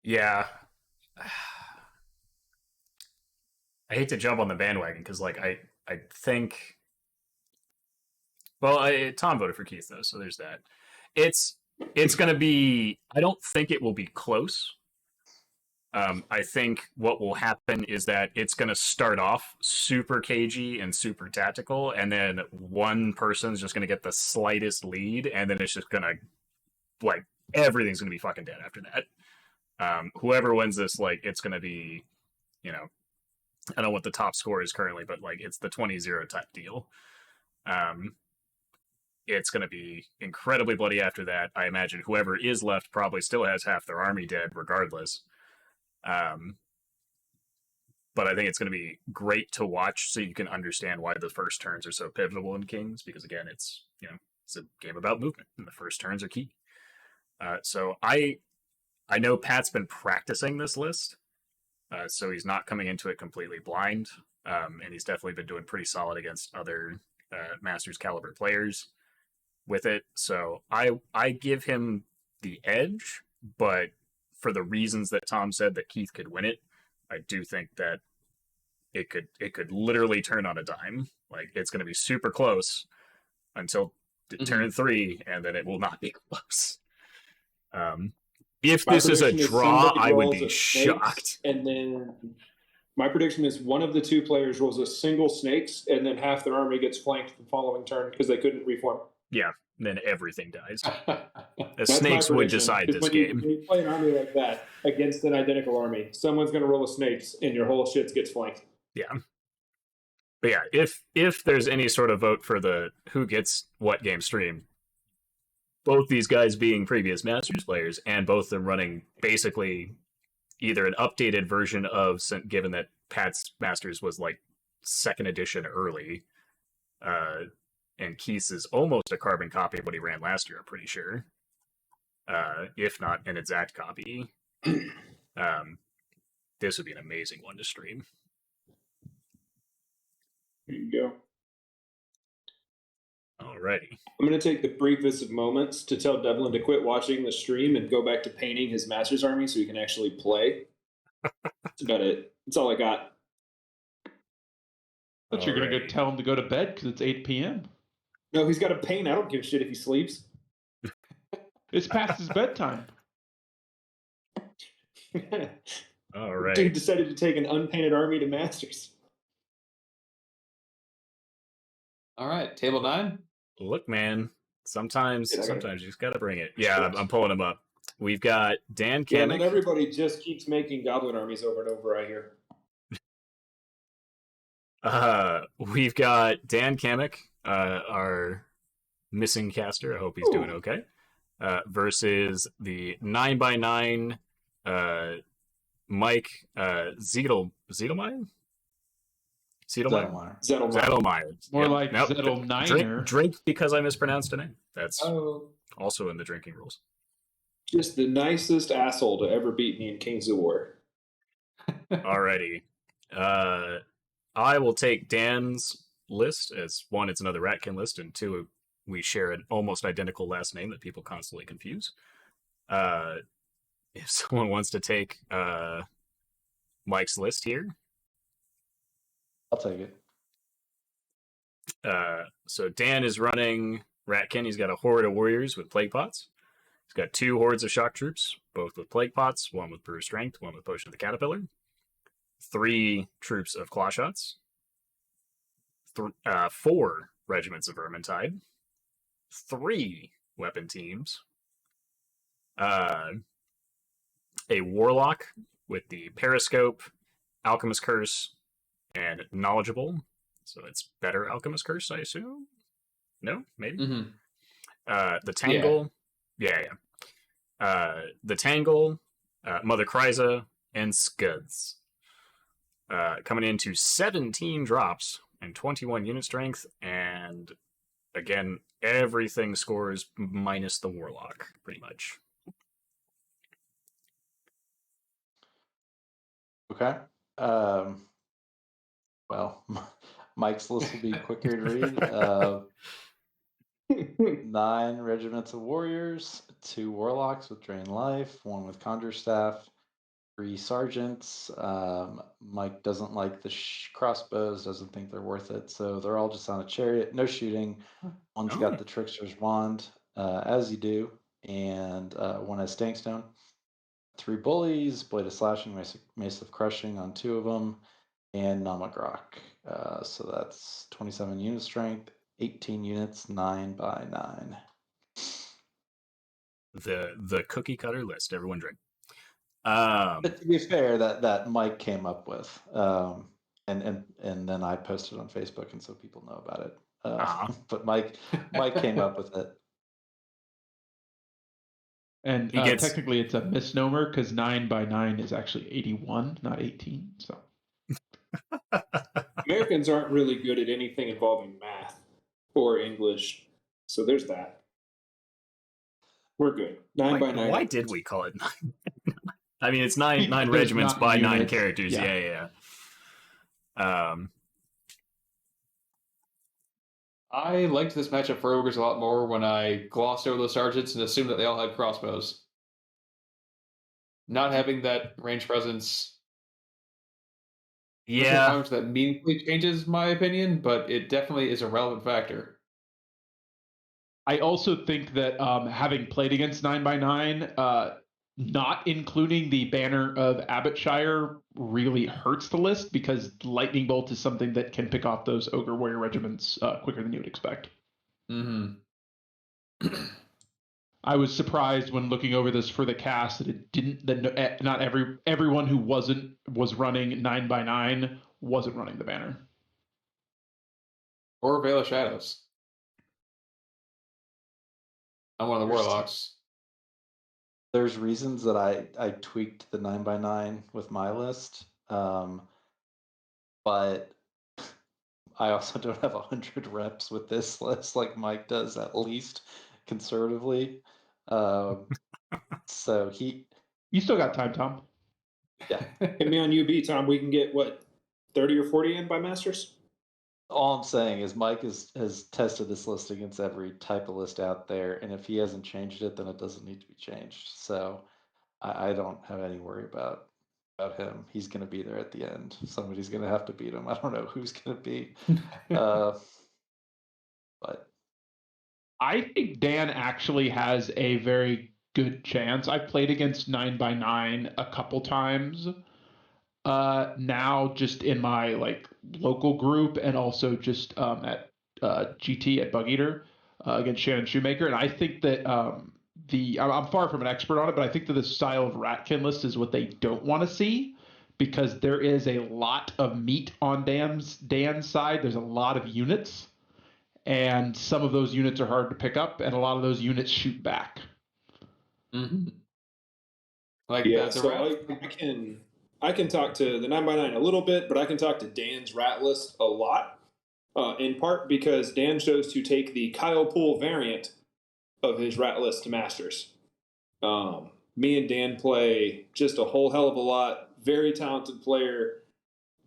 [SPEAKER 1] Yeah. I hate to jump on the bandwagon because, like, I think. Well, Tom voted for Keith though, so there's that. It's going to be. I don't think it will be close. I think what will happen is that it's going to start off super cagey and super tactical, and then one person's just going to get the slightest lead, and then it's just going to, like, everything's going to be fucking dead after that. Whoever wins this, like, it's going to be, I don't know what the top score is currently, but, like, it's the 20-0 type deal. It's going to be incredibly bloody after that. I imagine whoever is left probably still has half their army dead regardless. But I think it's going to be great to watch so you can understand why the first turns are so pivotal in Kings, because again, it's a game about movement and the first turns are key. So I know Pat's been practicing this list, so he's not coming into it completely blind, and he's definitely been doing pretty solid against other Masters caliber players with it. So I give him the edge, but for the reasons that Tom said that Keith could win it, I do think that it could literally turn on a dime. Like, it's going to be super close until turn 3, and then it will not be close. If this is a draw, I would be shocked.
[SPEAKER 2] And then my prediction is one of the two players rolls a single snakes, and then half their army gets flanked the following turn because they couldn't reform.
[SPEAKER 1] Yeah, then everything dies. The snakes would decide this game.
[SPEAKER 2] When you play an army like that against an identical army, someone's going to roll a snakes, and your whole shit gets flanked.
[SPEAKER 1] Yeah. But yeah, if there's any sort of vote for the who gets what game stream, both these guys being previous Masters players and both of them running basically either an updated version of, given that Pat's Masters was like 2nd edition early, and Keith's is almost a carbon copy of what he ran last year, I'm pretty sure. If not an exact copy. This would be an amazing one to stream.
[SPEAKER 2] Here you go.
[SPEAKER 1] Alrighty.
[SPEAKER 2] I'm going to take the briefest of moments to tell Devlin to quit watching the stream and go back to painting his Masters army so he can actually play. That's about it. That's all I got.
[SPEAKER 4] But you're going to go tell him to go to bed because it's 8 p.m.
[SPEAKER 2] No, he's got to paint. I don't give a shit if he sleeps.
[SPEAKER 4] It's past his bedtime.
[SPEAKER 1] All right.
[SPEAKER 2] Dude decided to take an unpainted army to Masters.
[SPEAKER 3] All right, table 9.
[SPEAKER 1] Look, man. Sometimes you just got to bring it. Yeah, I'm pulling them up. We've got Dan Kamek.
[SPEAKER 2] Yeah, not everybody just keeps making goblin armies over and over, I hear.
[SPEAKER 1] We've got Dan Kamek, our missing caster. I hope he's doing okay. Versus the 9x9 Mike Zettelmeyer? Zettelmeyer.
[SPEAKER 4] More like Zettelmeyer.
[SPEAKER 1] Drink because I mispronounced a name. That's also in the drinking rules.
[SPEAKER 2] Just the nicest asshole to ever beat me in Kings of War.
[SPEAKER 1] Alrighty. I will take Dan's list as, one, it's another Ratkin list, and two, we share an almost identical last name that people constantly confuse. If someone wants to take Mike's list here.
[SPEAKER 5] I'll take it.
[SPEAKER 1] So Dan is running Ratkin. He's got a horde of warriors with plague pots. He's got 2 hordes of shock troops, both with plague pots, one with brew strength, one with potion of the caterpillar. 3 troops of claw shots. 4 regiments of vermintide. 3 weapon teams. A warlock with the periscope, alchemist curse, and knowledgeable. So it's better alchemist curse, I assume? No? Maybe?
[SPEAKER 3] Mm-hmm.
[SPEAKER 1] The tangle. Yeah. The tangle, Mother Kryza, and scuds. Coming into 17 drops and 21 unit strength, and again, everything scores minus the Warlock, pretty much.
[SPEAKER 5] Okay. Well, Mike's list will be quicker to read. 9 regiments of warriors, 2 warlocks with drain life, 1 with conjure staff, 3 sergeants. Mike doesn't like the crossbows, doesn't think they're worth it, so they're all just on a chariot, no shooting. One's got the trickster's wand, as you do, and 1 has stankstone. 3 bullies, blade of slashing, mace of crushing on 2 of them, and Namagrok. So that's 27 unit strength, 18 units, 9 by 9.
[SPEAKER 1] The cookie cutter list. Everyone drink.
[SPEAKER 5] But to be fair, that Mike came up with, and then I posted on Facebook, and so people know about it. But Mike came up with it.
[SPEAKER 4] And technically, it's a misnomer because 9 by 9 is actually 81, not 18. So
[SPEAKER 2] Americans aren't really good at anything involving math or English, so there's that. We're good. 9 by 9.
[SPEAKER 1] Why did we call it 9? I mean, it's nine regiments by units. 9 characters. Yeah.
[SPEAKER 3] I liked this matchup for ogres a lot more when I glossed over the sergeants and assumed that they all had crossbows. Not having that range presence.
[SPEAKER 1] Yeah.
[SPEAKER 3] How much that meaningfully changes my opinion, but it definitely is a relevant factor.
[SPEAKER 4] I also think that having played against 9 by 9, not including the banner of Abbottshire really hurts the list because lightning bolt is something that can pick off those ogre warrior regiments quicker than you would expect.
[SPEAKER 3] Mm-hmm.
[SPEAKER 4] I was surprised when looking over this for the cast that it didn't. That not everyone who was running 9 by 9 wasn't running the banner
[SPEAKER 3] or Veil of Shadows. I'm one of the warlocks.
[SPEAKER 5] There's reasons that I tweaked the 9 by 9 with my list, but I also don't have 100 reps with this list like Mike does, at least conservatively. So
[SPEAKER 4] you still got time, Tom.
[SPEAKER 5] Yeah.
[SPEAKER 2] Hit me on UB, Tom. We can get, 30 or 40 in by Masters?
[SPEAKER 5] All I'm saying is Mike has tested this list against every type of list out there, and if he hasn't changed it, then it doesn't need to be changed. So I don't have any worry about him. He's going to be there at the end. Somebody's going to have to beat him. I don't know who's going to be. But
[SPEAKER 4] I think Dan actually has a very good chance. I've played against 9 by 9 a couple times. Now just in my local group and also just at GT at Bug Eater against Shannon Shoemaker, and I think that I'm far from an expert on it, but I think that the style of Ratkin list is what they don't want to see because there is a lot of meat on Dan's side. There's a lot of units, and some of those units are hard to pick up, and a lot of those units shoot back.
[SPEAKER 3] Mm-hmm.
[SPEAKER 2] I can talk to the 9 by 9 a little bit, but I can talk to Dan's rat list a lot, in part because Dan chose to take the Kyle Poole variant of his rat list to Masters. Me and Dan play just a whole hell of a lot. Very talented player.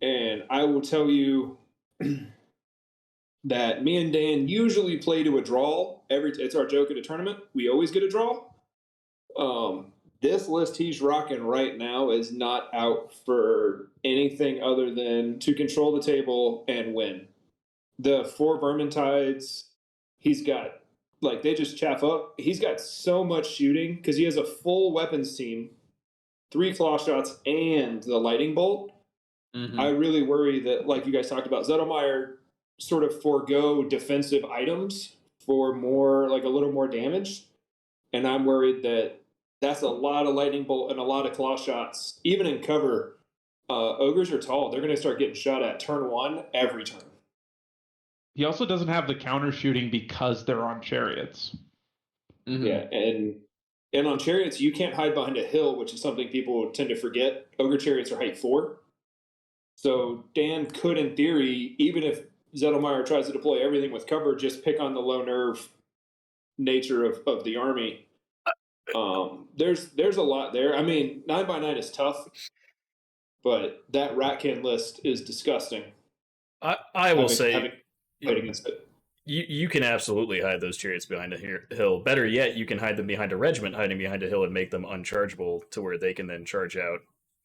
[SPEAKER 2] And I will tell you that me and Dan usually play to a draw. It's our joke at a tournament. We always get a draw. This list he's rocking right now is not out for anything other than to control the table and win. The 4 Vermintides, he's got, they just chaff up. He's got so much shooting because he has a full weapons team, 3 claw shots, and the lightning bolt. Mm-hmm. I really worry that, like you guys talked about, Zettelmeyer sort of forego defensive items for more, a little more damage. And I'm worried that that's a lot of lightning bolt and a lot of claw shots. Even in cover, ogres are tall. They're going to start getting shot at turn 1 every turn.
[SPEAKER 4] He also doesn't have the counter shooting because they're on chariots.
[SPEAKER 2] Mm-hmm. Yeah, and And on chariots, you can't hide behind a hill, which is something people tend to forget. Ogre chariots are height 4. So Dan could, in theory, even if Zettelmeyer tries to deploy everything with cover, just pick on the low nerve nature of the army. There's a lot there. I mean, 9x9 is tough, but that Ratkin list is disgusting.
[SPEAKER 1] I will say,
[SPEAKER 2] having played against it.
[SPEAKER 1] You can absolutely hide those chariots behind a hill. Better yet, you can hide them behind a regiment hiding behind a hill and make them unchargeable to where they can then charge out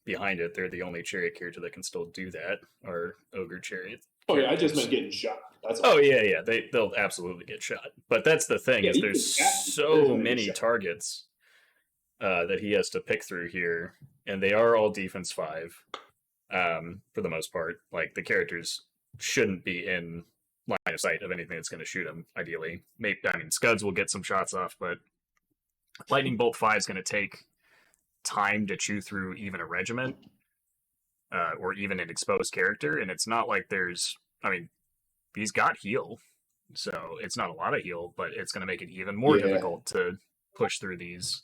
[SPEAKER 1] behind it. They're the only chariot character that can still do that, are ogre chariots.
[SPEAKER 2] Oh yeah, I just meant getting shot. That's all.
[SPEAKER 1] Oh yeah. They'll absolutely get shot. But that's the thing, is there's so many targets that he has to pick through here, and they are all defense 5 for the most part. Like, the characters shouldn't be in line of sight of anything that's going to shoot him, ideally. Scuds will get some shots off, but Lightning Bolt 5 is going to take time to chew through even a regiment or even an exposed character, and it's not like he's got heal, so it's not a lot of heal, but it's going to make it even more difficult to push through these.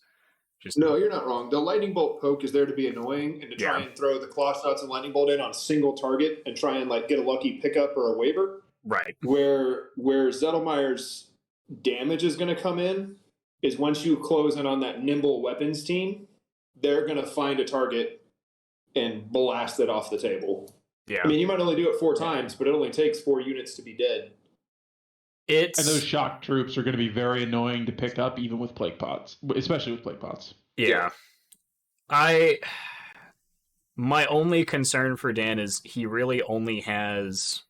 [SPEAKER 2] No, you're not wrong. The Lightning Bolt poke is there to be annoying and to try and throw the Claw Shots and Lightning Bolt in on a single target and try and get a lucky pickup or a waiver.
[SPEAKER 1] Right.
[SPEAKER 2] Where Zettelmeyer's damage is going to come in is once you close in on that nimble weapons team, they're going to find a target and blast it off the table.
[SPEAKER 1] Yeah.
[SPEAKER 2] I mean, you might only do it 4 times, but it only takes 4 units to be dead.
[SPEAKER 4] And those shock troops are going to be very annoying to pick up, even with plague pots, especially with plague pots.
[SPEAKER 1] Yeah. My only concern for Dan is he really only has,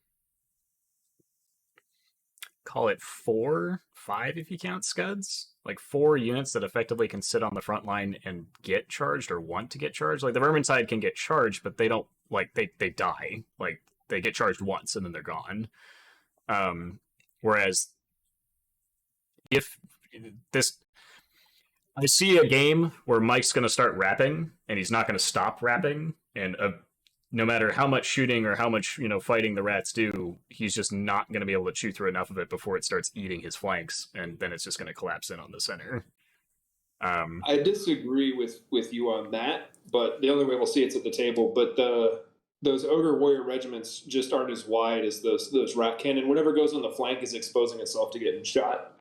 [SPEAKER 1] call it 4, 5 if you count Scuds. 4 units that effectively can sit on the front line and get charged or want to get charged. The Vermintide can get charged, but they don't, they die. They get charged once and then they're gone. Whereas if this, I see a game where Mike's going to start rapping and he's not going to stop rapping, and no matter how much shooting or how much fighting the rats do, he's just not going to be able to chew through enough of it before it starts eating his flanks, and then it's just going to collapse in on the center.
[SPEAKER 2] I disagree with you on that, but the only way we'll see it's at the table. But those ogre warrior regiments just aren't as wide as those rat cannon. Whatever goes on the flank is exposing itself to getting shot.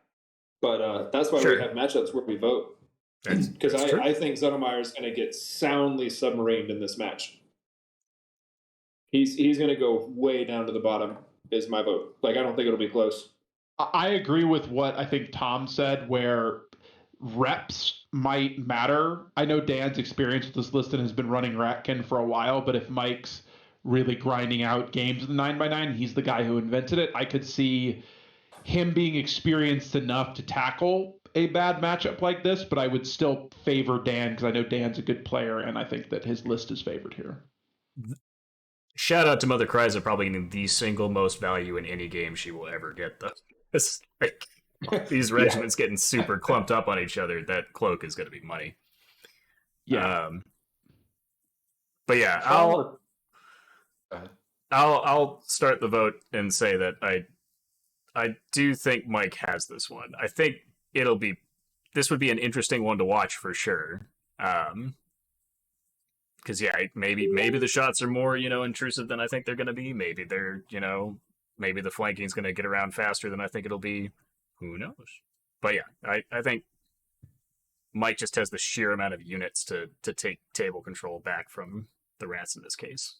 [SPEAKER 2] But that's why we have matchups where we vote. Because I think Zettelmeyer is going to get soundly submarined in this match. He's going to go way down to the bottom, is my vote. I don't think it'll be close.
[SPEAKER 4] I agree with what I think Tom said, where reps might matter. I know Dan's experience with this list and has been running Ratkin for a while, but if Mike's really grinding out games with the 9x9, he's the guy who invented it. I could see him being experienced enough to tackle a bad matchup like this, but I would still favor Dan because I know Dan's a good player, and I think that his list is favored here.
[SPEAKER 1] Shout out to Mother Kryza, probably getting the single most value in any game she will ever get, though. It's these regiments getting super clumped up on each other. That cloak is going to be money.
[SPEAKER 4] Yeah.
[SPEAKER 1] But yeah, I'll start the vote and say that I do think Mike has this one. I think this would be an interesting one to watch for sure. Because maybe the shots are more intrusive than I think they're going to be. Maybe they're maybe the flanking's going to get around faster than I think it'll be. Who knows? But yeah, I think Mike just has the sheer amount of units to take table control back from the rats in this case.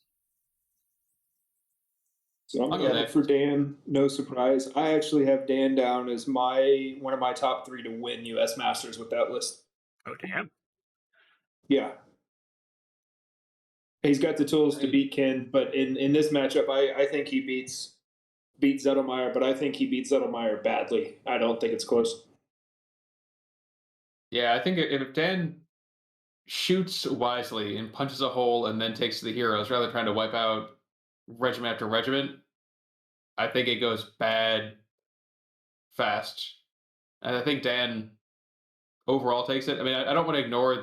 [SPEAKER 2] So I'm going to vote for Dan. No surprise. I actually have Dan down as one of my top 3 to win U.S. Masters with that list.
[SPEAKER 1] Oh, damn.
[SPEAKER 2] Yeah. He's got the tools to beat Ken, but in this matchup, I think he beats Zettelmeyer, but I think he beats Zettelmeyer badly. I don't think it's close.
[SPEAKER 3] Yeah, I think if Dan shoots wisely and punches a hole and then takes the heroes rather than trying to wipe out regiment after regiment, I think it goes bad fast. And I think Dan overall takes it. I mean, I don't want to ignore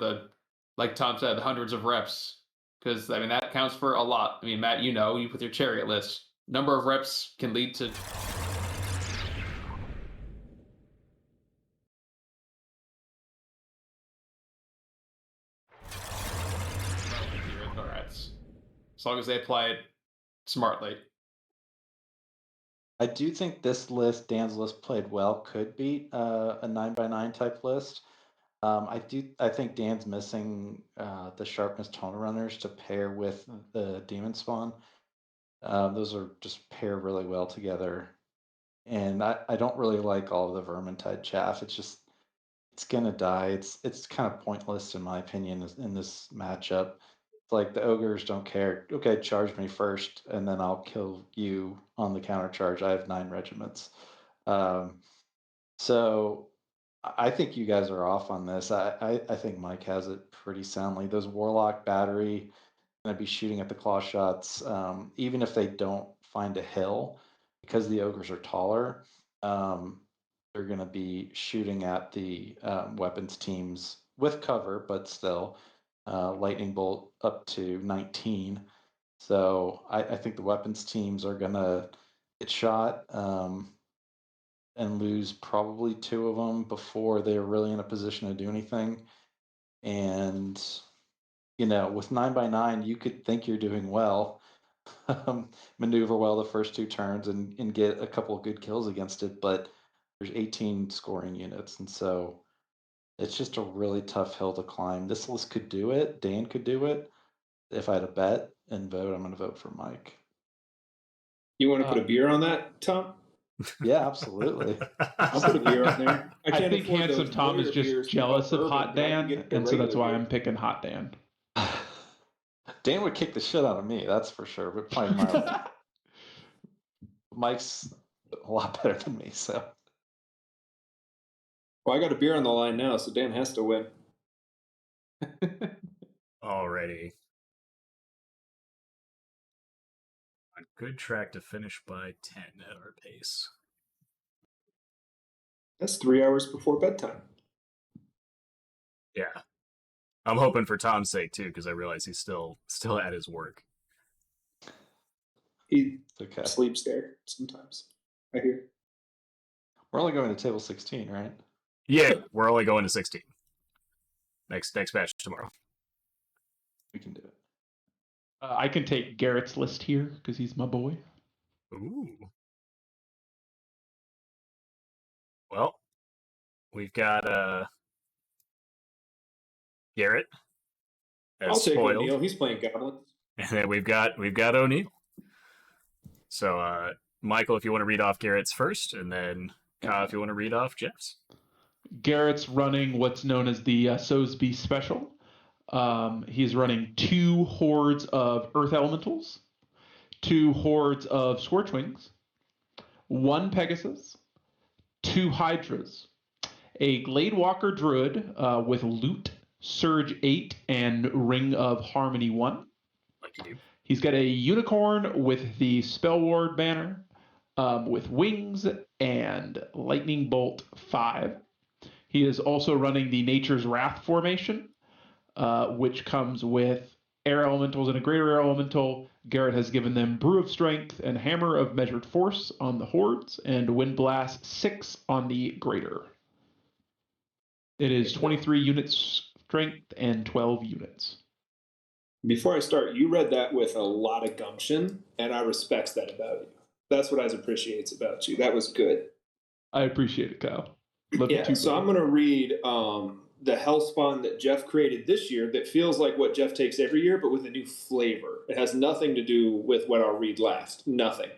[SPEAKER 3] like Tom said, the hundreds of reps, because that counts for a lot. I mean, Matt, you with your chariot list, number of reps can lead to as long as they apply it smartly.
[SPEAKER 5] I do think this list, Dan's list, played well, could beat a 9x9 type list. I think Dan's missing the sharpness toner runners to pair with the demon spawn. Those are just pair really well together. And I don't really like all of the Vermintide chaff. It's gonna die. It's kind of pointless in my opinion in this matchup. It's like the ogres don't care. Okay, charge me first, and then I'll kill you on the counter charge. I have 9 regiments. So I think you guys are off on this. I think Mike has it pretty soundly. Those Warlock battery going to be shooting at the claw shots, even if they don't find a hill, because the ogres are taller. They're going to be shooting at the weapons teams with cover, but still, lightning bolt up to 19. So I think the weapons teams are going to get shot and lose probably 2 of them before they're really in a position to do anything. And with 9x9, you could think you're doing well, maneuver well the first 2 turns and get a couple of good kills against it, but there's 18 scoring units, and so it's just a really tough hill to climb. This list could do it. Dan could do it. If I had a bet and vote, I'm going to vote for Mike.
[SPEAKER 2] You want to put a beer on that, Tom?
[SPEAKER 5] Yeah, absolutely.
[SPEAKER 2] I'll put a beer on there.
[SPEAKER 4] I think Handsome Tom is just jealous of Hot Dan, and so that's why I'm picking Hot Dan.
[SPEAKER 5] Dan would kick the shit out of me, that's for sure. But playing Mike's a lot better than me, so.
[SPEAKER 2] Well, I got a beer on the line now, so Dan has to win.
[SPEAKER 1] Alrighty. On good track to finish by 10 at our pace.
[SPEAKER 2] That's 3 hours before bedtime.
[SPEAKER 1] Yeah. I'm hoping for Tom's sake, too, because I realize he's still at his work.
[SPEAKER 2] He sleeps there sometimes, I hear.
[SPEAKER 5] We're only going to table 16, right?
[SPEAKER 1] Yeah, we're only going to 16. Next match tomorrow.
[SPEAKER 5] We can do it.
[SPEAKER 4] I can take Garrett's list here because he's my boy.
[SPEAKER 1] Ooh. Well, we've got Garrett as
[SPEAKER 2] I'll take
[SPEAKER 1] spoiled.
[SPEAKER 2] O'Neill. He's playing goblins.
[SPEAKER 1] And then we've got O'Neill. So, Michael, if you want to read off Garrett's first, and then Kyle, if you want to read off Jeff's.
[SPEAKER 4] Garrett's running what's known as the Sosby Special. He's running 2 hordes of Earth Elementals, 2 hordes of Scorchwings, 1 Pegasus, 2 Hydras, a Gladewalker Druid with Loot, Surge 8, and Ring of Harmony 1.
[SPEAKER 1] Like you do.
[SPEAKER 4] He's got a Unicorn with the Spell Ward banner, with Wings and Lightning Bolt 5. He is also running the Nature's Wrath formation, which comes with Air Elementals and a Greater Air Elemental. Garrett has given them Brew of Strength and Hammer of Measured Force on the Hordes, and Wind Blast 6 on the Greater. It is 23 units strength and 12 units.
[SPEAKER 2] Before I start, you read that with a lot of gumption, and I respect that about you. That's what I appreciate about you. That was good.
[SPEAKER 4] I appreciate it, Kyle.
[SPEAKER 2] So I'm going to read the Hellspawn that Jeff created this year that feels like what Jeff takes every year, but with a new flavor. It has nothing to do with what I'll read last. Nothing.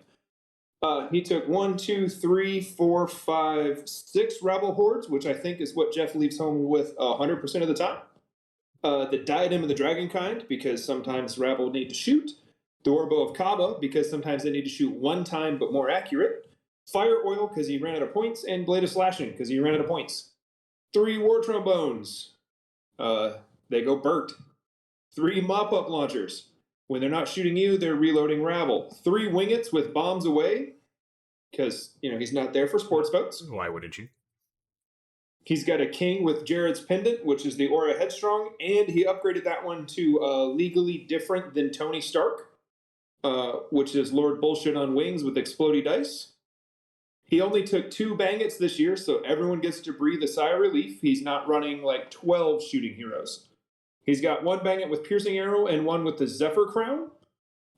[SPEAKER 2] He took 1, 2, 3, 4, 5, 6 Rebel Hordes, which I think is what Jeff leaves home with 100% of the time. The Diadem of the Dragonkind, because sometimes Rabble need to shoot. The Orbo of Kaba, because sometimes they need to shoot 1 time but more accurate. Fire Oil, because he ran out of points. And Blade of Slashing, because he ran out of points. 3 War Trombones. They go Burt. 3 Mop-Up Launchers. When they're not shooting you, they're reloading Rabble. 3 Wingets with Bombs Away, because, he's not there for sports boats.
[SPEAKER 1] Why wouldn't you?
[SPEAKER 2] He's got a King with Jared's Pendant, which is the Aura Headstrong, and he upgraded that one to legally different than Tony Stark, which is Lord Bullshit on Wings with Explodey Dice. He only took 2 Bangets this year, so everyone gets to breathe a sigh of relief. He's not running like 12 shooting heroes. He's got 1 Banget with Piercing Arrow and 1 with the Zephyr Crown.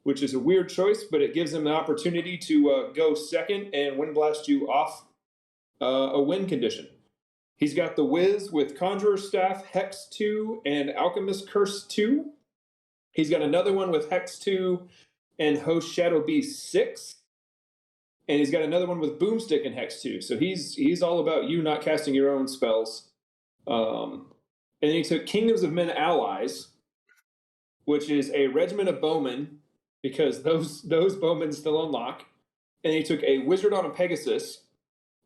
[SPEAKER 2] which is a weird choice, but it gives him the opportunity to go second and wind blast you off a win condition. He's got the Wiz with Conjurer Staff, Hex 2, and Alchemist Curse 2. He's got another one with Hex 2 and Host Shadow Beast 6. And he's got another one with Boomstick and Hex 2. So he's all about you not casting your own spells. And then he took Kingdoms of Men Allies, which is a regiment of bowmen, because those bowmen still unlock. And he took a Wizard on a Pegasus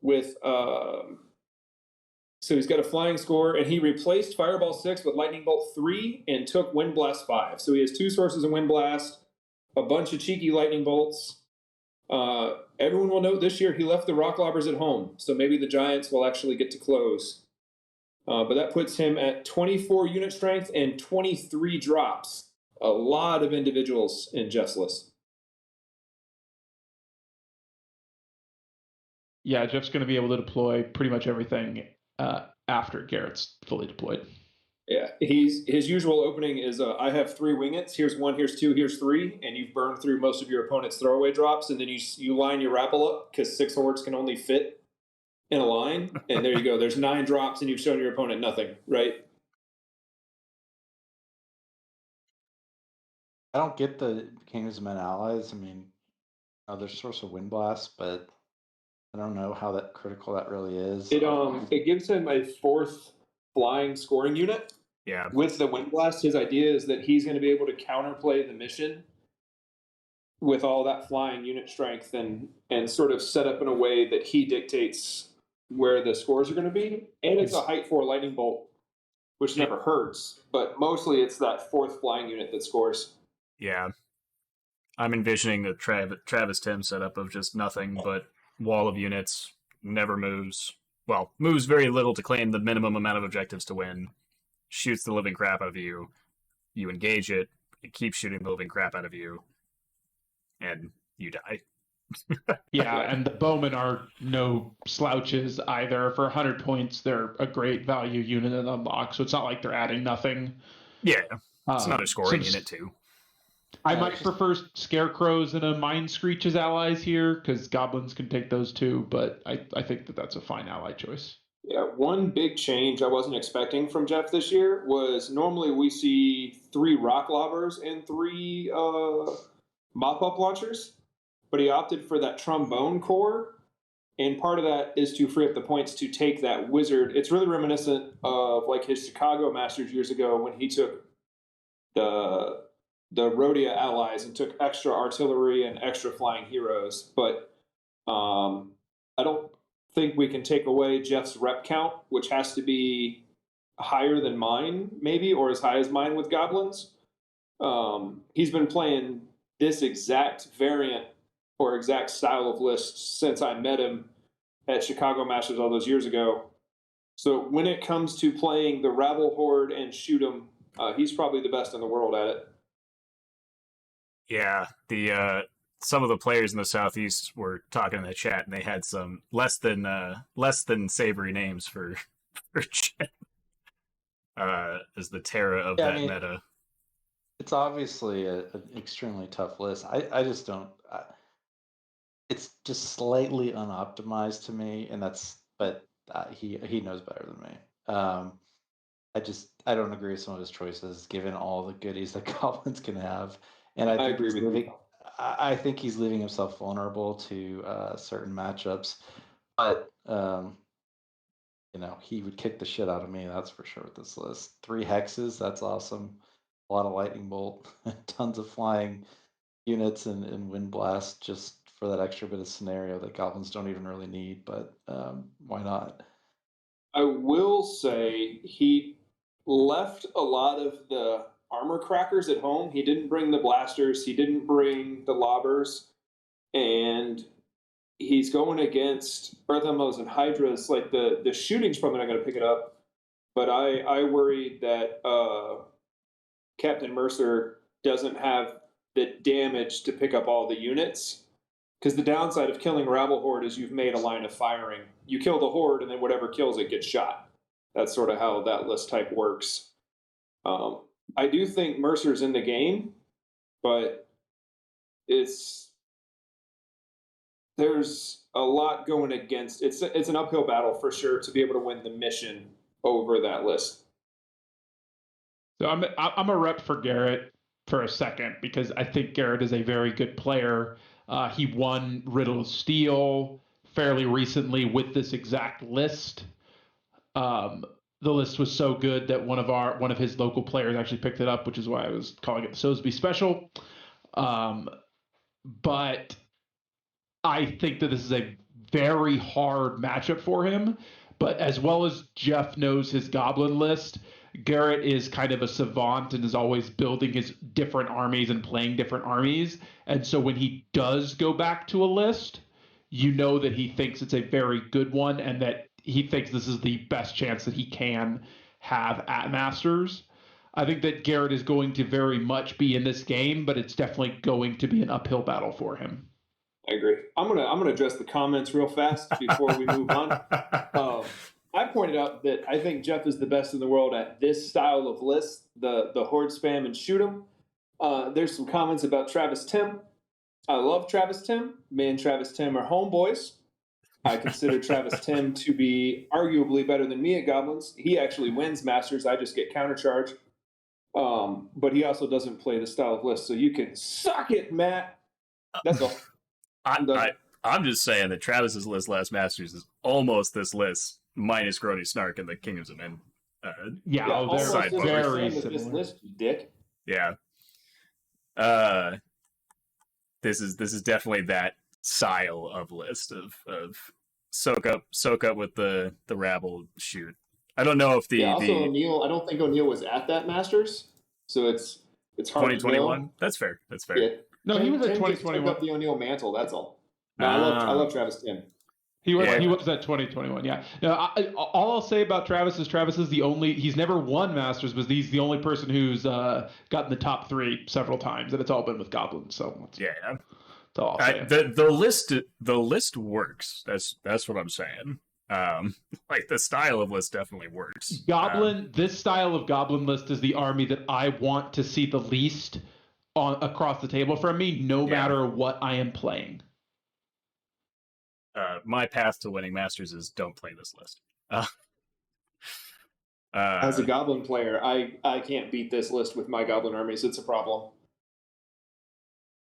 [SPEAKER 2] with... So he's got a flying score, and he replaced Fireball 6 with Lightning Bolt 3 and took Wind Blast 5. So he has 2 sources of Wind Blast, a bunch of cheeky Lightning Bolts. Everyone will note this year he left the Rock Lobbers at home, so maybe the Giants will actually get to close. But that puts him at 24 unit strength and 23 drops. A lot of individuals in Jeff's list.
[SPEAKER 4] Yeah, Jeff's going to be able to deploy pretty much everything after Garrett's fully deployed.
[SPEAKER 2] Yeah, his usual opening is I have 3 Wingets. Here's 1, here's 2, here's 3, and you've burned through most of your opponent's throwaway drops, and then you line your Rabble up because 6 hordes can only fit in a line, and there you go. There's 9 drops, and you've shown your opponent nothing, right?
[SPEAKER 5] I don't get the Kingdoms of Men Allies. I mean, their source of Wind Blast, but I don't know how critical that really is.
[SPEAKER 2] It gives him a 4th flying scoring unit.
[SPEAKER 1] Yeah.
[SPEAKER 2] With the Wind Blast, his idea is that he's going to be able to counterplay the mission with all that flying unit strength and sort of set up in a way that he dictates where the scores are going to be. And it's a height 4 Lightning Bolt, which never hurts, but mostly it's that 4th flying unit that scores.
[SPEAKER 1] Yeah. I'm envisioning the Travis Tim setup of just nothing but wall of units, never moves. Well, moves very little to claim the minimum amount of objectives to win. Shoots the living crap out of you. You engage it. It keeps shooting the living crap out of you. And you die.
[SPEAKER 4] Yeah, and the bowmen are no slouches either. For 100 points, they're a great value unit in unlock, so it's not like they're adding nothing.
[SPEAKER 1] Yeah, it's another scoring unit too.
[SPEAKER 4] I might prefer Scarecrows and a Mind Screech as allies here, because Goblins can take those too, but I think that's a fine ally choice.
[SPEAKER 2] Yeah, one big change I wasn't expecting from Jeff this year was normally we see 3 Rock Lobbers and 3 mop-up launchers, but he opted for that Trombone Core, and part of that is to free up the points to take that Wizard. It's really reminiscent of like his Chicago Masters years ago when he took the Rhodia allies and took extra artillery and extra flying heroes. But I don't think we can take away Jeff's rep count, which has to be higher than mine, maybe, or as high as mine with Goblins. He's been playing this exact variant or exact style of list since I met him at Chicago Masters all those years ago. So when it comes to playing the Rabble Horde and shoot 'em, he's probably the best in the world at it.
[SPEAKER 1] Yeah, the some of the players in the Southeast were talking in the chat, and they had some less than savory names for Jen as the Terra of that meta.
[SPEAKER 5] It's obviously an extremely tough list. I just don't. It's just slightly unoptimized to me, and but he knows better than me. I don't agree with some of his choices, given all the goodies that Goblins can have. And I agree with you. I think he's leaving himself vulnerable to certain matchups, but he would kick the shit out of me. That's for sure with this list. 3 hexes, that's awesome. A lot of lightning bolt, tons of flying units and wind blast, just for that extra bit of scenario that Goblins don't even really need. But why not?
[SPEAKER 2] I will say he left a lot of the armor crackers at home. He didn't bring the blasters. He didn't bring the lobbers. And he's going against Earth Emos and Hydras. Like the shooting's probably not going to pick it up. But I worry that Captain Mercer doesn't have the damage to pick up all the units. Because the downside of killing Rabble Horde is you've made a line of firing. You kill the Horde, and then whatever kills it gets shot. That's sort of how that list type works. I do think Mercer's in the game, but there's a lot going against. It's an uphill battle for sure to be able to win the mission over that list.
[SPEAKER 4] So I'm a rep for Garrett for a second because I think Garrett is a very good player. He won Riddle of Steel fairly recently with this exact list. The list was so good that one of his local players actually picked it up, which is why I was calling it the Sosby Special. But I think that this is a very hard matchup for him. But as well as Jeff knows his goblin list, Garrett is kind of a savant and is always building his different armies and playing different armies. And so when he does go back to a list, you know that he thinks it's a very good one and that he thinks this is the best chance that he can have at Masters. I think that Garrett is going to very much be in this game, but it's definitely going to be an uphill battle for him.
[SPEAKER 2] I agree. I'm gonna address the comments real fast before we move on. I pointed out that I think Jeff is the best in the world at this style of list, the horde spam and shoot 'em. There's some comments about Travis Tim. I love Travis Tim. Me and Travis Tim are homeboys. I consider Travis Tim to be arguably better than me at Goblins. He actually wins Masters. I just get countercharged. But he also doesn't play the style of list, so you can suck it, Matt. That's all.
[SPEAKER 1] I'm just saying that Travis's list last Masters is almost this list minus Grody Snark and the Kingdoms of Men.
[SPEAKER 4] They're very similar.
[SPEAKER 2] This list, you dick.
[SPEAKER 1] Yeah. This is definitely that style of list of soak up with the rabble, shoot. I don't know if
[SPEAKER 2] O'Neill. I don't think O'Neill was at that Masters, so it's hard
[SPEAKER 1] 2021.
[SPEAKER 2] to know.
[SPEAKER 1] That's fair.
[SPEAKER 2] Yeah.
[SPEAKER 4] No, he was at
[SPEAKER 2] 2021. Up the O'Neill mantle. That's all. No, I love Travis Tim.
[SPEAKER 4] He was at 2021. Yeah. No, all I'll say about Travis is he's never won Masters, but he's the only person who's gotten the top 3 several times, and it's all been with Goblins. So
[SPEAKER 1] that's
[SPEAKER 4] all I'll say.
[SPEAKER 1] The list works. That's what I'm saying. Like the style of list definitely works.
[SPEAKER 4] This style of Goblin list is the army that I want to see the least across the table from me, no matter what I am playing.
[SPEAKER 1] My path to winning Masters is don't play this list.
[SPEAKER 2] As a Goblin player, I can't beat this list with my Goblin armies. It's a problem.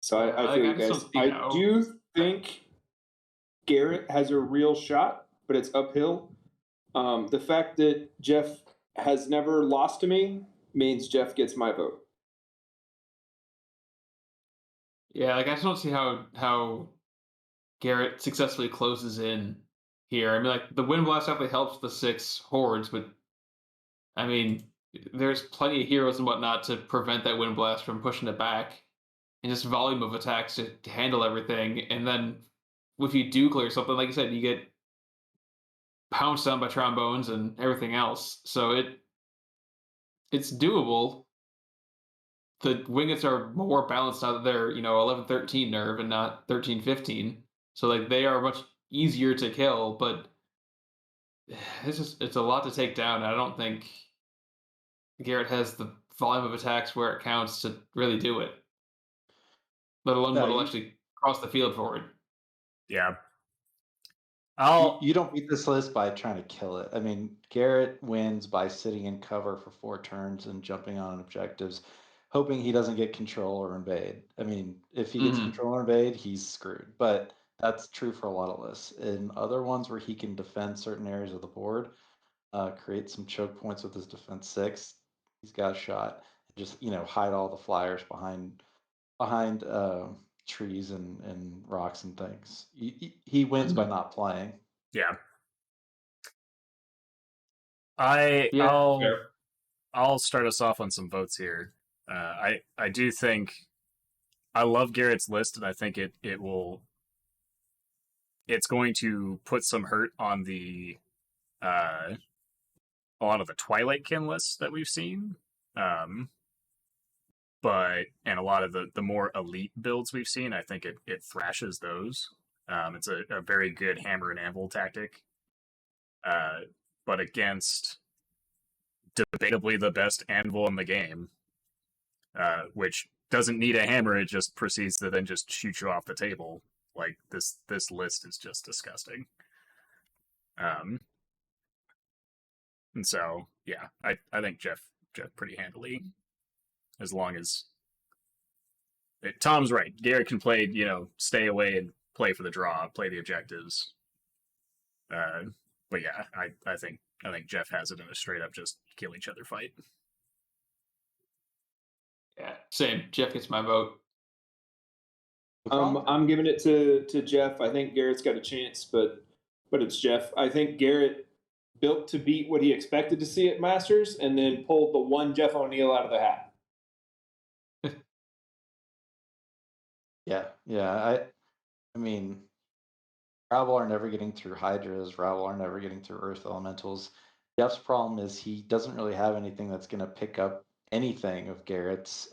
[SPEAKER 2] So I feel you guys. I do think Garrett has a real shot, but it's uphill. The fact that Jeff has never lost to me means Jeff gets my vote.
[SPEAKER 3] Yeah, I just don't see how Garrett successfully closes in here. I mean, the Wind Blast definitely helps the 6 hordes, but I mean, there's plenty of heroes and whatnot to prevent that Wind Blast from pushing it back, and just volume of attacks to handle everything. And then if you do clear something, like I said, you get pounced on by trombones and everything else. So it's doable. The Wingets are more balanced now that they're 11-13 nerve and not 13-15. So they are much easier to kill, but it's a lot to take down. I don't think Garrett has the volume of attacks where it counts to really do it, let alone what'll actually cross the field forward.
[SPEAKER 1] Yeah.
[SPEAKER 5] You don't beat this list by trying to kill it. I mean, Garrett wins by sitting in cover for 4 turns and jumping on objectives, hoping he doesn't get control or invade. I mean, if he gets control or invade, he's screwed. But that's true for a lot of lists. In other ones where he can defend certain areas of the board, create some choke points with his defense 6, he's got a shot. Just hide all the flyers behind trees and rocks and things. He wins by not playing.
[SPEAKER 1] Yeah. I'll start us off on some votes here. I do think I love Garrett's list, and I think it's going to put some hurt on a lot of the Twilight Kin lists that we've seen. And a lot of the more elite builds we've seen, I think it thrashes those. It's a very good hammer and anvil tactic. But against debatably the best anvil in the game, which doesn't need a hammer. It just proceeds to then just shoot you off the table. Like this list is just disgusting. And so yeah, I think Jeff pretty handily, as long as Tom's right. Garrett can play, stay away and play for the draw, play the objectives. But yeah, I think Jeff has it in a straight up just kill each other fight.
[SPEAKER 3] Yeah, same. Jeff gets my vote.
[SPEAKER 2] I'm giving it to Jeff. I think Garrett's got a chance, but it's Jeff. I think Garrett built to beat what he expected to see at Masters, and then pulled the one Jeff O'Neill out of the hat.
[SPEAKER 5] Yeah. I mean, Rabble are never getting through Hydras. Rabble are never getting through Earth Elementals. Jeff's problem is he doesn't really have anything that's going to pick up anything of Garrett's,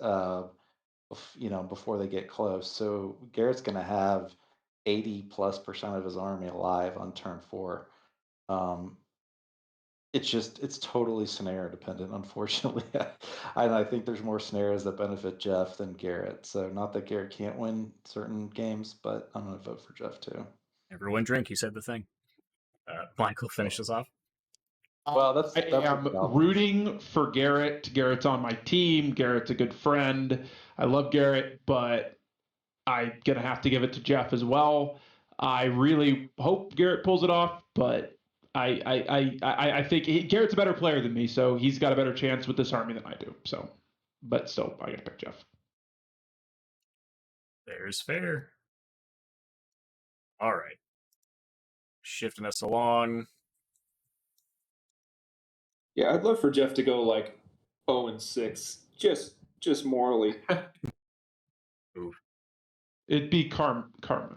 [SPEAKER 5] before they get close. So Garrett's going to have 80+% of his army alive on turn 4. It's totally scenario dependent, unfortunately. I think there's more scenarios that benefit Jeff than Garrett. So not that Garrett can't win certain games, but I'm going to vote for Jeff too.
[SPEAKER 1] Everyone drink. He said the thing. Michael finishes off.
[SPEAKER 5] Well, that's
[SPEAKER 4] I'm rooting for Garrett. Garrett's on my team. Garrett's a good friend. I love Garrett, but I'm gonna have to give it to Jeff as well. I really hope Garrett pulls it off, but I think Garrett's a better player than me, so he's got a better chance with this army than I do. So, but still, I gotta pick Jeff.
[SPEAKER 1] There's fair. All right, shifting us along.
[SPEAKER 2] Yeah, I'd love for Jeff to go like 0-6, just morally.
[SPEAKER 4] It'd be karma,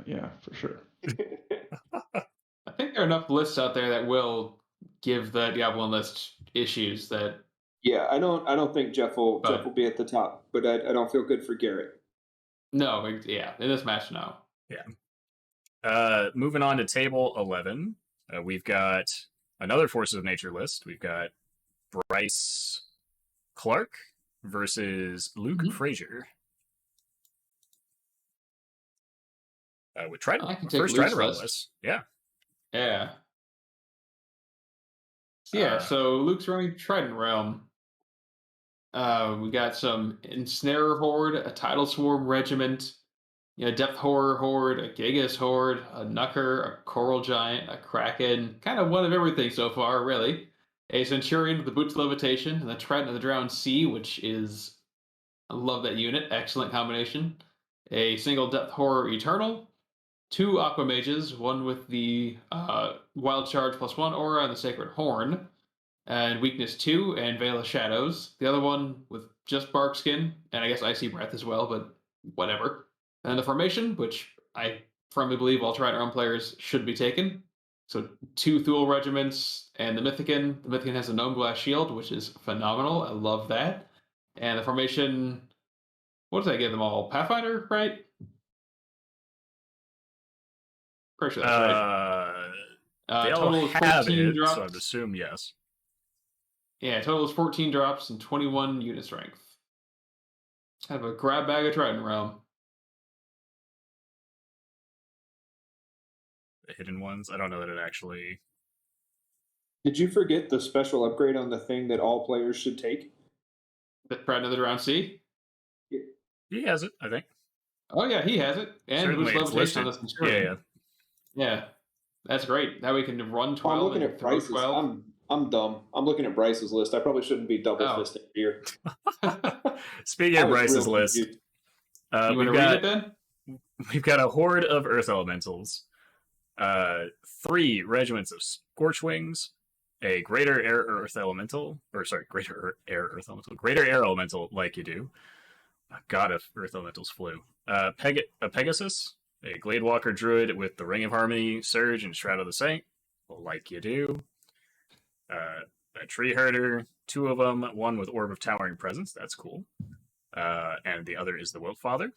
[SPEAKER 4] yeah, for sure.
[SPEAKER 3] I think there are enough lists out there that will give the Diablo list issues that.
[SPEAKER 2] Yeah, I don't think Jeff will be at the top, but I don't feel good for Garrett.
[SPEAKER 3] No, yeah, in this match, no.
[SPEAKER 1] Yeah. Moving on to table 11, we've got another Forces of Nature list. We've got Bryce Clark versus Luke Frazier. With first Trident Realm list. Yeah.
[SPEAKER 3] Yeah. So Luke's running Trident Realm. We got some Ensnarer Horde, a Tidal Swarm Regiment, Depth Horror Horde, a Gigas Horde, a Knucker, a Coral Giant, a Kraken, kind of one of everything so far, really. A Centurion with the Boots of Levitation, and the Trident of the Drowned Sea, which is, I love that unit, excellent combination. A single Depth Horror Eternal, 2 Aqua Mages, one with the Wild Charge +1 aura and the Sacred Horn, and Weakness 2 and Veil of Shadows. The other one with just Bark Skin, and I guess Icy Breath as well, but whatever. And the Formation, which I firmly believe all Trident Realm players should be taken. So 2 Thule regiments and the Mythicon. The Mythicon has a Gnome Glass Shield, which is phenomenal. I love that. And the Formation, what did I give them all? Pathfinder, right? Pretty sure that's right.
[SPEAKER 1] They
[SPEAKER 3] total
[SPEAKER 1] all
[SPEAKER 3] is
[SPEAKER 1] have
[SPEAKER 3] 14
[SPEAKER 1] it,
[SPEAKER 3] drops.
[SPEAKER 1] so I'd assume yes.
[SPEAKER 3] Yeah, total is 14 drops and 21 unit strength. Have a grab bag of Trident Realm.
[SPEAKER 1] The hidden ones. I don't know that it actually.
[SPEAKER 2] Did you forget the special upgrade on the thing that all players should take?
[SPEAKER 3] The Trident of the Drowned Sea?
[SPEAKER 1] He has it, I think.
[SPEAKER 3] Oh yeah, he has it. And Boost Levitation on the Centurion. Yeah, that's great. Now we can run 12.
[SPEAKER 2] I'm looking at Bryce's.
[SPEAKER 3] 12.
[SPEAKER 2] I'm dumb. I'm looking at Bryce's list. I probably shouldn't be double fisting here.
[SPEAKER 1] Speaking of Bryce's list,
[SPEAKER 3] you want to read it then?
[SPEAKER 1] We've got a horde of Earth Elementals, 3 regiments of Scorchwings, a Greater Air Earth Elemental, Greater Air Elemental, like you do. God, if Earth Elementals flew. A Pegasus, a Gladewalker Druid with the Ring of Harmony, Surge, and Shroud of the Saint, like you do. A Tree Herder, 2 of them, one with Orb of Towering Presence, that's cool. And the other is the Wiltfather.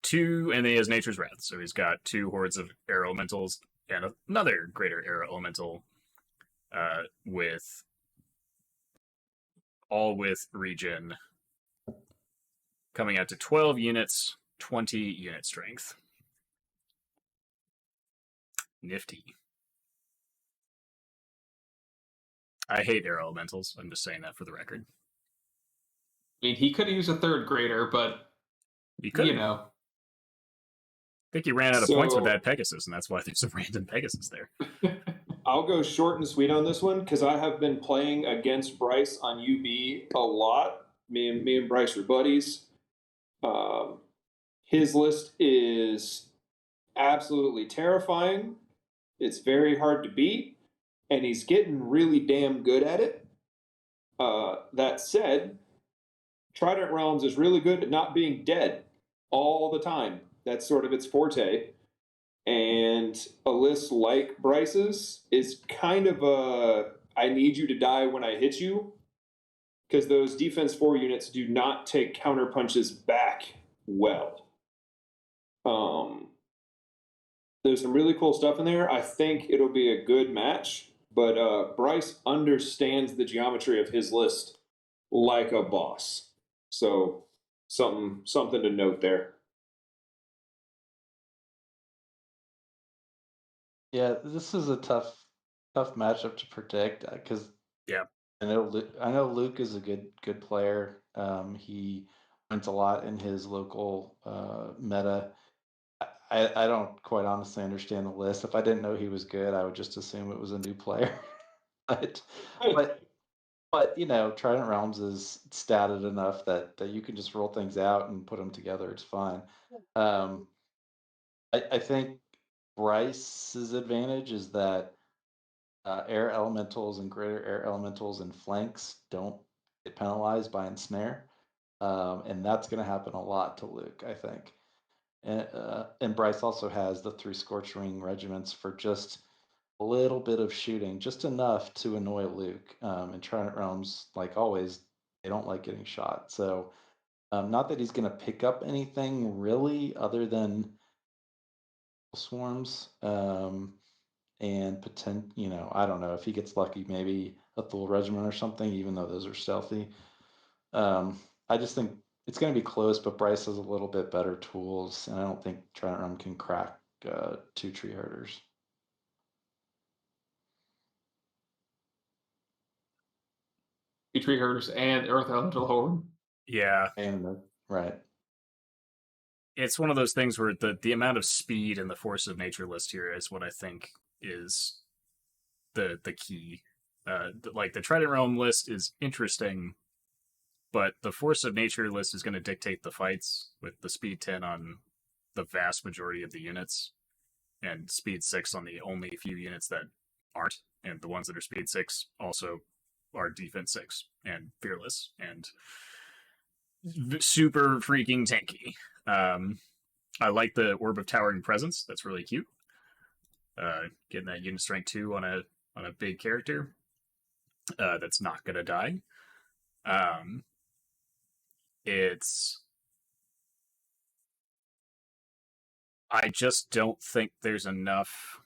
[SPEAKER 1] 2, and then he has Nature's Wrath, so he's got 2 hordes of Air Elementals and another Greater Air Elemental, with regen coming out to 12 units, 20 unit strength. Nifty. I hate air elementals. I'm just saying that for the record.
[SPEAKER 3] I mean, he could have used a third grader, but
[SPEAKER 1] He could.
[SPEAKER 3] you know.
[SPEAKER 1] I think he ran out of points with that Pegasus, and that's why there's a random Pegasus there.
[SPEAKER 2] I'll go short and sweet on this one because I have been playing against Bryce on UB a lot. Me and Bryce are buddies. His list is absolutely terrifying. It's very hard to beat, and he's getting really damn good at it. That said, Trident Realms is really good at not being dead all the time. That's sort of its forte. And a list like Bryce's is kind of a I need you to die when I hit you, because those defense 4 units do not take counter punches back well. There's some really cool stuff in there. I think it'll be a good match, but Bryce understands the geometry of his list like a boss. So something to note there.
[SPEAKER 5] Yeah, this is a tough matchup to predict because I know Luke is a good player. He wins a lot in his local meta. I don't quite honestly understand the list. If I didn't know he was good, I would just assume it was a new player. but you know, Trident Realms is statted enough that you can just roll things out and put them together. It's fine. I think Bryce's advantage is that air elementals and greater air elementals and flanks don't get penalized by ensnare, and that's going to happen a lot to Luke, I think. And Bryce also has the 3 Scorch Ring regiments for just a little bit of shooting, just enough to annoy Luke. And Trident Realms, like always, they don't like getting shot. So, not that he's going to pick up anything really other than swarms. And I don't know if he gets lucky, maybe a Thule regiment or something, even though those are stealthy. I just think it's going to be close, but Bryce has a little bit better tools, and I don't think Trident Realm can crack 2 tree herders.
[SPEAKER 3] Tree herders and Earth Elemental Horde.
[SPEAKER 1] Yeah.
[SPEAKER 5] Right.
[SPEAKER 1] It's one of those things where the amount of speed in the Force of Nature list here is what I think is the key. Like the Trident Realm list is interesting, but the Force of Nature list is going to dictate the fights with the speed 10 on the vast majority of the units, and speed 6 on the only few units that aren't, and the ones that are speed 6 also are defense 6 and fearless and super freaking tanky. I like the Orb of Towering Presence. That's really cute. Getting that unit strength 2 on a big character that's not gonna die. I just don't think there's enough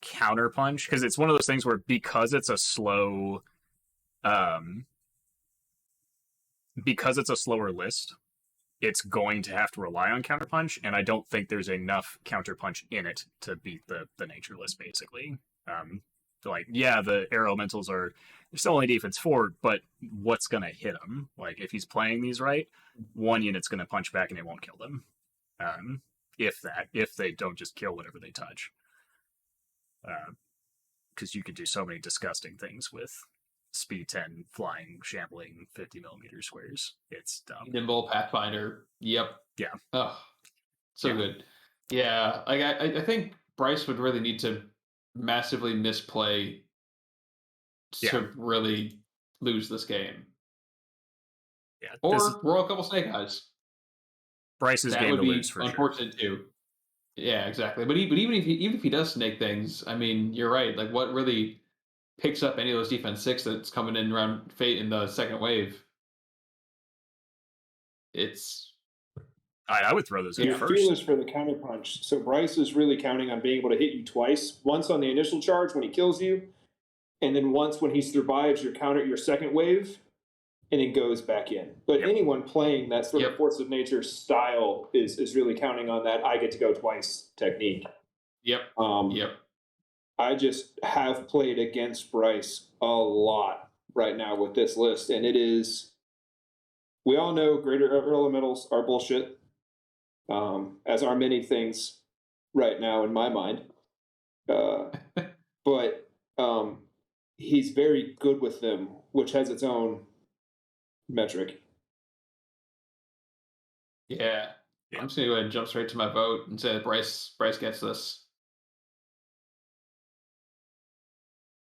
[SPEAKER 1] counterpunch, because it's one of those things where because it's a slower list, it's going to have to rely on counterpunch, and I don't think there's enough counterpunch in it to beat the nature list, basically. The air elementals are still only defense 4, but what's going to hit him? Like, if he's playing these right, 1 unit's going to punch back and it won't kill them. If they don't just kill whatever they touch. Because you could do so many disgusting things with speed 10 flying, shambling 50mm squares. It's dumb.
[SPEAKER 3] Nimble Pathfinder. Yep.
[SPEAKER 1] Yeah.
[SPEAKER 3] Oh, so good. Yeah. I think Bryce would really need to massively misplay to really lose this game.
[SPEAKER 1] Yeah.
[SPEAKER 3] Or roll a couple snake eyes.
[SPEAKER 1] Bryce's
[SPEAKER 3] that
[SPEAKER 1] game
[SPEAKER 3] would
[SPEAKER 1] to
[SPEAKER 3] be
[SPEAKER 1] lose for
[SPEAKER 3] unfortunate
[SPEAKER 1] sure.
[SPEAKER 3] too. Yeah, exactly. But even if he does snake things, I mean, you're right. Like, what really picks up any of those defense 6 that's coming in around Fate in the second wave?
[SPEAKER 1] I would throw those in first.
[SPEAKER 2] Fearless for the counterpunch. So Bryce is really counting on being able to hit you twice. Once on the initial charge when he kills you, and then once when he survives your second wave. and then goes back in. But anyone playing that sort of force of nature style is really counting on that I get to go twice technique.
[SPEAKER 3] Yep.
[SPEAKER 2] I just have played against Bryce a lot right now with this list, and it is. We all know greater elementals are bullshit, as are many things right now in my mind. But he's very good with them, which has its own metric.
[SPEAKER 3] Yeah. I'm just going to go ahead and jump straight to my vote and say that Bryce gets this.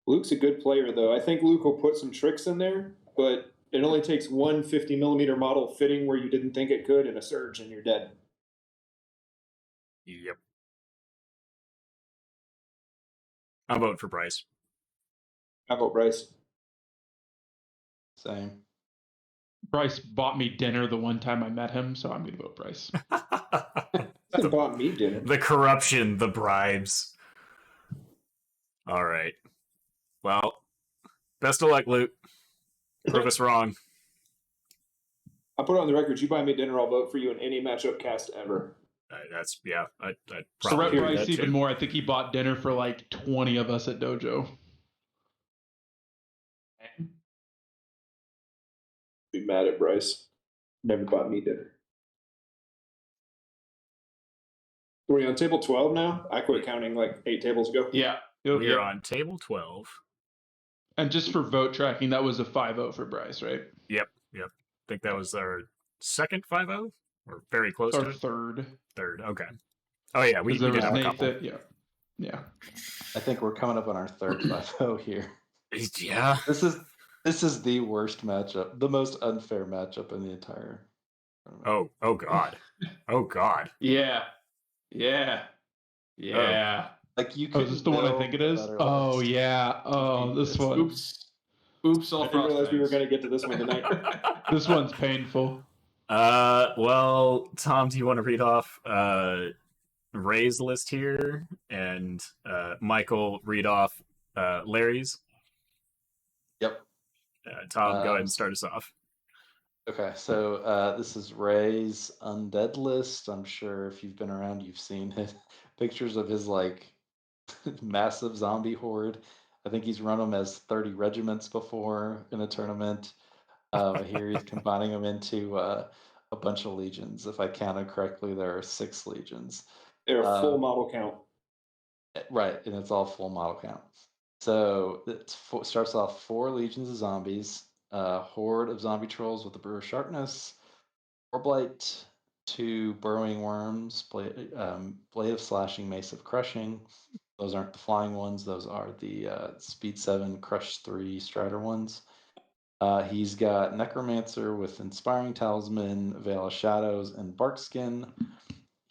[SPEAKER 2] Luke's a good player, though. I think Luke will put some tricks in there, but it only takes one 50mm model fitting where you didn't think it could and a surge, and you're dead.
[SPEAKER 1] Yep. I'll vote for Bryce.
[SPEAKER 2] I vote Bryce.
[SPEAKER 5] Same.
[SPEAKER 4] Bryce bought me dinner the one time I met him, so I'm going to vote Bryce.
[SPEAKER 2] He bought me dinner.
[SPEAKER 1] The corruption, the bribes. All right. Well, best of luck, Luke. Prove us wrong.
[SPEAKER 2] I'll put it on the record. You buy me dinner, I'll vote for you in any matchup cast ever.
[SPEAKER 1] I'd
[SPEAKER 4] Correct
[SPEAKER 1] probably
[SPEAKER 4] Bryce
[SPEAKER 1] that
[SPEAKER 4] even
[SPEAKER 1] too.
[SPEAKER 4] more. I think he bought dinner for like 20 of us at Dojo.
[SPEAKER 2] Be mad at Bryce. Never bought me dinner. Are we on table 12 now? I quit counting like 8 tables ago.
[SPEAKER 3] Yeah.
[SPEAKER 1] We're on table 12.
[SPEAKER 4] And just for vote tracking, that was a 5-0 for Bryce, right?
[SPEAKER 1] Yep. I think that was our second 5-0. We're very close
[SPEAKER 4] It's
[SPEAKER 1] to
[SPEAKER 4] our
[SPEAKER 1] it.
[SPEAKER 4] third.
[SPEAKER 1] Okay. Oh yeah, we did have a couple.
[SPEAKER 4] Yeah.
[SPEAKER 5] I think we're coming up on our third 5-0 here.
[SPEAKER 1] Yeah.
[SPEAKER 5] This is the worst matchup, the most unfair matchup in the entire tournament.
[SPEAKER 1] Oh God. Oh God.
[SPEAKER 3] Yeah.
[SPEAKER 5] Like you
[SPEAKER 4] Oh,
[SPEAKER 5] could.
[SPEAKER 4] is this the one I think it is? Oh yeah. Oh, this one.
[SPEAKER 3] Oops. All
[SPEAKER 2] I didn't realize we were going to get to this one tonight.
[SPEAKER 4] This one's painful.
[SPEAKER 1] Well, Tom, do you want to read off Ray's list here, and Michael read off Larry's?
[SPEAKER 5] Yep.
[SPEAKER 1] Tom, go ahead and start us off.
[SPEAKER 5] Okay, so this is Ray's undead list. I'm sure if you've been around, you've seen pictures of his like massive zombie horde. I think he's run them as 30 regiments before in a tournament. Here he's combining them into a bunch of legions. If I counted correctly, there are 6 legions.
[SPEAKER 2] They're a full model count.
[SPEAKER 5] Right, and it's all full model count. So it starts off 4 legions of zombies, horde of zombie trolls with the brewer sharpness, 4 blight, 2 burrowing worms, blade of slashing, mace of crushing. Those aren't the flying ones; those are the speed 7, crush 3 strider ones. He's got necromancer with inspiring talisman, veil of shadows, and barkskin.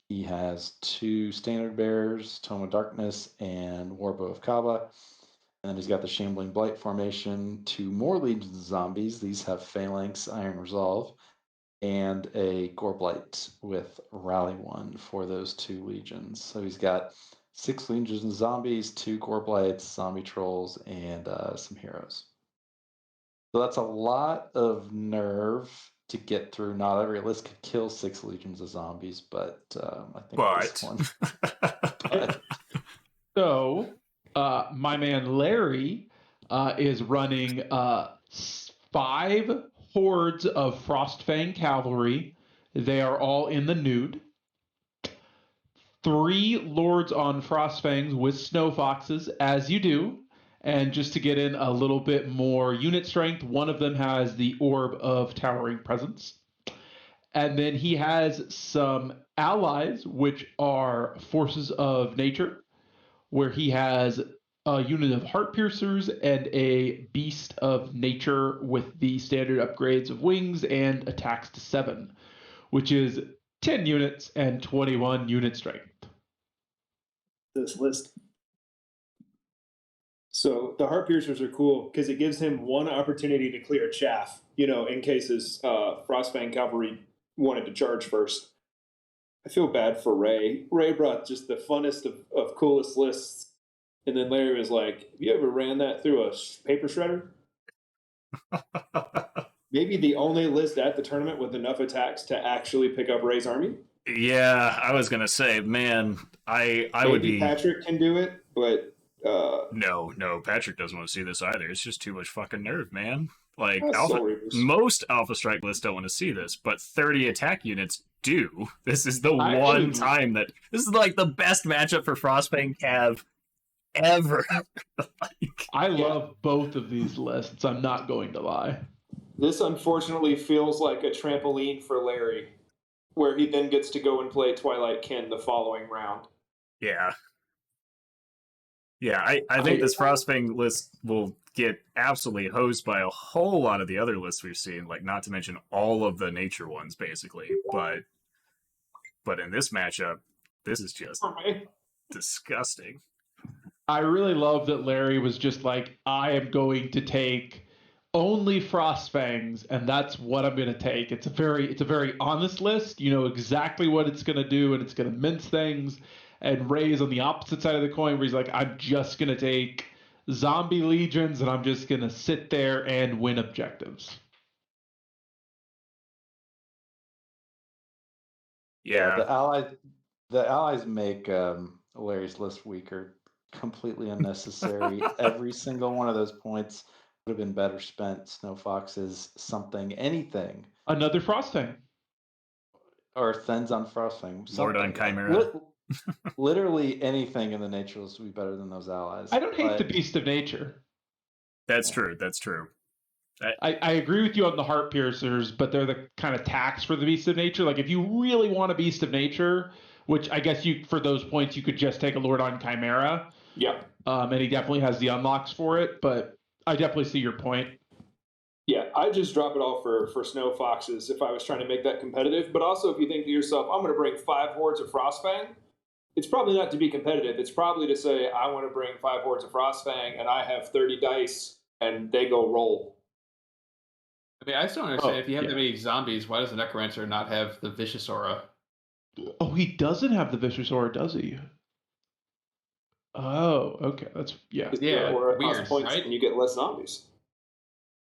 [SPEAKER 5] He has 2 standard bearers, Tome of Darkness and Warbow of Kaba. And then he's got the Shambling Blight formation, 2 more legions of zombies. These have Phalanx, Iron Resolve, and a Gore Blight with Rally 1 for those 2 legions. So he's got 6 legions of zombies, 2 Gore Blights, zombie trolls, and some heroes. So that's a lot of nerve to get through. Not every list could kill 6 legions of zombies, but I think this one.
[SPEAKER 4] So, my man Larry is running 5 hordes of Frostfang cavalry. They are all in the nude. 3 lords on Frostfangs with snow foxes, as you do. And just to get in a little bit more unit strength, one of them has the Orb of Towering Presence. And then he has some allies, which are forces of nature, where he has a unit of heart piercers and a beast of nature with the standard upgrades of wings and attacks to 7, which is 10 units and 21 unit strength.
[SPEAKER 2] This list. So the heart piercers are cool because it gives him one opportunity to clear chaff, in case his Frostfang cavalry wanted to charge first. I feel bad for Ray. Ray brought just the funnest of coolest lists. And then Larry was like, have you ever ran that through a paper shredder? maybe the only list at the tournament with enough attacks to actually pick up Ray's army.
[SPEAKER 1] Yeah, I was gonna say, man, I
[SPEAKER 2] Maybe
[SPEAKER 1] would be.
[SPEAKER 2] Patrick can do it, but
[SPEAKER 1] No, Patrick doesn't want to see this either. It's just too much fucking nerve, man. Like
[SPEAKER 2] Soul Reapers.
[SPEAKER 1] most Alpha Strike lists don't want to see this, but 30 attack units do. This is the
[SPEAKER 4] I
[SPEAKER 1] one
[SPEAKER 4] actually-
[SPEAKER 1] time that this is like the best matchup for Frostbane Cav ever. Like,
[SPEAKER 4] I love both of these lists. I'm not going to lie.
[SPEAKER 2] This unfortunately feels like a trampoline for Larry, where he then gets to go and play Twilight Kin the following round.
[SPEAKER 1] yeah. Yeah, I think this Frostbane list will get absolutely hosed by a whole lot of the other lists we've seen, like not to mention all of the nature ones, basically. But in this matchup, this is just disgusting.
[SPEAKER 4] I really love that Larry was just like, I am going to take only Frostfangs, and that's what I'm going to take. It's a very honest list. You know exactly what it's going to do, and it's going to mince things. And Ray's on the opposite side of the coin, where he's like, I'm just going to take zombie legions, and I'm just going to sit there and win objectives.
[SPEAKER 1] Yeah.
[SPEAKER 5] The allies make Larry's list weaker, completely unnecessary. Every single one of those points would have been better spent. Snow Foxes, something, anything.
[SPEAKER 4] Another Frostfang.
[SPEAKER 5] Or Thens on Frostfang.
[SPEAKER 1] Lord on Chimera.
[SPEAKER 5] Literally anything in the nature list would be better than those allies.
[SPEAKER 4] I don't hate the Beast of Nature.
[SPEAKER 1] That's true. That's true.
[SPEAKER 4] I agree with you on the Heart Piercers, but they're the kind of tax for the Beast of Nature. Like, if you really want a Beast of Nature, which I guess for those points, you could just take a Lord on Chimera.
[SPEAKER 2] Yeah.
[SPEAKER 4] And he definitely has the unlocks for it, but I definitely see your point.
[SPEAKER 2] Yeah, I just drop it all for Snow Foxes if I was trying to make that competitive. But also, if you think to yourself, I'm going to bring 5 hordes of Frostfang, it's probably not to be competitive. It's probably to say, I want to bring 5 hordes of Frostfang, and I have 30 dice, and they go roll.
[SPEAKER 3] I mean, I still don't understand. If you have that many zombies, why does the Necromancer not have the Vicious Aura?
[SPEAKER 4] Oh, he doesn't have the Vicious Aura, does he? Oh, okay. That's, yeah.
[SPEAKER 3] Yeah,
[SPEAKER 2] Or
[SPEAKER 3] weird,
[SPEAKER 2] points,
[SPEAKER 3] right?
[SPEAKER 2] and you get less zombies.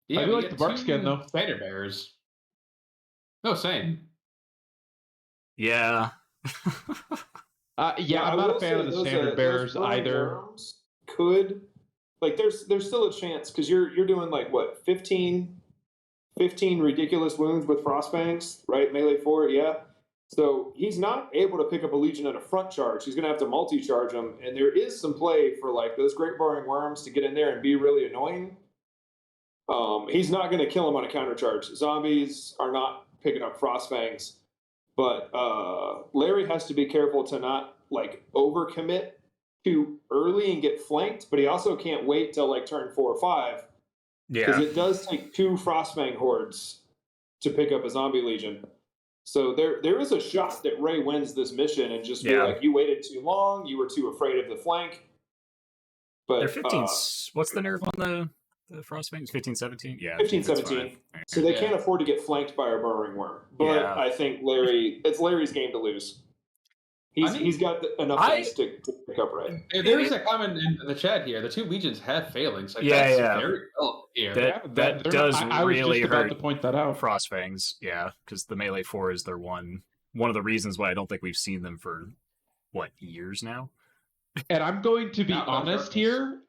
[SPEAKER 3] Yeah,
[SPEAKER 4] I do like the bark skin, though.
[SPEAKER 3] Spider Bears. No, same.
[SPEAKER 1] Yeah.
[SPEAKER 4] Yeah, I'm not a fan of the standard bears either.
[SPEAKER 2] Could, like, there's still a chance, because you're doing, like, what, 15 ridiculous wounds with Frostfangs, right? Melee 4, yeah. So he's not able to pick up a Legion at a front charge. He's going to have to multi-charge them, and there is some play for, like, those Great Boring Worms to get in there and be really annoying. He's not going to kill him on a counter charge. Zombies are not picking up Frostfangs, but Larry has to be careful to not, like, overcommit too early and get flanked, but he also can't wait till, like, turn 4 or 5. Because it does take 2 Frostfang hordes to pick up a zombie legion. So there is a shot that Ray wins this mission and just be like, you waited too long, you were too afraid of the flank. But
[SPEAKER 1] they're 15. What's the nerve on the Frostfangs? 15, 17? Yeah.
[SPEAKER 2] 15, 17. So they can't afford to get flanked by a burrowing worm. But I think it's Larry's game to lose. He's got enough things to pick up Ray.
[SPEAKER 3] There is a comment in the chat here. The 2 legions have failings. Like,
[SPEAKER 1] that's
[SPEAKER 3] very relevant here.
[SPEAKER 1] That does really hurt
[SPEAKER 4] to point that out.
[SPEAKER 1] Frostfangs, yeah, because the Melee 4 is their one of the reasons why I don't think we've seen them for, years now?
[SPEAKER 4] And I'm going to be honest here.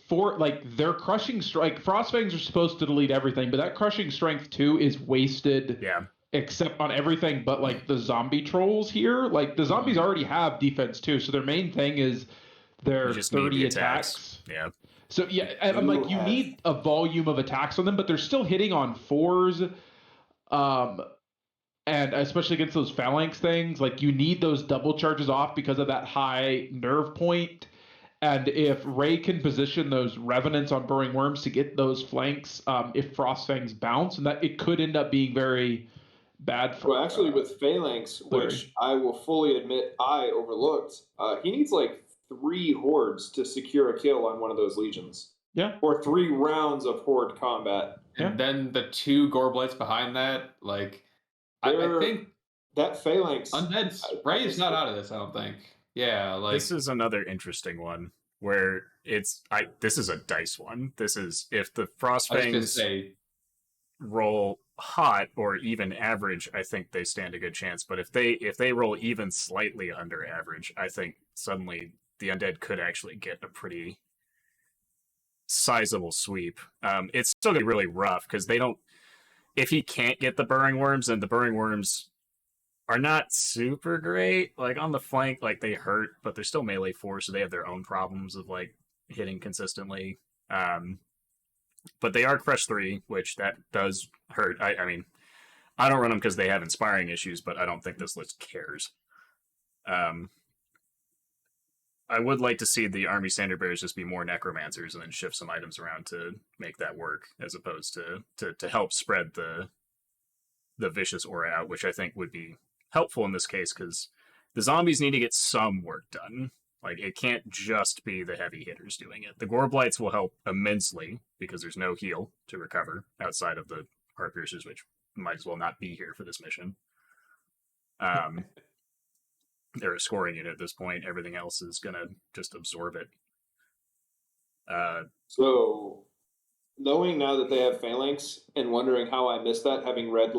[SPEAKER 4] For, like, their Crushing Strike, Frostfangs are supposed to delete everything, but that Crushing Strength 2 is wasted.
[SPEAKER 1] Yeah.
[SPEAKER 4] Except on everything but, like, the zombie trolls here. Like, the zombies already have defense too, so their main thing is their 30 attacks.
[SPEAKER 1] Yeah.
[SPEAKER 4] So yeah, and I'm like, you need a volume of attacks on them, but they're still hitting on 4s. And especially against those phalanx things, like, you need those double charges off because of that high nerve point. And if Ray can position those revenants on burrowing worms to get those flanks, if Frostfangs bounce, and that it could end up being very bad for.
[SPEAKER 2] Well, actually, with Phalanx, which I will fully admit I overlooked, he needs like 3 hordes to secure a kill on one of those legions.
[SPEAKER 4] Yeah.
[SPEAKER 2] Or 3 rounds of horde combat.
[SPEAKER 3] And then the 2 Goreblights behind that, like, I think
[SPEAKER 2] that Phalanx.
[SPEAKER 3] Undead Ray is not out of this, I don't think. Yeah, like,
[SPEAKER 1] this is another interesting one where this is a dice one. This is if the Frostfangs. roll hot or even average, I think they stand a good chance. But if they roll even slightly under average, I think suddenly the undead could actually get a pretty sizable sweep. It's still gonna be really rough because they don't. If he can't get the burrowing worms, then the burrowing worms are not super great. Like on the flank, like they hurt, but they're still melee force, so they have their own problems of like hitting consistently. But they are crush 3, which that does hurt. I mean, I don't run them because they have inspiring issues, but I don't think this list cares. I would like to see the army standard bearers just be more necromancers and then shift some items around to make that work, as opposed to help spread the vicious aura out, which I think would be helpful in this case because the zombies need to get some work done. Like, it can't just be the heavy hitters doing it. The gore blights will help immensely because there's no heal to recover outside of the heart piercers, which might as well not be here for this mission. They're a scoring unit at this point. Everything else is going to just absorb it.
[SPEAKER 2] So, knowing now that they have Phalanx and wondering how I missed that, having read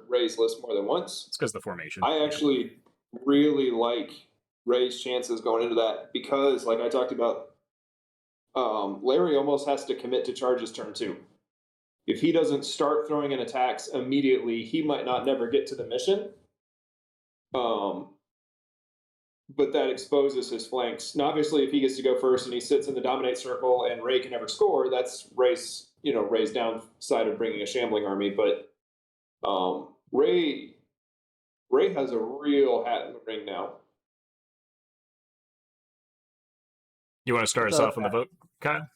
[SPEAKER 2] Ray's list more than once,
[SPEAKER 1] it's because the formation.
[SPEAKER 2] I actually really like Ray's chances going into that because, like I talked about, Larry almost has to commit to charges turn 2. If he doesn't start throwing in attacks immediately, he might not never get to the mission. But that exposes his flanks. Now, obviously, if he gets to go first and he sits in the dominate circle and Ray can never score, that's Ray's downside of bringing a shambling army. But Ray has a real hat in the ring now.
[SPEAKER 1] You want to start us off on the vote, Kyle?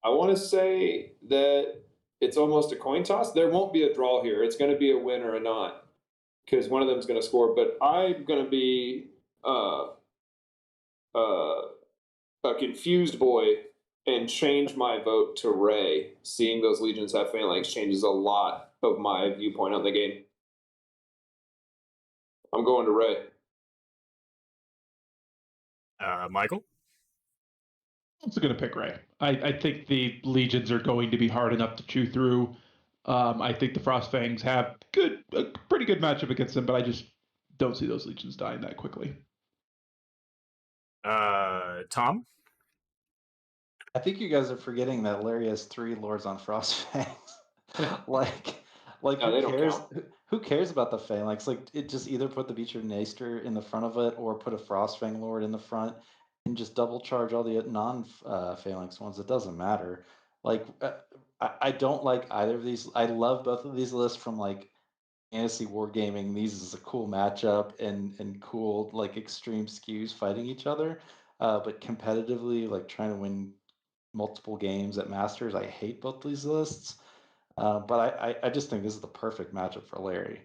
[SPEAKER 2] I want to say that it's almost a coin toss. There won't be a draw here. It's going to be a win or a not, because one of them is going to score. But I'm going to be a confused boy and change my vote to Ray. Seeing those legions have phalanx changes a lot of my viewpoint on the game. I'm going to Ray.
[SPEAKER 1] Michael?
[SPEAKER 4] I'm also going to pick Ray. I think the legions are going to be hard enough to chew through. I think the Frostfangs have a pretty good matchup against them, but I just don't see those legions dying that quickly.
[SPEAKER 1] Tom?
[SPEAKER 5] I think you guys are forgetting that Larry has 3 Lords on Frostfangs. like
[SPEAKER 2] No,
[SPEAKER 5] who cares? Who cares about the Phalanx? Like, it just either put the Beecher Naster in the front of it or put a Frostfang Lord in the front and just double charge all the non-Phalanx ones. It doesn't matter. Like, I don't like either of these. I love both of these lists from like fantasy wargaming. These is a cool matchup and cool like extreme skews fighting each other. But competitively, like trying to win multiple games at Masters, I hate both these lists. But I just think this is the perfect matchup for Larry.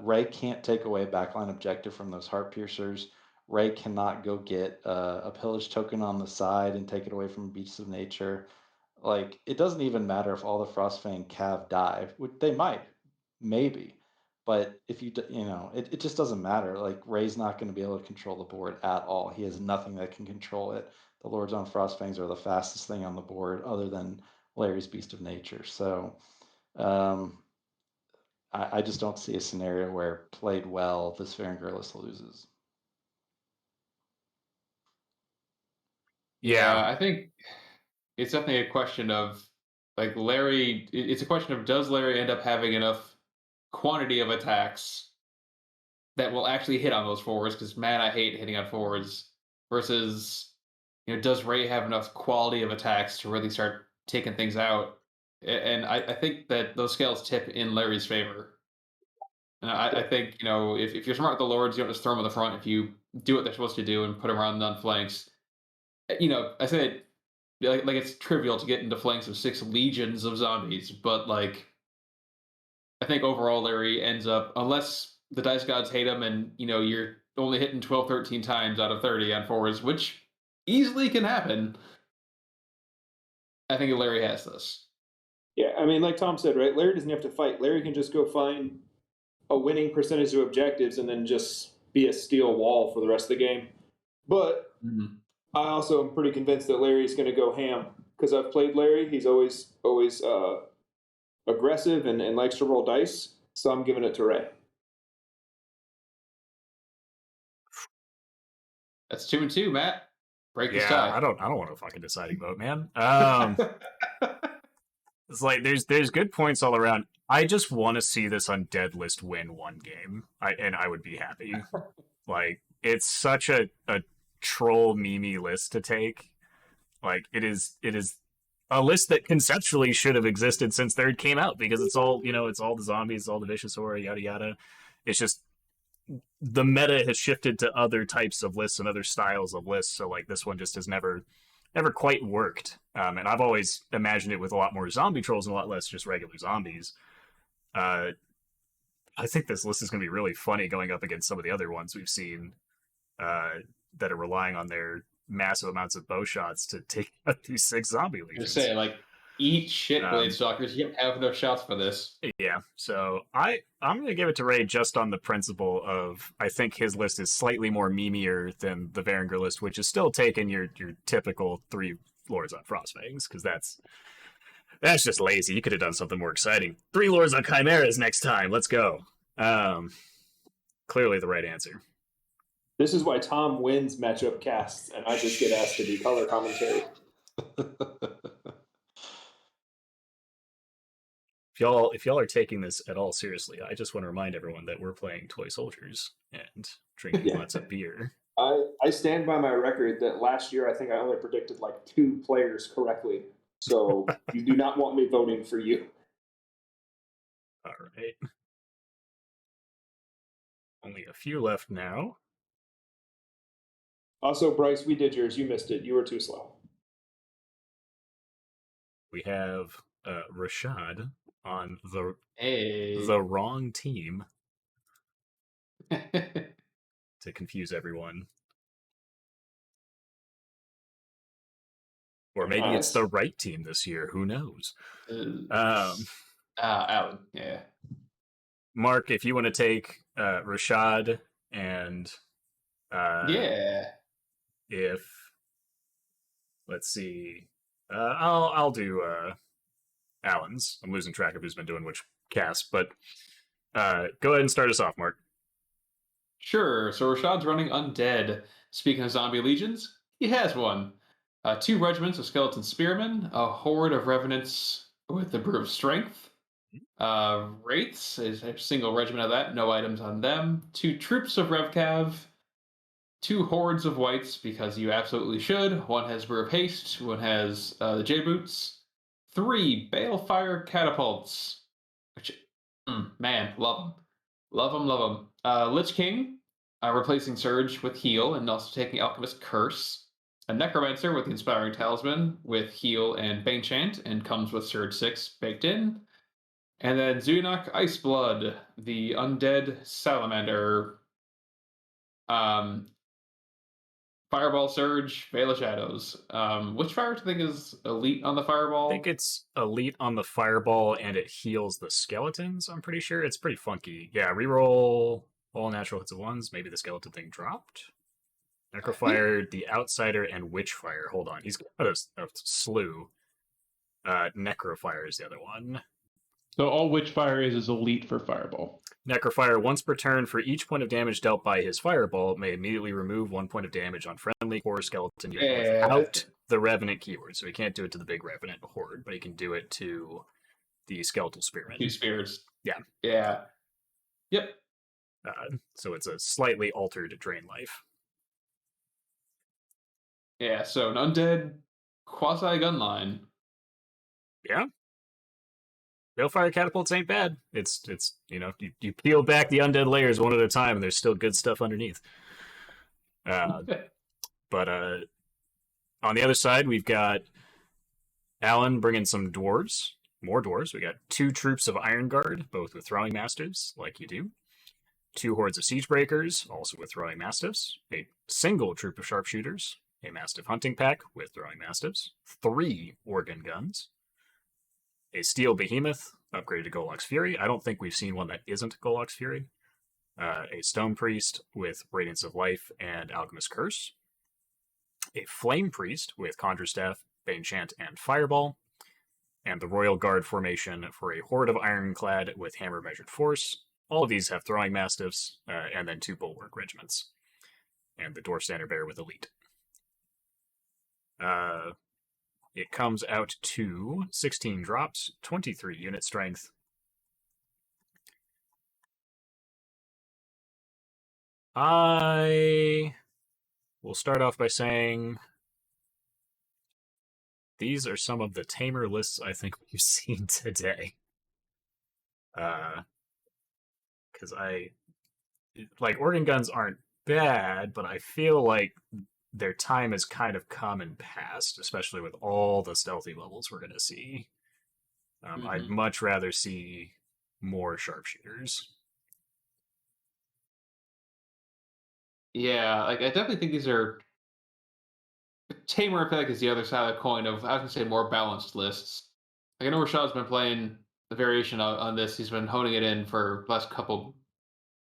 [SPEAKER 5] Ray can't take away a backline objective from those heart piercers. Ray cannot go get a pillage token on the side and take it away from Beasts of Nature. Like, it doesn't even matter if all the Frostfang Cav die. They might, maybe. But if it just doesn't matter. Like, Ray's not going to be able to control the board at all. He has nothing that can control it. The Lords on Frostfangs are the fastest thing on the board other than Larry's Beast of Nature. So I just don't see a scenario where, played well, this Ferengurlus loses.
[SPEAKER 3] Yeah, I think it's definitely a question of, like, Larry. It's a question of, does Larry end up having enough quantity of attacks that will actually hit on those forwards? Because, man, I hate hitting on forwards. Versus, does Ray have enough quality of attacks to really start taking things out? And I think that those scales tip in Larry's favor. And I think, if you're smart with the Lords, you don't just throw them in the front. If you do what they're supposed to do and put them around the flanks, I said like it's trivial to get into flanks of 6 legions of zombies, but like, I think overall Larry ends up, unless the dice gods hate him and, you're only hitting 12, 13 times out of 30 on forwards, which easily can happen. I think Larry has this.
[SPEAKER 2] Yeah, I mean, like Tom said, right? Larry doesn't have to fight. Larry can just go find a winning percentage of objectives and then just be a steel wall for the rest of the game. But I also am pretty convinced that Larry's going to go ham because I've played Larry. He's always aggressive and likes to roll dice. So I'm giving it to Ray.
[SPEAKER 3] That's 2-2, Matt. Break this
[SPEAKER 1] Yeah,
[SPEAKER 3] tie.
[SPEAKER 1] I don't want a fucking deciding vote, man. It's like there's good points all around. I just want to see this undead list win one game, and I would be happy. Like, it's such a troll meme list to take. Like, it is a list that conceptually should have existed since Third came out, because it's all, it's all the zombies, it's all the vicious aura, yada yada. It's just the meta has shifted to other types of lists and other styles of lists, so like this one just has never quite worked. And I've always imagined it with a lot more zombie trolls and a lot less just regular zombies. I think this list is going to be really funny going up against some of the other ones we've seen that are relying on their massive amounts of bow shots to take out these 6 zombie legions.
[SPEAKER 3] Just say, like, eat shit, Blade Stalkers. You don't have enough shots for this.
[SPEAKER 1] Yeah, so I'm going to give it to Ray just on the principle of, I think his list is slightly more memeier than the Varangur list, which is still taking your typical 3 Lords on Frostfangs, because that's just lazy. You could have done something more exciting. 3 Lords on Chimeras next time. Let's go. Clearly the right answer.
[SPEAKER 2] This is why Tom wins matchup casts, and I just get asked to do color commentary.
[SPEAKER 1] If y'all are taking this at all seriously, I just want to remind everyone that we're playing toy soldiers and drinking lots of beer.
[SPEAKER 2] I stand by my record that last year I think I only predicted like 2 players correctly. So you do not want me voting for you.
[SPEAKER 1] All right. Only a few left now.
[SPEAKER 2] Also, Bryce, we did yours. You missed it. You were too slow.
[SPEAKER 1] We have Rashad on the wrong team to confuse everyone. Or maybe it's the right team this year. Who knows?
[SPEAKER 3] Alan, yeah.
[SPEAKER 1] Mark, if you want to take Rashad and
[SPEAKER 3] yeah.
[SPEAKER 1] If let's see, I'll do Alan's. I'm losing track of who's been doing which cast, but go ahead and start us off, Mark.
[SPEAKER 3] Sure. So Rashad's running undead. Speaking of zombie legions, he has one. 2 regiments of skeleton spearmen, a horde of revenants with the brew of strength. Wraiths is a single regiment of that, no items on them. 2 troops of Revcav. 2 hordes of whites, because you absolutely should. 1 has brew of haste. 1 has the J-boots. 3 balefire catapults, which, man, love them. Love them. Lich King, replacing Surge with heal and also taking Alchemist Curse. A Necromancer with the Inspiring Talisman with heal and Banechant, and comes with Surge 6 baked in. And then Zunok Iceblood, the undead salamander. Fireball Surge, Veil of Shadows. Which fire do you think is elite on the Fireball?
[SPEAKER 1] I think it's elite on the Fireball, and it heals the skeletons, I'm pretty sure. It's pretty funky. Yeah, reroll all natural hits of 1s. Maybe the skeleton thing dropped. Necrofire, the Outsider, and Witchfire. Hold on, he's got a slew. Necrofire is the other one.
[SPEAKER 4] So all Witchfire is elite for Fireball.
[SPEAKER 1] Necrofire, once per turn, for each point of damage dealt by his Fireball, may immediately remove 1 point of damage on friendly core skeleton without the Revenant keyword. So he can't do it to the big Revenant horde, but he can do it to the Skeletal Spearman.
[SPEAKER 3] 2 spears.
[SPEAKER 1] Yeah.
[SPEAKER 3] Yeah. Yep.
[SPEAKER 1] So it's a slightly altered Drain Life.
[SPEAKER 3] Yeah, so an undead quasi-gunline.
[SPEAKER 1] Yeah. Balefire catapults ain't bad. It's you peel back the undead layers one at a time, and there's still good stuff underneath. But on the other side, we've got Alan bringing some dwarves, more dwarves. We got 2 troops of Iron Guard, both with Throwing Mastiffs, like you do. 2 hordes of Siegebreakers, also with Throwing Mastiffs. A single troop of Sharpshooters. A Mastiff Hunting Pack with Throwing Mastiffs. 3 Organ Guns. A Steel Behemoth, upgraded to Golok's Fury. I don't think we've seen one that isn't Golok's Fury. A Stone Priest with Radiance of Life and Alchemist Curse. A Flame Priest with Conjure Staff Banechant, and Fireball, and the Royal Guard formation for a horde of Ironclad with Hammer Measured Force. All of these have Throwing Mastiffs, and then 2 Bulwark Regiments, and the Dwarf Standard Bearer with Elite. It comes out to 16 drops, 23 unit strength. I will start off by saying these are some of the tamer lists I think we've seen today. Because organ guns aren't bad, but I feel like their time has kind of come and passed, especially with all the stealthy levels we're going to see. I'd much rather see more sharpshooters.
[SPEAKER 3] Yeah, I definitely think these are tamer. I feel like is the other side of the coin of I was gonna say more balanced lists. I know Rashad's been playing the variation on this. He's been honing it in for the last couple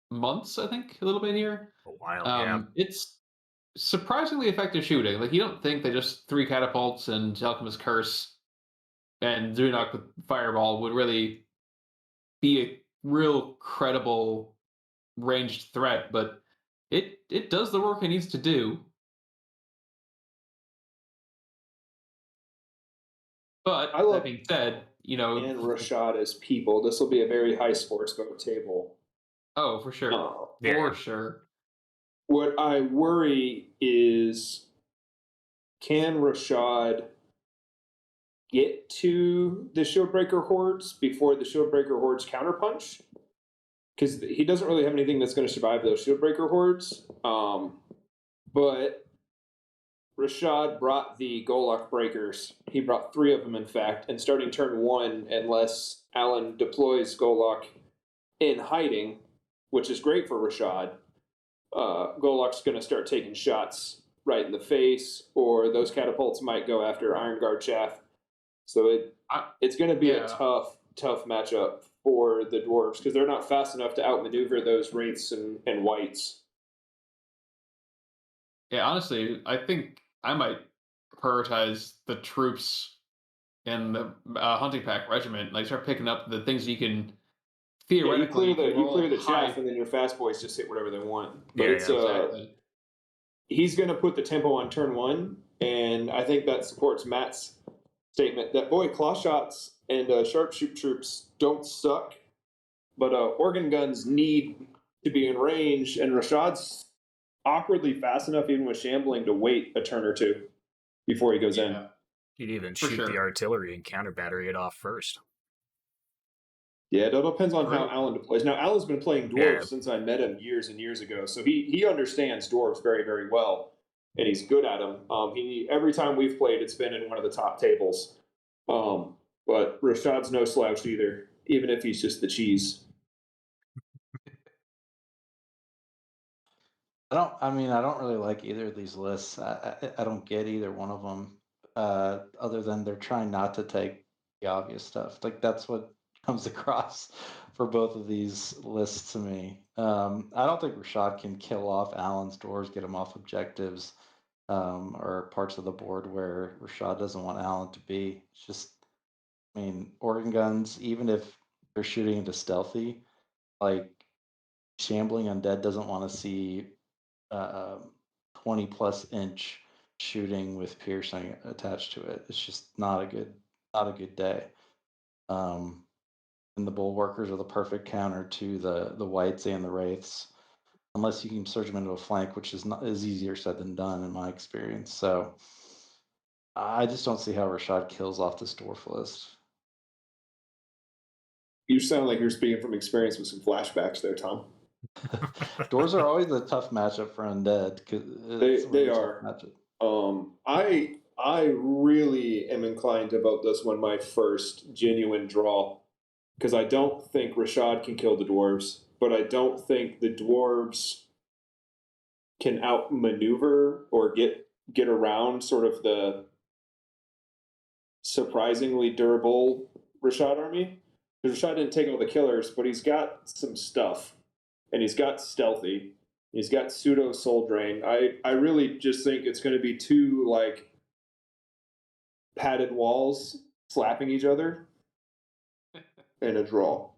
[SPEAKER 3] months, I think, a little bit here.
[SPEAKER 1] A while, yeah.
[SPEAKER 3] It's surprisingly effective shooting. Like you don't think that just 3 catapults and Alchemist's Curse and Zunok with Fireball would really be a real credible ranged threat, but it does the work it needs to do. But that being said,
[SPEAKER 2] and Rashad as people, this will be a very high sports vote table.
[SPEAKER 3] Oh, for sure. For sure.
[SPEAKER 2] What I worry is, can Rashad get to the Shieldbreaker hordes before the Shieldbreaker hordes counterpunch? Because he doesn't really have anything that's going to survive those Shieldbreaker hordes. But Rashad brought the Golok Breakers. He brought 3 of them, in fact. And starting turn 1, unless Alan deploys Golok in hiding, which is great for Rashad, Golok's going to start taking shots right in the face, or those catapults might go after Iron Guard chaff. So it's going to be a tough matchup for the dwarves because they're not fast enough to outmaneuver those wraiths and whites.
[SPEAKER 3] Yeah, honestly, I think I might prioritize the troops in the hunting pack regiment. Like, start picking up the things you can theoretically
[SPEAKER 2] you clear the chaff, and then your fast boys just hit whatever they want. But
[SPEAKER 3] exactly.
[SPEAKER 2] He's going to put the tempo on turn 1, and I think that supports Matt's statement that claw shots and sharpshoot troops don't suck, but organ guns need to be in range, and Rashad's awkwardly fast enough, even with shambling, to wait a turn or 2 before he goes in.
[SPEAKER 1] He'd even shoot the artillery and counter battery it off first.
[SPEAKER 2] Yeah, it all depends on how Alan deploys. Now, Alan's been playing dwarves since I met him years and years ago, so he understands dwarves very, very well, and he's good at them. Every time we've played, it's been in one of the top tables. But Rashad's no slouch either, even if he's just the cheese.
[SPEAKER 5] I don't really like either of these lists. I don't get either one of them, other than they're trying not to take the obvious stuff. Like, that's what comes across for both of these lists to me. I don't think Rashad can kill off Alan's doors, get him off objectives, or parts of the board where Rashad doesn't want Alan to be. It's just, organ guns, even if they're shooting into stealthy, like shambling undead doesn't want to see 20 plus inch shooting with piercing attached to it. It's just not a good day. And the bulwarkers are the perfect counter to the whites and the wraiths, unless you can surge them into a flank, which is easier said than done in my experience. So I just don't see how Rashad kills off this dwarf list.
[SPEAKER 2] You sound like you're speaking from experience with some flashbacks there, Tom.
[SPEAKER 5] Doors are always a tough matchup for undead.
[SPEAKER 2] They are. I really am inclined to vote this one my first genuine draw, because I don't think Rashad can kill the dwarves, but I don't think the dwarves can outmaneuver or get around sort of the surprisingly durable Rashad army. Because Rashad didn't take all the killers, but he's got some stuff. And he's got stealthy. He's got pseudo soul drain. I really just think it's going to be too padded walls slapping each other, and a draw.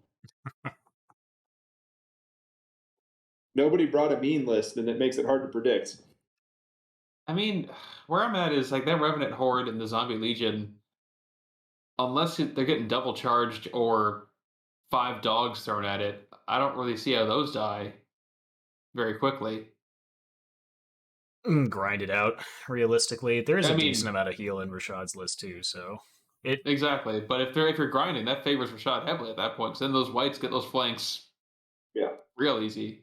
[SPEAKER 2] Nobody brought a mean list, and it makes it hard to predict.
[SPEAKER 3] I mean, where I'm at is like that Revenant Horde and the Zombie Legion, unless they're getting double charged or 5 dogs thrown at it, I don't really see how those die very quickly.
[SPEAKER 1] Grind it out. Realistically, there is
[SPEAKER 3] I
[SPEAKER 1] a
[SPEAKER 3] mean-
[SPEAKER 1] decent amount of heal in Rashad's list too, so it
[SPEAKER 3] Exactly, but if you're grinding, that favors Rashad heavily at that point. Because then those whites get those flanks,
[SPEAKER 2] Yeah.
[SPEAKER 3] real easy.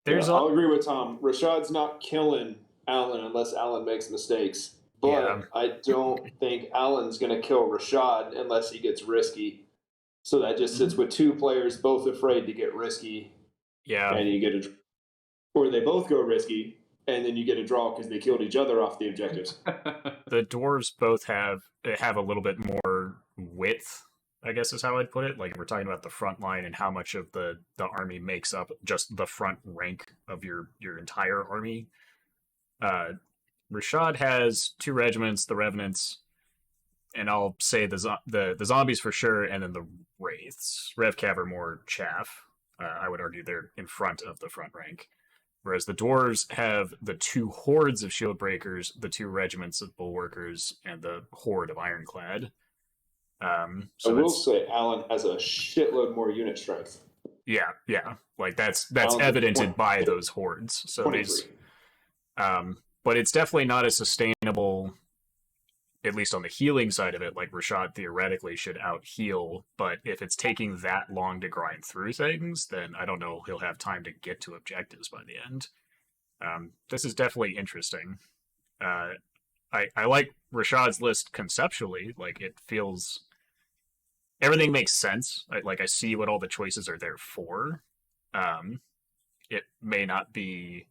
[SPEAKER 1] there's
[SPEAKER 2] I'll agree with Tom. Rashad's not killing Allen unless Allen makes mistakes. But
[SPEAKER 1] Yeah.
[SPEAKER 2] I don't think Allen's going to kill Rashad unless he gets risky. So that just sits with 2 players both afraid to get risky, and you get or they both go risky, and then you get a draw because they killed each other off the objectives.
[SPEAKER 1] the dwarves both have a little bit more width, I guess is how I'd put it. Like if we're talking about the front line and how much of the army makes up just the front rank of your entire army. Rashad has 2 regiments, the Revenants, and I'll say the zombies for sure, and then the Wraiths. Revcav are more chaff. I would argue they're in front of the front rank. Whereas the dwarves have the 2 hordes of shield breakers, the 2 regiments of bulwarkers, and the horde of ironclad.
[SPEAKER 2] So I will say Allen has a shitload more unit strength.
[SPEAKER 1] Yeah. Like that's
[SPEAKER 2] Allen's
[SPEAKER 1] evidented by those hordes. So
[SPEAKER 2] 23.
[SPEAKER 1] these, but it's definitely not as sustainable, at least on the healing side of it. Like Rashad theoretically should out heal, but if it's taking that long to grind through things, then I don't know he'll have time to get to objectives by the end. This is definitely interesting. I like Rashad's list conceptually. Like it feels, everything makes sense. I see what all the choices are there for. It may not be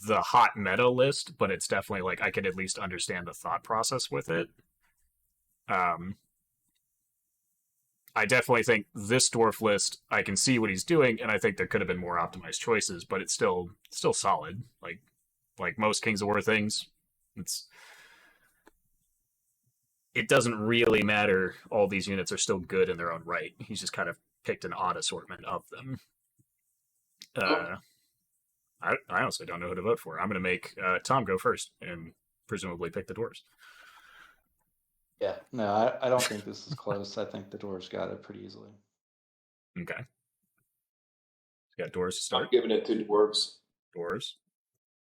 [SPEAKER 1] the hot meta list, but it's definitely like I could at least understand the thought process with it. I definitely think this dwarf list, I can see what he's doing, and I think there could have been more optimized choices, but it's still solid. Like most Kings of War things, it doesn't really matter. All these units are still good in their own right. He's just kind of picked an odd assortment of them. I honestly don't know who to vote for. I'm going to make Tom go first and presumably pick the dwarves.
[SPEAKER 5] Yeah, no, I don't think this is close. I think the dwarves got it pretty easily.
[SPEAKER 1] Okay. You got dwarves to
[SPEAKER 2] I'm
[SPEAKER 1] start.
[SPEAKER 2] giving it to dwarves.
[SPEAKER 1] Dwarves.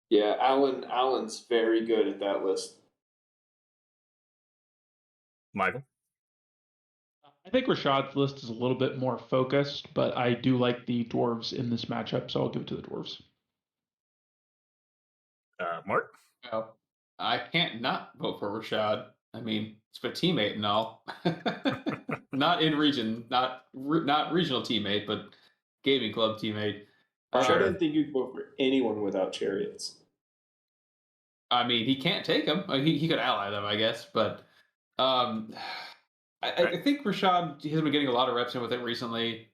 [SPEAKER 2] Yeah, Allen's very good at that list.
[SPEAKER 1] Michael.
[SPEAKER 4] I think Rashad's list is a little bit more focused, but I do like the dwarves in this matchup, so I'll give it to the dwarves.
[SPEAKER 1] Mark.
[SPEAKER 3] Well, I can't not vote for Rashad. I mean, it's a teammate and all. Not in region, not regional teammate, but gaming club teammate.
[SPEAKER 2] I
[SPEAKER 1] Sure.
[SPEAKER 2] didn't think you'd vote for anyone without chariots.
[SPEAKER 3] I mean, he can't take them. He could ally them, I guess. But I think Rashad has been getting a lot of reps in with it recently.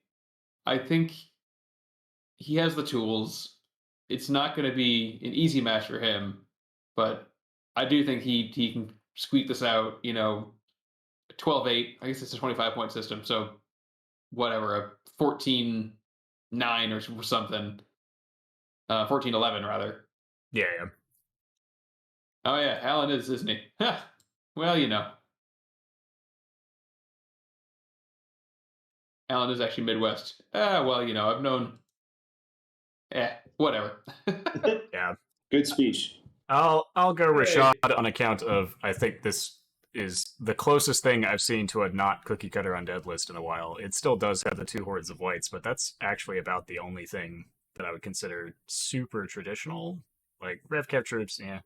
[SPEAKER 3] I think he has the tools. It's not going to be an easy match for him, but I do think he can squeak this out. 12-8. I guess it's a 25-point system, so whatever, a 14-9 or something. 14-11 rather.
[SPEAKER 1] Yeah.
[SPEAKER 3] Oh yeah, Alan is, isn't he? Well, Alan is actually Midwest. Well, I've known. Whatever.
[SPEAKER 1] Yeah.
[SPEAKER 2] Good speech.
[SPEAKER 1] I'll go Rashad on account of I think this is the closest thing I've seen to a not cookie cutter undead list in a while. It still does have the 2 hordes of whites, but that's actually about the only thing that I would consider super traditional. Like RevCap troops, yeah.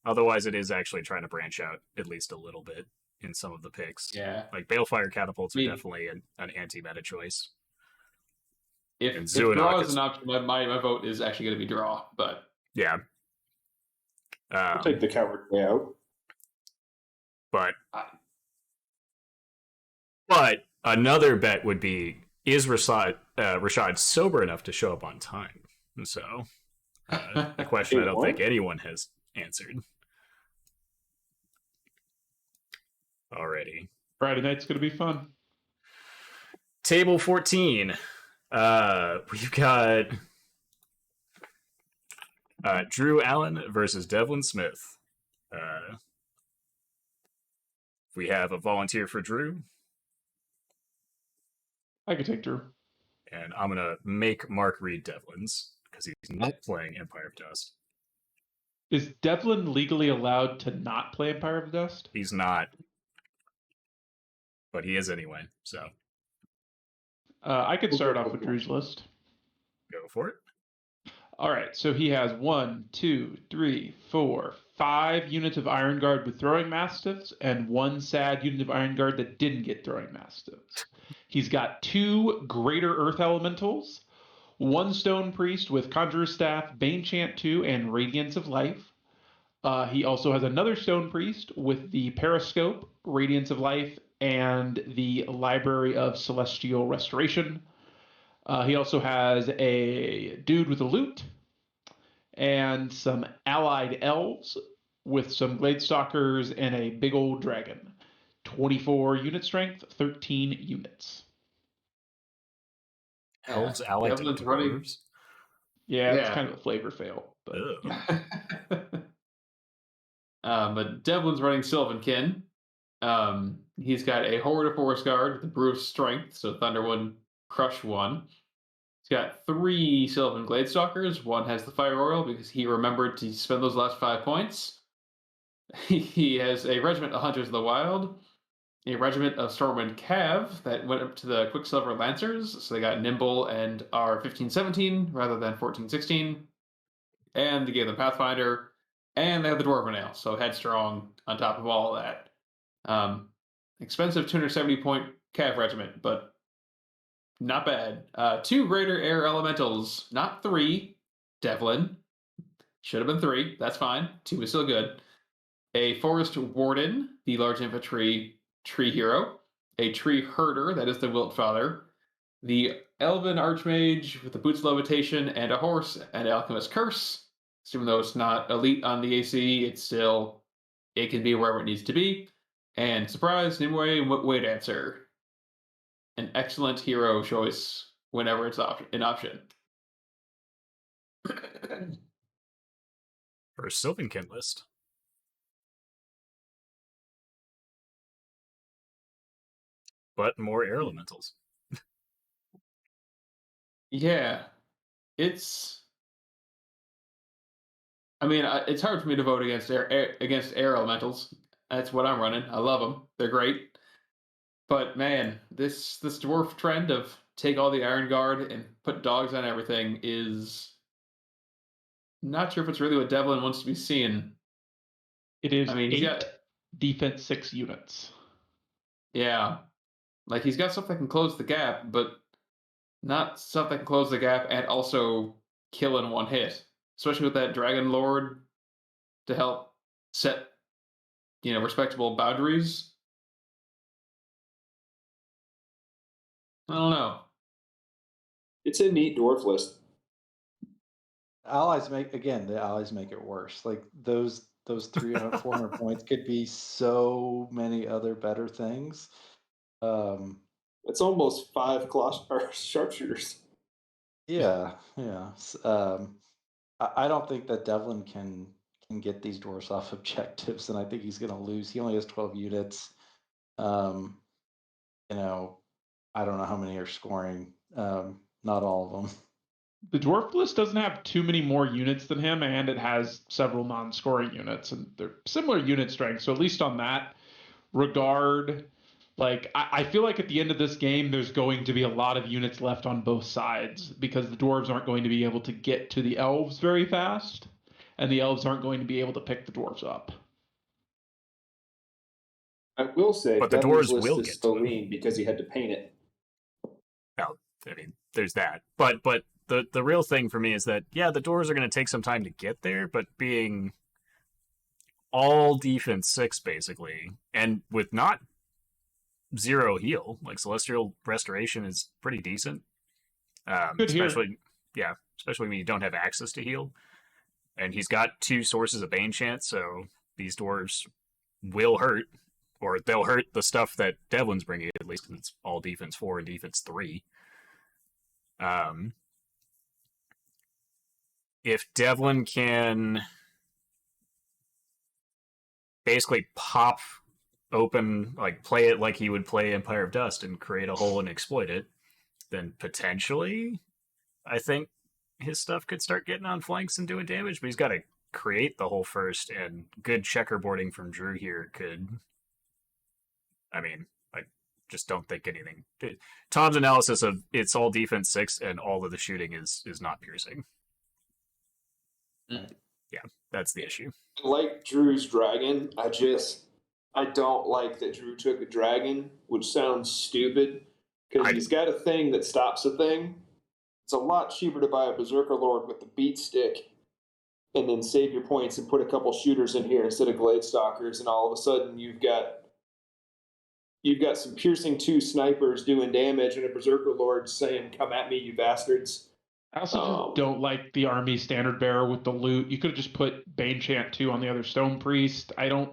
[SPEAKER 1] Otherwise, it is actually trying to branch out at least a little bit in some of the picks.
[SPEAKER 3] Yeah.
[SPEAKER 1] Like Balefire catapults are definitely an anti-meta choice.
[SPEAKER 3] If
[SPEAKER 1] Zoonoc
[SPEAKER 3] draw is
[SPEAKER 1] is-
[SPEAKER 3] an option, my vote is actually going to be draw. But
[SPEAKER 1] Yeah.
[SPEAKER 2] I'll take the coward way out.
[SPEAKER 1] But another bet would be, is Rashad sober enough to show up on time? So, a question I don't think anyone has answered. Already.
[SPEAKER 4] Friday night's going to be fun.
[SPEAKER 1] Table 14. We've got Drew Allen versus Devlin Smith. We have a volunteer for Drew.
[SPEAKER 4] I could take Drew.
[SPEAKER 1] And I'm going to make Mark read Devlin's because he's not playing Empire of Dust.
[SPEAKER 4] Is Devlin legally allowed to not play Empire of Dust?
[SPEAKER 1] He's not. But he is anyway, so.
[SPEAKER 4] I could start off with Drew's list.
[SPEAKER 1] Go for it.
[SPEAKER 4] All right, so he has 1, 2, 3, 4, 5 units of Iron Guard with Throwing Mastiffs and 1 sad unit of Iron Guard that didn't get Throwing Mastiffs. He's got 2 Greater Earth Elementals, 1 Stone Priest with Conjurer's Staff, Bane Chant 2, and Radiance of Life. He also has another Stone Priest with the Periscope, Radiance of Life, and the Library of Celestial Restoration. He also has a dude with a lute and some allied elves with some Gladestalkers and a big old dragon. 24 unit strength, 13 units.
[SPEAKER 1] Elves allied to dwarves?
[SPEAKER 4] Yeah, it's kind of a flavor fail. But,
[SPEAKER 3] but Devlin's running Sylvankin. He's got a Horde of Forest Guard with the Brew of Strength, so Thunder 1, Crush 1. He's got 3 Sylvan Gladestalkers. 1 has the Fire Oil because he remembered to spend those last 5 points. He has a Regiment of Hunters of the Wild, a Regiment of Stormwind Cav that went up to the Quicksilver Lancers, so they got Nimble and are 15-17 rather than 14-16. And they gave them Pathfinder, and they have the Dwarven Ale, so Headstrong on top of all of that. Expensive 270 point Cav regiment, but not bad. 2 Greater Air Elementals, not 3. Devlin. Should have been 3. That's fine. 2 is still good. A Forest Warden, the Large Infantry Tree Hero. A Tree Herder, that is the Wilt Father. The Elven Archmage with the Boots of Levitation and a horse and Alchemist Curse. So even though it's not elite on the AC, it can be wherever it needs to be. And surprise, Nimue Way Dancer. An excellent hero choice whenever it's an option.
[SPEAKER 1] For a Sylvankin list. But more air elementals.
[SPEAKER 3] Yeah. It's hard for me to vote against air elementals. That's what I'm running. I love them. They're great. But man, this dwarf trend of take all the Iron Guard and put dogs on everything is not sure if it's really what Devlin wants to be seeing.
[SPEAKER 4] It is 8 defense 6 units.
[SPEAKER 3] Yeah. Like he's got stuff that can close the gap, but not stuff that can close the gap and also kill in one hit. Especially with that Dragon Lord to help set, respectable boundaries. I don't know.
[SPEAKER 2] It's a neat dwarf list.
[SPEAKER 5] The allies make it worse. Like those 300, 400 points could be so many other better things.
[SPEAKER 2] It's almost 5 sharpshooters.
[SPEAKER 5] Yeah. I don't think that Devlin can get these dwarves off objectives, and I think he's going to lose. He only has 12 units. I don't know how many are scoring. Not all of them.
[SPEAKER 4] The dwarf list doesn't have too many more units than him, and it has several non-scoring units, and they're similar unit strength. So at least on that regard, like I feel like at the end of this game, there's going to be a lot of units left on both sides because the dwarves aren't going to be able to get to the elves very fast, and the elves aren't going to be able to pick the dwarves up.
[SPEAKER 2] I will say,
[SPEAKER 1] but the dwarves will get
[SPEAKER 2] so lean because he had to paint it.
[SPEAKER 1] Well, there's that. But the real thing for me is that, the doors are going to take some time to get there, but being all defense 6, basically, and with not 0 heal, like Celestial Restoration is pretty decent. Especially when you don't have access to heal. And he's got 2 sources of Bane Chant, so these dwarves will hurt, or they'll hurt the stuff that Devlin's bringing, at least, because it's all defense 4 and defense 3. If Devlin can basically pop open, like play it like he would play Empire of Dust and create a hole and exploit it, then potentially I think his stuff could start getting on flanks and doing damage, but he's got to create the hole first, and good checkerboarding from Drew here could... I mean, I just don't think anything... Tom's analysis of it's all defense 6 and all of the shooting is not piercing. Yeah, that's the issue.
[SPEAKER 2] I like Drew's dragon. I don't like that Drew took a dragon, which sounds stupid, because he's got a thing that stops a thing. It's a lot cheaper to buy a Berserker Lord with the beat stick and then save your points and put a couple shooters in here instead of Glade Stalkers, and all of a sudden you've got some piercing 2 snipers doing damage and a Berserker Lord saying, "Come at me, you bastards."
[SPEAKER 4] I also just don't like the army standard bearer with the loot. You could have just put Bane Chant 2 on the other Stone Priest. I don't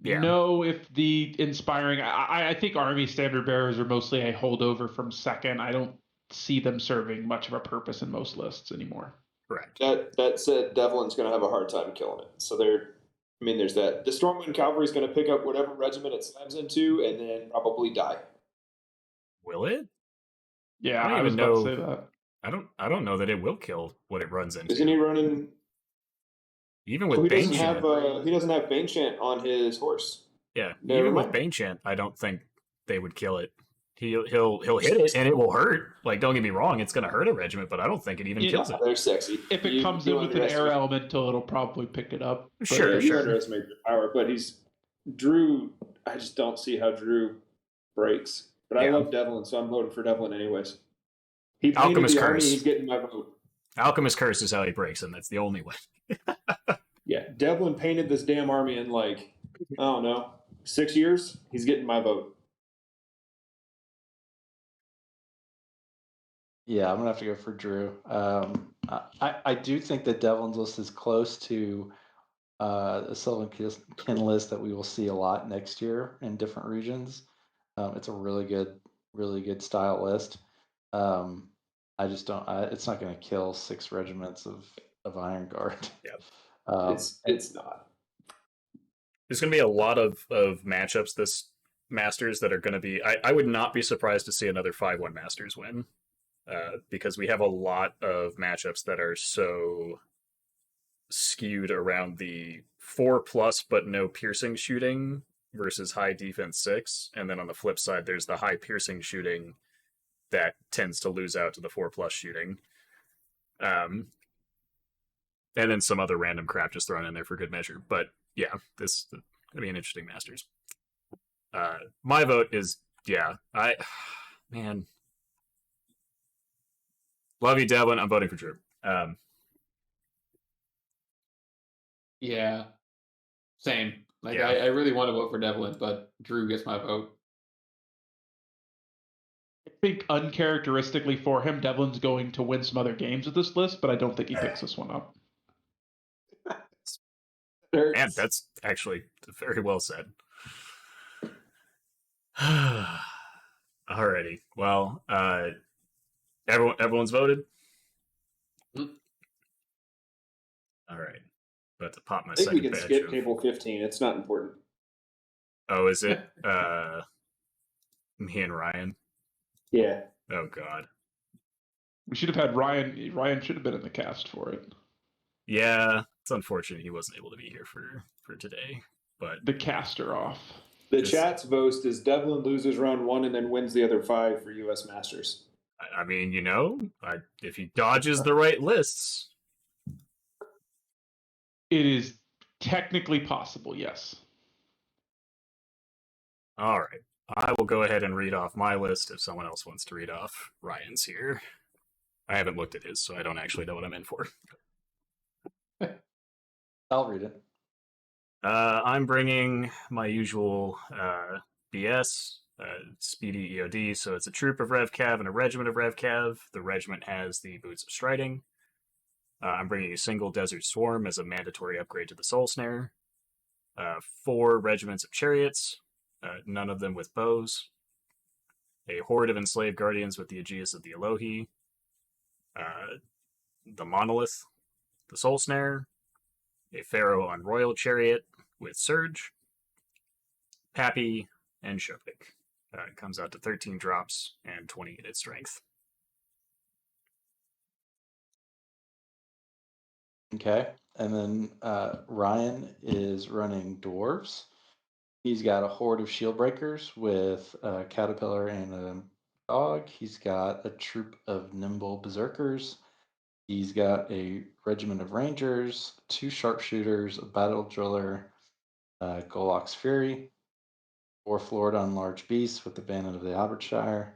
[SPEAKER 4] know if the inspiring... I think army standard bearers are mostly a holdover from second. I don't see them serving much of a purpose in most lists anymore.
[SPEAKER 1] Correct.
[SPEAKER 2] That said, Devlin's going to have a hard time killing it. So there's that. The Stormwind Cavalry is going to pick up whatever regiment it slams into and then probably die.
[SPEAKER 1] Will it?
[SPEAKER 4] Yeah, I was about to say that.
[SPEAKER 1] I don't know that it will kill what it runs into.
[SPEAKER 2] Isn't he running?
[SPEAKER 1] Even with Bane Chant,
[SPEAKER 2] he doesn't have Bane Chant on his horse.
[SPEAKER 1] Yeah, even with Bane Chant, I don't think they would kill it. He'll hit it and it will hurt. Like, don't get me wrong, it's going to hurt a regiment, but I don't think it even kills it.
[SPEAKER 2] They're sexy.
[SPEAKER 4] If it comes in with an air elemental, it'll probably pick it up.
[SPEAKER 1] Sure.
[SPEAKER 2] Underestimate the power, but Drew. I just don't see how Drew breaks. But I love Devlin, so I'm voting for Devlin anyways. He
[SPEAKER 1] Alchemist
[SPEAKER 2] the
[SPEAKER 1] Curse.
[SPEAKER 2] Army, he's getting my vote.
[SPEAKER 1] Alchemist Curse is how he breaks him. That's the only way.
[SPEAKER 2] Yeah, Devlin painted this damn army in I don't know, 6 years. He's getting my vote.
[SPEAKER 5] Yeah, I'm gonna have to go for Drew. I do think that Devlin's list is close to a Sylvan list that we will see a lot next year in different regions. It's a really good style list. I just don't. It's not going to kill 6 regiments of Iron Guard.
[SPEAKER 1] Yeah,
[SPEAKER 2] it's not.
[SPEAKER 1] There's going to be a lot of matchups this Masters that are going to be... I would not be surprised to see another 5-1 Masters win, because we have a lot of matchups that are so skewed around the 4+ but no piercing shooting versus high defense 6, and then on the flip side, there's the high piercing shooting that tends to lose out to the 4+ shooting. And then some other random crap just thrown in there for good measure. But yeah, this is going to be an interesting Masters. My vote is, man. Love you, Devlin. I'm voting for Drew.
[SPEAKER 3] Yeah, same. I really want to vote for Devlin, but Drew gets my vote.
[SPEAKER 4] I think uncharacteristically for him, Devlin's going to win some other games with this list, but I don't think he picks this one up.
[SPEAKER 1] And that's actually very well said. Alrighty. Well, everyone's voted?
[SPEAKER 3] Mm.
[SPEAKER 1] Alright. About to pop my
[SPEAKER 2] I think
[SPEAKER 1] second
[SPEAKER 2] we can
[SPEAKER 1] batch
[SPEAKER 2] skip
[SPEAKER 1] of...
[SPEAKER 2] table 15. It's not important.
[SPEAKER 1] Oh, is it me and Ryan?
[SPEAKER 2] Yeah.
[SPEAKER 1] Oh God.
[SPEAKER 4] We should have had Ryan. Ryan should have been in the cast for it.
[SPEAKER 1] Yeah, it's unfortunate he wasn't able to be here for today. But
[SPEAKER 4] the caster off.
[SPEAKER 2] The chat's vote is Devlin loses round 1 and then wins the other 5 for U.S. Masters.
[SPEAKER 1] I mean, if he dodges the right lists,
[SPEAKER 4] it is technically possible. Yes.
[SPEAKER 1] All right. I will go ahead and read off my list if someone else wants to read off Ryan's here. I haven't looked at his, so I don't actually know what I'm in for.
[SPEAKER 5] I'll read it.
[SPEAKER 1] I'm bringing my usual BS, speedy EOD, so it's a troop of RevCav and a regiment of RevCav. The regiment has the Boots of Striding. I'm bringing a single Desert Swarm as a mandatory upgrade to the Soul Snare. 4 regiments of Chariots, none of them with bows. A horde of enslaved guardians with the Aegis of the Elohi. The Monolith, the Soul Snare. A Pharaoh on Royal Chariot with Surge. Pappy, and Shopik. It comes out to 13 drops and 20 unit strength.
[SPEAKER 5] Okay. And then Ryan is running dwarves. He's got a horde of shield breakers with a caterpillar and a dog. He's got a troop of nimble berserkers. He's got a regiment of rangers, 2 sharpshooters, a battle driller, Golok's Fury, 4 Lord on large beasts with the Bandit of the Aberdshire,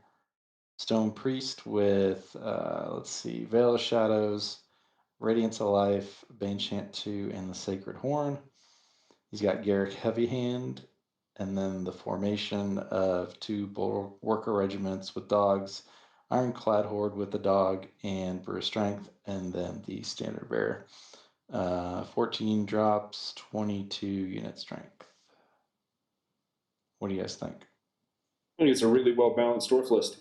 [SPEAKER 5] Stone Priest with, Veil of Shadows, Radiance of Life, Banechant 2, and the Sacred Horn. He's got Gareth Heavy Hand, and then the formation of 2 Bulwarker regiments with dogs, Ironclad Horde with the dog, and Brew Strength, and then the Standard Bearer. 14 drops, 22 unit strength. What do you guys think?
[SPEAKER 2] I think it's a really well balanced dwarf list.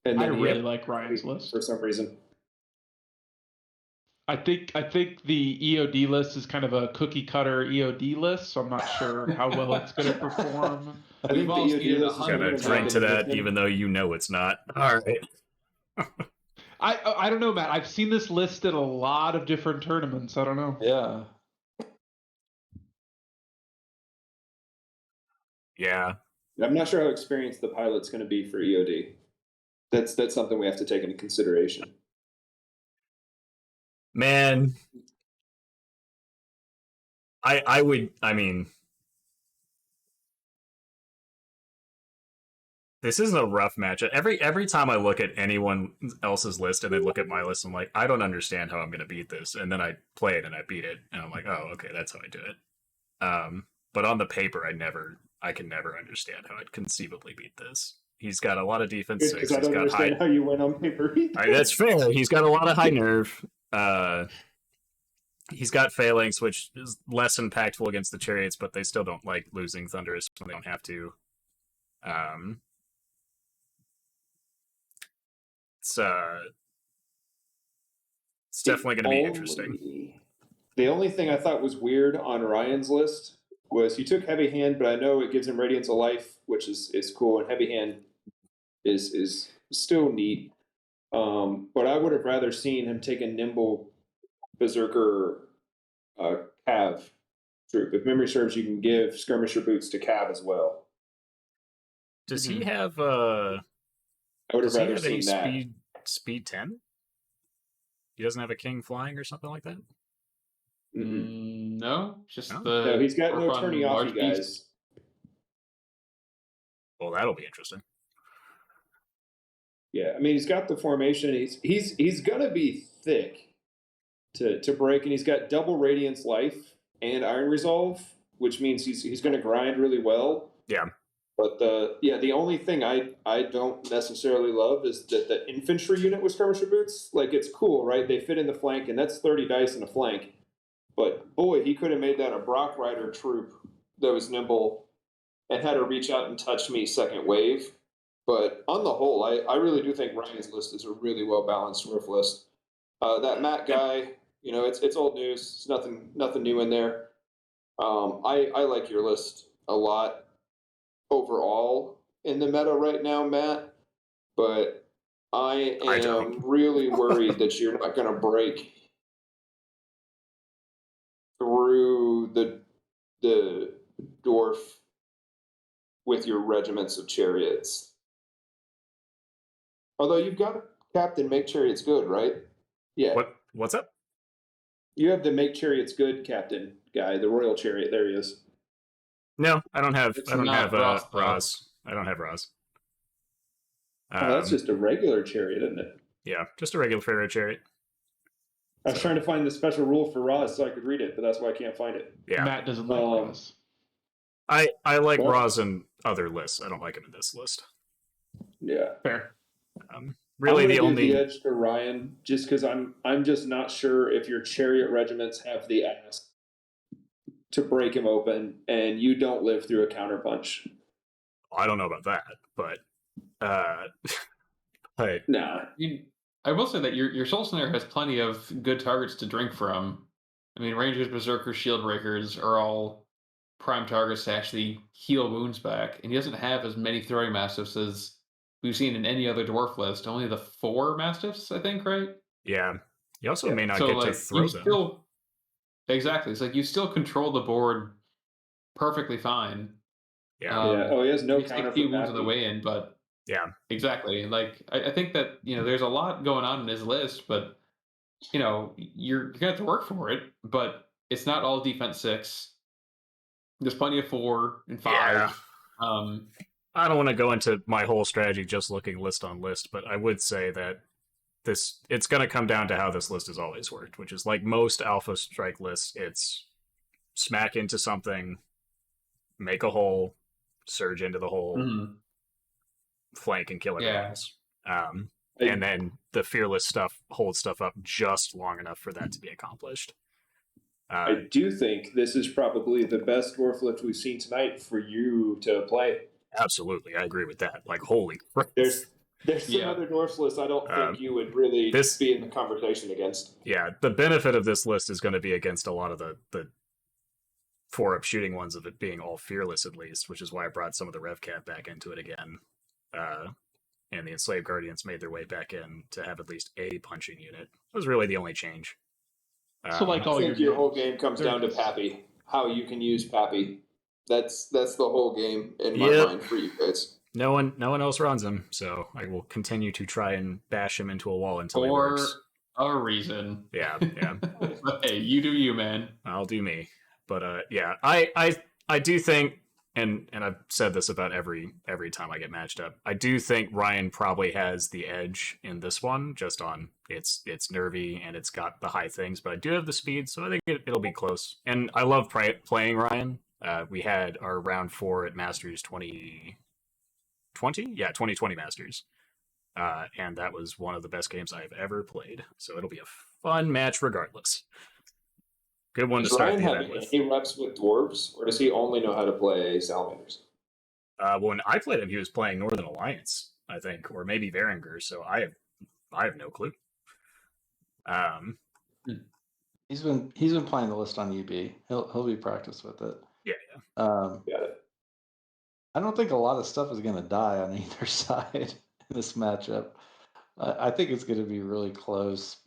[SPEAKER 2] And
[SPEAKER 4] I
[SPEAKER 2] then
[SPEAKER 4] really like Ryan's list.
[SPEAKER 2] for some reason.
[SPEAKER 4] I think the EOD list is kind of a cookie cutter EOD list, so I'm not sure how well it's going to perform.
[SPEAKER 2] I think
[SPEAKER 3] We've
[SPEAKER 2] the
[SPEAKER 3] all
[SPEAKER 2] EOD
[SPEAKER 3] seen
[SPEAKER 2] list is
[SPEAKER 1] Gonna
[SPEAKER 2] gonna
[SPEAKER 1] drink to that, even though you know it's not. All right.
[SPEAKER 4] I don't know, Matt. I've seen this list at a lot of different tournaments. I don't know.
[SPEAKER 5] Yeah.
[SPEAKER 1] Yeah.
[SPEAKER 2] I'm not sure how experienced the pilot's going to be for EOD. That's something we have to take into consideration.
[SPEAKER 1] Man, I mean, this isn't a rough matchup. Every time I look at anyone else's list and then look at my list, I'm like, I don't understand how I'm going to beat this. And then I play it and I beat it, and I'm like, oh, okay, that's how I do it. But on the paper, I can never understand how I'd conceivably beat this. He's got a lot of defense 6.
[SPEAKER 2] Because I
[SPEAKER 1] He's
[SPEAKER 2] don't
[SPEAKER 1] got
[SPEAKER 2] understand
[SPEAKER 1] high.
[SPEAKER 2] how you win on paper.
[SPEAKER 1] That's fair. He's got a lot of high nerve. He's got phalanx, which is less impactful against the chariots, but they still don't like losing Thunderous when they don't have to. It's definitely going to be interesting.
[SPEAKER 2] The only thing I thought was weird on Ryan's list was he took Heavy Hand, but I know it gives him Radiance of Life, which is cool, and Heavy Hand is still neat. But I would have rather seen him take a Nimble Berserker Cav troop. If memory serves, you can give Skirmisher Boots to Cav as well.
[SPEAKER 1] Does he have
[SPEAKER 2] I would have rather seen that.
[SPEAKER 1] Speed 10? He doesn't have a king flying or something like that?
[SPEAKER 3] No, just
[SPEAKER 1] No?
[SPEAKER 3] the.
[SPEAKER 2] He's got no
[SPEAKER 3] Orphan
[SPEAKER 2] turning
[SPEAKER 3] large
[SPEAKER 2] offy
[SPEAKER 3] beast.
[SPEAKER 2] guys.
[SPEAKER 1] Well, that'll be interesting.
[SPEAKER 2] Yeah, I mean he's got the formation. He's gonna be thick to break, and he's got double Radiance Life and Iron Resolve, which means he's gonna grind really well.
[SPEAKER 1] Yeah.
[SPEAKER 2] But the only thing I don't necessarily love is that the infantry unit with skirmisher boots, like it's cool, right? They fit in the flank, and that's 30 dice in a flank. But boy, he could have made that a Brock Rider troop that was nimble and had to reach out and touch me second wave. But on the whole, I really do think Ryan's list is a really well balanced roof list. That Matt guy, it's old news. It's nothing new in there. I like your list a lot overall in the meta right now, Matt, but I am really worried that you're not going to break through the dwarf with your regiments of chariots. Although you've got Captain Make Chariots Good, right? Yeah.
[SPEAKER 1] What's up?
[SPEAKER 2] You have the Make Chariots Good Captain guy, the Royal Chariot. There he is.
[SPEAKER 1] No, I don't have
[SPEAKER 3] Ross.
[SPEAKER 1] Ross. I don't have Ross.
[SPEAKER 2] That's just a regular chariot, isn't it?
[SPEAKER 1] Yeah, just a regular Pharaoh chariot.
[SPEAKER 2] I was trying to find the special rule for Ross so I could read it, but that's why I can't find it.
[SPEAKER 1] Yeah.
[SPEAKER 4] Matt doesn't like Ross.
[SPEAKER 1] I like Ross in other lists. I don't like him in this list.
[SPEAKER 2] Yeah.
[SPEAKER 4] Fair.
[SPEAKER 1] Really,
[SPEAKER 2] I'm
[SPEAKER 1] the
[SPEAKER 2] gonna
[SPEAKER 1] only
[SPEAKER 2] do the edge to Ryan, just because I'm just not sure if your chariot regiments have the ass to break him open, and you don't live through a counterpunch.
[SPEAKER 1] I don't know about that, but but
[SPEAKER 2] Nah.
[SPEAKER 3] I will say that your Soul Snare has plenty of good targets to drink from. I mean, Rangers, Berserkers, Shield Breakers are all prime targets to actually heal wounds back, and he doesn't have as many throwing Mastiffs as we've seen in any other dwarf list. Only the 4 Mastiffs, I think, right?
[SPEAKER 1] yeah, you also may not
[SPEAKER 3] So
[SPEAKER 1] get to
[SPEAKER 3] like
[SPEAKER 1] throw
[SPEAKER 3] you
[SPEAKER 1] them.
[SPEAKER 3] still exactly. It's like you still control the board perfectly fine.
[SPEAKER 1] Yeah.
[SPEAKER 2] Oh, he has no
[SPEAKER 3] you take
[SPEAKER 2] counter
[SPEAKER 3] a few
[SPEAKER 2] for
[SPEAKER 3] wounds on the
[SPEAKER 2] Pappy.
[SPEAKER 3] way in, but
[SPEAKER 1] Yeah.
[SPEAKER 3] exactly. Like I think that there's a lot going on in his list, but you're gonna have to work for it. But it's not all defense 6. There's plenty of 4 and 5.
[SPEAKER 1] Yeah.
[SPEAKER 3] Um,
[SPEAKER 1] I don't want to go into my whole strategy just looking list on list, but I would say that it's going to come down to how this list has always worked, which is like most Alpha Strike lists, it's smack into something, make a hole, surge into the hole, flank and kill everyone
[SPEAKER 3] yeah.
[SPEAKER 1] else. And then the fearless stuff holds stuff up just long enough for that to be accomplished.
[SPEAKER 2] I do think this is probably the best dwarf lift we've seen tonight for you to play.
[SPEAKER 1] Absolutely, I agree with that. Like, holy crap.
[SPEAKER 2] There's some other dwarf lists I don't think you would really be in the conversation against.
[SPEAKER 1] Yeah, the benefit of this list is going to be against a lot of the 4-up shooting ones of it being all fearless at least, which is why I brought some of the RevCap back into it again. And the Enslaved Guardians made their way back in to have at least a punching unit. That was really the only change.
[SPEAKER 4] So like all
[SPEAKER 2] I think your whole game comes down to Pappy. How you can use Pappy. That's the whole game in my mind for you guys.
[SPEAKER 1] No one else runs him, so I will continue to try and bash him into a wall until he works.
[SPEAKER 3] For a reason.
[SPEAKER 1] Yeah.
[SPEAKER 3] Hey, you do you, man.
[SPEAKER 1] I'll do me. But yeah, I do think, and I've said this about every time I get matched up, I do think Ryan probably has the edge in this one, just on it's nervy and it's got the high things, but I do have the speed, so I think it'll be close. And I love playing Ryan. We had our round 4 at Masters 2020? Yeah, 2020 Masters. And that was one of the best games I've ever played. So it'll be a fun match regardless. Good one to start the event with.
[SPEAKER 2] Does Ryan have any reps with dwarves, or does he only know how to play salamanders?
[SPEAKER 1] When I played him, he was playing Northern Alliance, I think, or maybe Varangur, so I have no clue.
[SPEAKER 5] He's been playing the list on UB. He'll be practiced with it.
[SPEAKER 1] Yeah.
[SPEAKER 2] Got it.
[SPEAKER 5] I don't think a lot of stuff is going to die on either side in this matchup. I think it's going to be really close,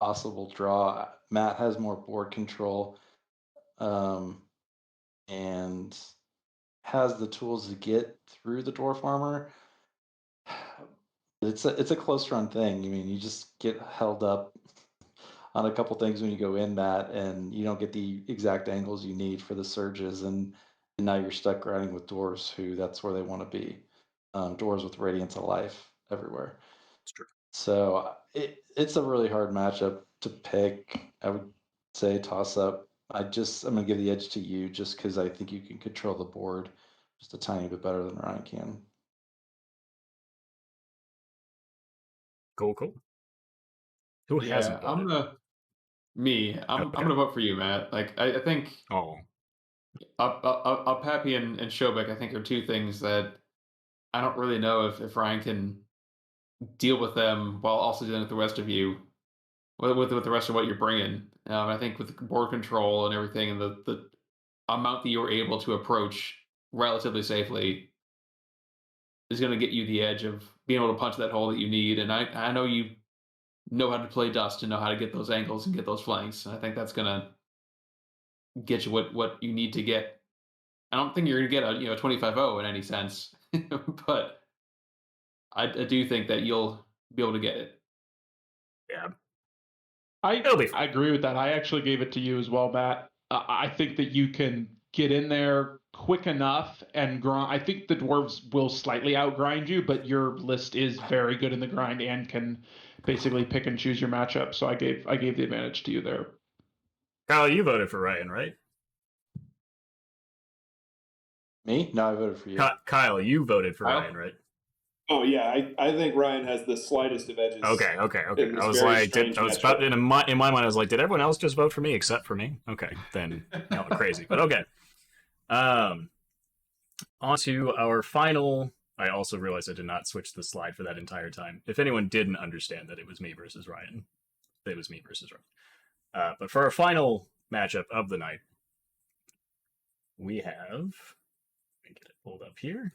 [SPEAKER 5] possible draw. Matt has more board control, and has the tools to get through the dwarf armor. It's a close run thing. I mean, you just get held up on a couple things when you go in that, and you don't get the exact angles you need for the surges, and now you're stuck grinding with dwarves who that's where they want to be. Dwarves with Radiance of Life everywhere.
[SPEAKER 1] It's true.
[SPEAKER 5] So it's a really hard matchup to pick. I would say toss up. I'm going to give the edge to you just because I think you can control the board just a tiny bit better than Ryan can.
[SPEAKER 1] Cool. Who hasn't voted?
[SPEAKER 3] I'm gonna vote for you, Matt. Like I think up Pappy and Shobek, I think are two things that I don't really know if Ryan can deal with them while also dealing with the rest of you, with the rest of what you're bringing. I think with board control and everything, and the amount that you're able to approach relatively safely is going to get you the edge of being able to punch that hole that you need. And I know you know how to play dust and know how to get those angles and get those flanks. And I think that's going to get you what you need to get. I don't think you're going to get a 25-0 in any sense, but I do think that you'll be able to get it.
[SPEAKER 1] Yeah.
[SPEAKER 4] I agree with that. I actually gave it to you as well, Matt. I think that you can get in there quick enough and grind. I think the dwarves will slightly outgrind you, but your list is very good in the grind and can basically pick and choose your matchup. So I gave the advantage to you there.
[SPEAKER 1] Kyle, you voted for Ryan, right?
[SPEAKER 5] Me? No, I voted for you.
[SPEAKER 1] Kyle, you voted for Ryan, right?
[SPEAKER 2] Oh yeah, I think Ryan has the slightest of edges.
[SPEAKER 1] Okay. I was like, in my mind, I was like, did everyone else just vote for me except for me? Okay, then crazy, but okay. On to our final. I also realized I did not switch the slide for that entire time. If anyone didn't understand that it was me versus Ryan, it was me versus Ryan. But for our final matchup of the night, we have. Let me get it pulled up here.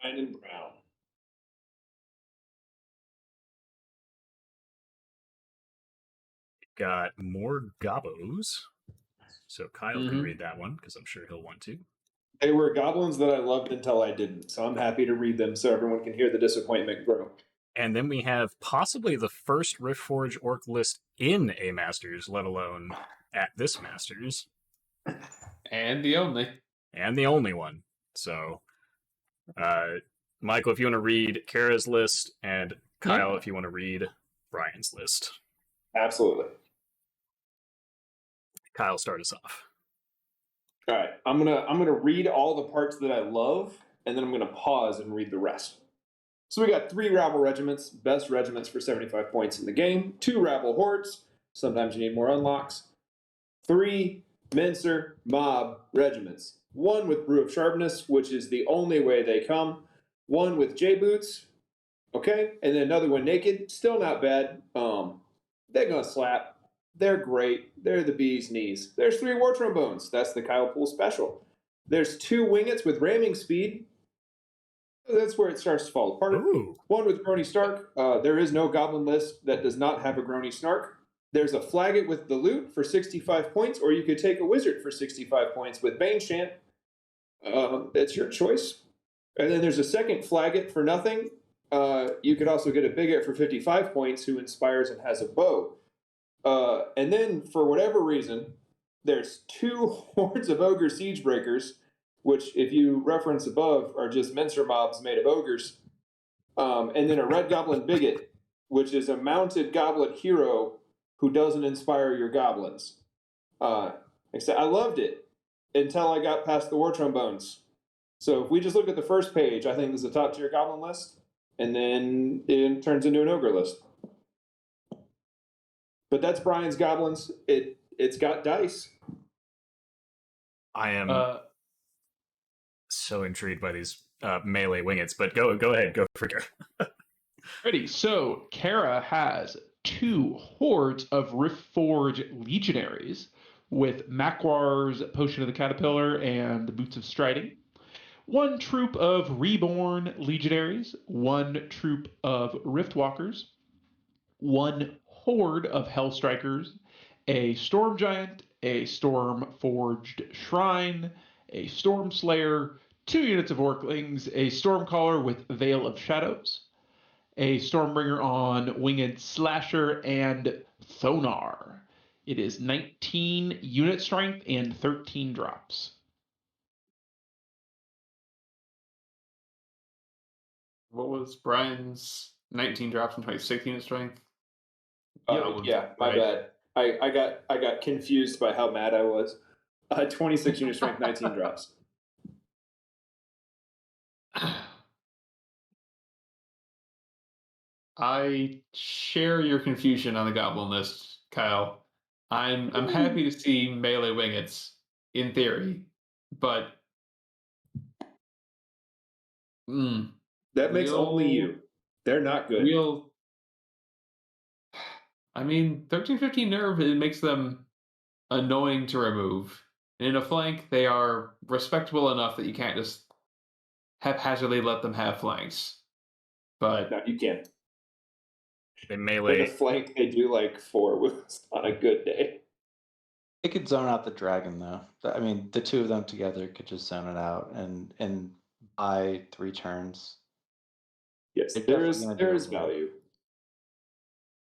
[SPEAKER 2] Ryan and Brown.
[SPEAKER 1] Got more gobos. So Kyle can read that one because I'm sure he'll want to.
[SPEAKER 2] They were goblins that I loved until I didn't, so I'm happy to read them so everyone can hear the disappointment grow.
[SPEAKER 1] And then we have possibly the first Riftforge Orc list in a Masters, let alone at this Masters.
[SPEAKER 3] And the only.
[SPEAKER 1] And the only one. So, Michael, if you want to read Kara's list, and Kyle, if you want to read Brian's list.
[SPEAKER 2] Absolutely.
[SPEAKER 1] Kyle, start us off.
[SPEAKER 2] All right, I'm gonna read all the parts that I love, and then I'm gonna pause and read the rest. So we got 3 rabble regiments, best regiments for 75 points in the game. 2 rabble hordes. Sometimes you need more unlocks. 3 Mincer mob regiments. 1 with brew of sharpness, which is the only way they come. 1 with J boots. Okay, and then another one naked. Still not bad. They're gonna slap. They're great. They're the bee's knees. There's 3 war trombones. That's the Kyle Pool special. There's 2 wingets with ramming speed. That's where it starts to fall apart.
[SPEAKER 1] Ooh.
[SPEAKER 2] 1 with Grony Stark. There is no goblin list that does not have a Grony Snark. There's a Flaggett with the loot for 65 points, or you could take a wizard for 65 points with Bane Chant. It's your choice. And then there's a second Flaggett for nothing. You could also get a Bigot for 55 points who inspires and has a bow. And then, for whatever reason, there's 2 hordes of Ogre Siegebreakers, which, if you reference above, are just Mincer mobs made of ogres. And then a Red Goblin Bigot, which is a mounted Goblet hero who doesn't inspire your goblins. Except I loved it until I got past the War Trombones. So if we just look at the first page, I think this is a top-tier goblin list, and then it turns into an ogre list. But that's Brian's goblins. It's got dice.
[SPEAKER 1] I am so intrigued by these melee wingets, but go ahead, go for Kara.
[SPEAKER 4] Ready. So Kara has 2 hordes of Riftforge legionaries with Makwar's Potion of the Caterpillar and the Boots of Striding. 1 troop of Reborn legionaries, 1 troop of Riftwalkers, 1 horde of Hellstrikers, a Storm Giant, a Storm Forged Shrine, a Storm Slayer, 2 units of Orclings, a Stormcaller with Veil of Shadows, a Stormbringer on Winged Slasher, and Thonar. It is 19 unit strength and 13 drops.
[SPEAKER 3] What was Brian's 19 drops and 26 unit strength?
[SPEAKER 2] Yeah, my bad. I got confused by how mad I was. 26 unit strength, 19 drops.
[SPEAKER 3] I share your confusion on the goblin list, Kyle. I'm happy to see melee wingets in theory, but
[SPEAKER 2] that makes only you. They're not good.
[SPEAKER 3] I mean, 13-15 nerve, it makes them annoying to remove. And in a flank, they are respectable enough that you can't just haphazardly let them have flanks. But
[SPEAKER 2] no, you can't.
[SPEAKER 1] They melee.
[SPEAKER 2] In a flank, they do like 4 wounds on a good day.
[SPEAKER 5] They could zone out the dragon, though. I mean, the 2 of them together could just zone it out and buy 3 turns.
[SPEAKER 2] Yes, there is value.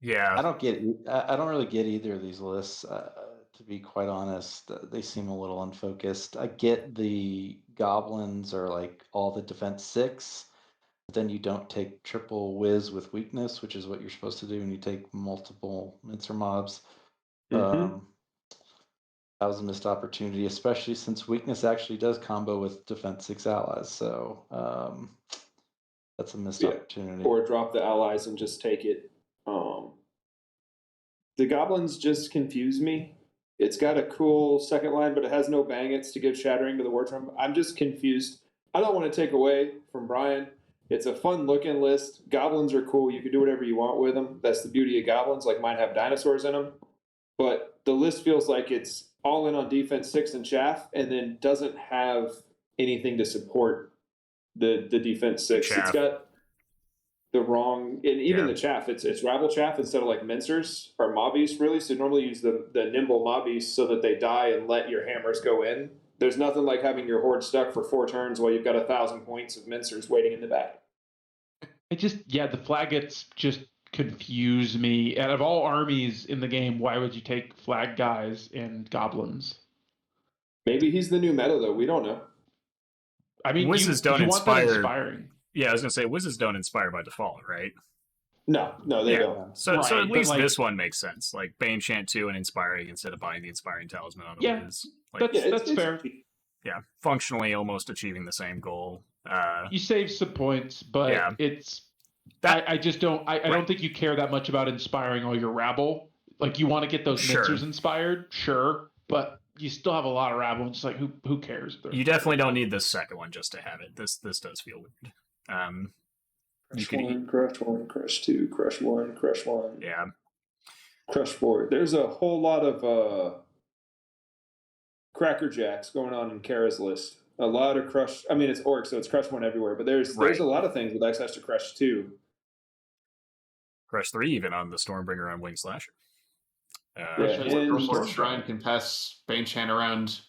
[SPEAKER 1] Yeah,
[SPEAKER 5] I don't really get either of these lists. To be quite honest, they seem a little unfocused. I get the goblins are like all the defense 6, but then you don't take triple whiz with weakness, which is what you're supposed to do when you take multiple Mincer mobs. That was a missed opportunity, especially since weakness actually does combo with defense 6 allies. So that's a missed opportunity.
[SPEAKER 2] Or drop the allies and just take it. The goblins just confuse me. It's got a cool second line, but it has no bang-its to give shattering to the War Trump. I'm just confused. I don't want to take away from Brian. It's a fun-looking list. Goblins are cool. You can do whatever you want with them. That's the beauty of goblins. Like mine have dinosaurs in them. But the list feels like it's all in on defense 6 and chaff, and then doesn't have anything to support the defense 6.
[SPEAKER 1] Chaff.
[SPEAKER 2] It's got the wrong, and even the chaff, it's rabble chaff instead of like mincers or mobbies, really. So normally use the nimble mobbies so that they die and let your hammers go in. There's nothing like having your horde stuck for 4 turns while you've got 1,000 points of mincers waiting in the back.
[SPEAKER 4] The flaggets just confuse me. Out of all armies in the game, why would you take flag guys and goblins?
[SPEAKER 2] Maybe he's the new meta, though. We don't know.
[SPEAKER 4] I mean,
[SPEAKER 1] Wizzes
[SPEAKER 4] you
[SPEAKER 1] don't
[SPEAKER 4] want that
[SPEAKER 1] inspire.
[SPEAKER 4] inspiring.
[SPEAKER 1] Yeah, I was gonna say Wizzes don't inspire by default, right?
[SPEAKER 2] No, they don't.
[SPEAKER 1] So
[SPEAKER 4] Right,
[SPEAKER 1] at
[SPEAKER 4] but,
[SPEAKER 1] least
[SPEAKER 4] like-
[SPEAKER 1] this one makes sense. Like Bane Chant 2 and Inspiring instead of buying the Inspiring Talisman on a
[SPEAKER 4] Yeah,
[SPEAKER 1] Wiz. Like,
[SPEAKER 4] That's fair.
[SPEAKER 1] yeah, functionally almost achieving the same goal.
[SPEAKER 4] You save some points, but
[SPEAKER 1] Yeah.
[SPEAKER 4] it's
[SPEAKER 1] That-
[SPEAKER 4] I just don't I don't think you care that much about inspiring all your rabble. Like you want to get those
[SPEAKER 1] Sure.
[SPEAKER 4] mincers inspired, sure, but you still have a lot of rabble. And just like who cares?
[SPEAKER 1] You definitely don't need this second one just to have it. This does feel weird. You
[SPEAKER 2] Crush
[SPEAKER 1] could
[SPEAKER 2] 1, crush 1, crush 2, crush 1, crush 1.
[SPEAKER 1] Yeah.
[SPEAKER 2] Crush 4. There's a whole lot of Cracker Jacks going on in Kara's list. A lot of crush. I mean, it's orc, so it's crush 1 everywhere. But there's a lot of things with access to crush 2.
[SPEAKER 1] Crush 3 even on the Stormbringer on Wing Slasher.
[SPEAKER 3] Storm Shrine can pass Bane Chant around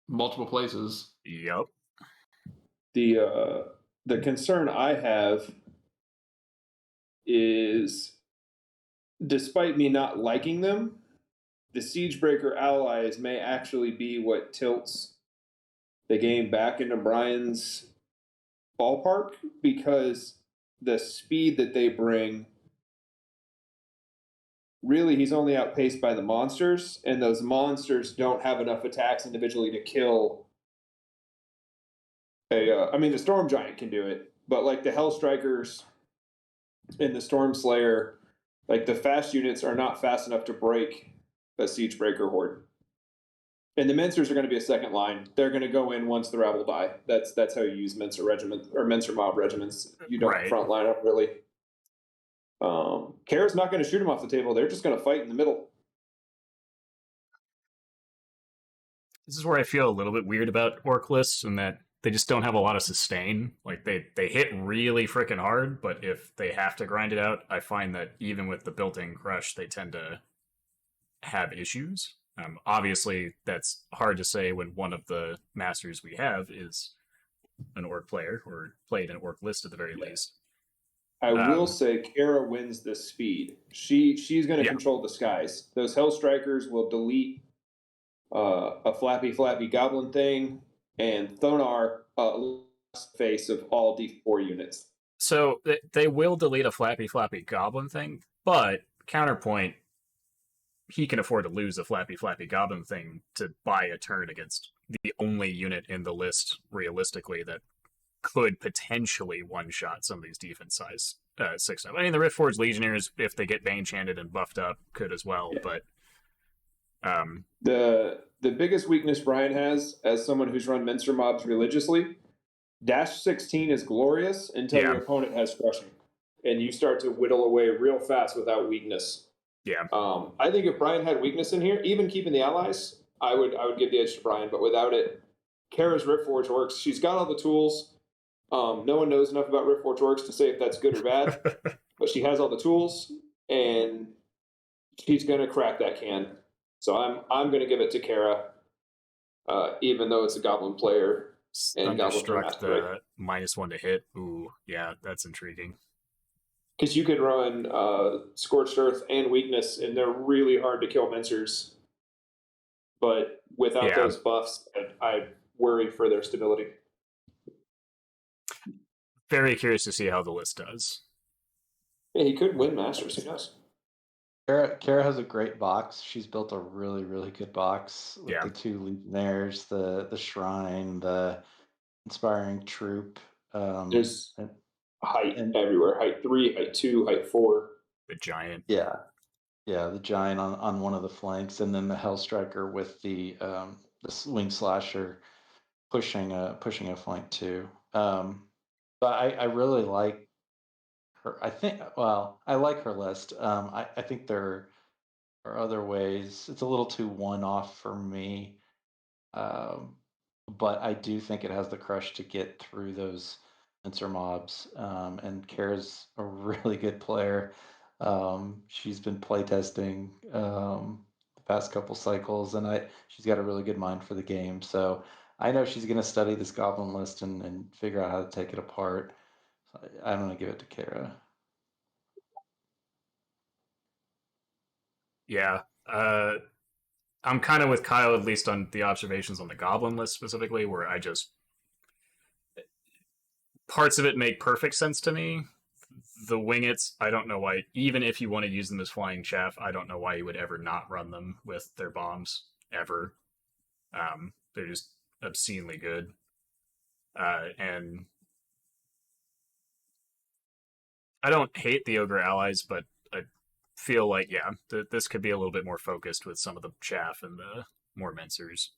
[SPEAKER 3] multiple places.
[SPEAKER 1] Yep.
[SPEAKER 2] The concern I have is, despite me not liking them, the Siegebreaker allies may actually be what tilts the game back into Brian's ballpark, because the speed that they bring, really he's only outpaced by the monsters, and those monsters don't have enough attacks individually to kill the Storm Giant can do it, but like the Hell Strikers and the Storm Slayer, like the fast units are not fast enough to break a Siegebreaker horde. And the Mincers are going to be a second line. They're going to go in once the rabble die. That's how you use Mincer regiment or Mincer mob regiments. You don't front line up really. Kara's not going to shoot them off the table. They're just going to fight in the middle.
[SPEAKER 1] This is where I feel a little bit weird about orc lists, in that they just don't have a lot of sustain. Like they hit really freaking hard, but if they have to grind it out, I find that even with the built-in crush, they tend to have issues. Obviously, that's hard to say when one of the masters we have is an orc player, or played an orc list at the very least.
[SPEAKER 2] I will say Kara wins this speed. She's going to control the skies. Those Hell Strikers will delete a flappy goblin thing, and Thonar face of all D4 units.
[SPEAKER 1] So they will delete a flappy goblin thing, but counterpoint, he can afford to lose a flappy goblin thing to buy a turn against the only unit in the list, realistically, that could potentially one-shot some of these defense size 6. I mean, the Riftforged Legionnaires, if they get Bane Chanted and buffed up, could as well, but...
[SPEAKER 2] The biggest weakness Brian has, as someone who's run Mincer mobs religiously, Dash 16 is glorious until your opponent has crushing, and you start to whittle away real fast without weakness.
[SPEAKER 1] Yeah.
[SPEAKER 2] I think if Brian had weakness in here, even keeping the allies, I would give the edge to Brian, but without it, Kara's Riftforge works. She's got all the tools. No one knows enough about Riftforge works to say if that's good or bad, but she has all the tools, and she's going to crack that can. So I'm going to give it to Kara, even though it's a Goblin player. And
[SPEAKER 1] Thunderstruck the -1 to hit. Ooh, yeah, that's intriguing.
[SPEAKER 2] Because you could run Scorched Earth and Weakness, and they're really hard to kill Mincers. But without those buffs, I worry for their stability.
[SPEAKER 1] Very curious to see how the list does.
[SPEAKER 2] Yeah, he could win Masters. Who knows?
[SPEAKER 5] Kara has a great box. She's built a really, really good box with the 2 Legionnaires, the Shrine, the Inspiring Troop.
[SPEAKER 2] There's height everywhere. Height 3, height 2, height 4.
[SPEAKER 1] The Giant.
[SPEAKER 5] Yeah. the giant on one of the flanks, and then the Hellstriker with the wing slasher pushing a flank too. But I really like her. I like her list. I think there are other ways. It's a little too one-off for me. But I do think it has the crush to get through those pincer mobs. And Kara's a really good player. She's been playtesting the past couple cycles, and she's got a really good mind for the game. So I know she's going to study this goblin list and figure out how to take it apart. So I'm going to give it to Kara.
[SPEAKER 1] Yeah. I'm kind of with Kyle, at least on the observations on the goblin list specifically, where parts of it make perfect sense to me. The wingets, I don't know why, even if you want to use them as flying chaff, I don't know why you would ever not run them with their bombs, ever. They're just obscenely good. And I don't hate the ogre allies, but I feel like, this could be a little bit more focused with some of the chaff and the more mincers.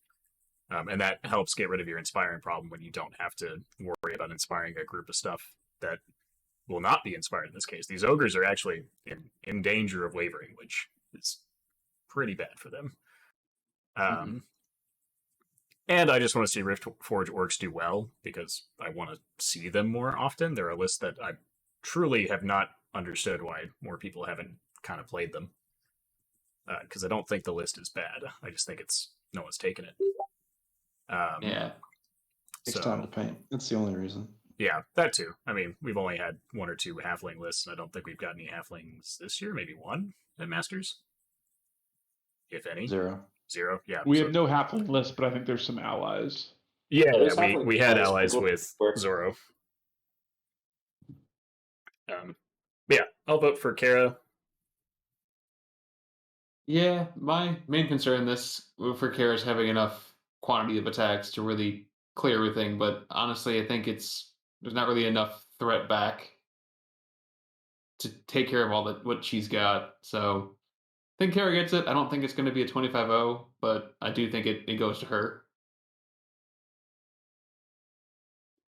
[SPEAKER 1] And that helps get rid of your inspiring problem when you don't have to worry about inspiring a group of stuff that will not be inspired in this case. These ogres are actually in danger of wavering, which is pretty bad for them. And I just want to see Riftforge orcs do well, because I want to see them more often. They're a list that I truly have not understood why more people haven't kind of played them. Because I don't think the list is bad. I just think no one's taken it.
[SPEAKER 5] Takes time to paint. That's the only reason.
[SPEAKER 1] Yeah, that too. I mean, we've only had 1 or 2 halfling lists, and I don't think we've got any halflings this year. Maybe 1 at Masters, if any.
[SPEAKER 5] 0.
[SPEAKER 1] Yeah.
[SPEAKER 4] We have no halfling list, but I think there's some allies.
[SPEAKER 1] Yeah, we had allies with Zoro. Yeah, I'll vote for Kara.
[SPEAKER 3] Yeah, my main concern for Kara is having enough quantity of attacks to really clear everything, but honestly, I think there's not really enough threat back to take care of all what she's got. So I think Kara gets it. I don't think it's going to be a 25-0, but I do think it goes to her.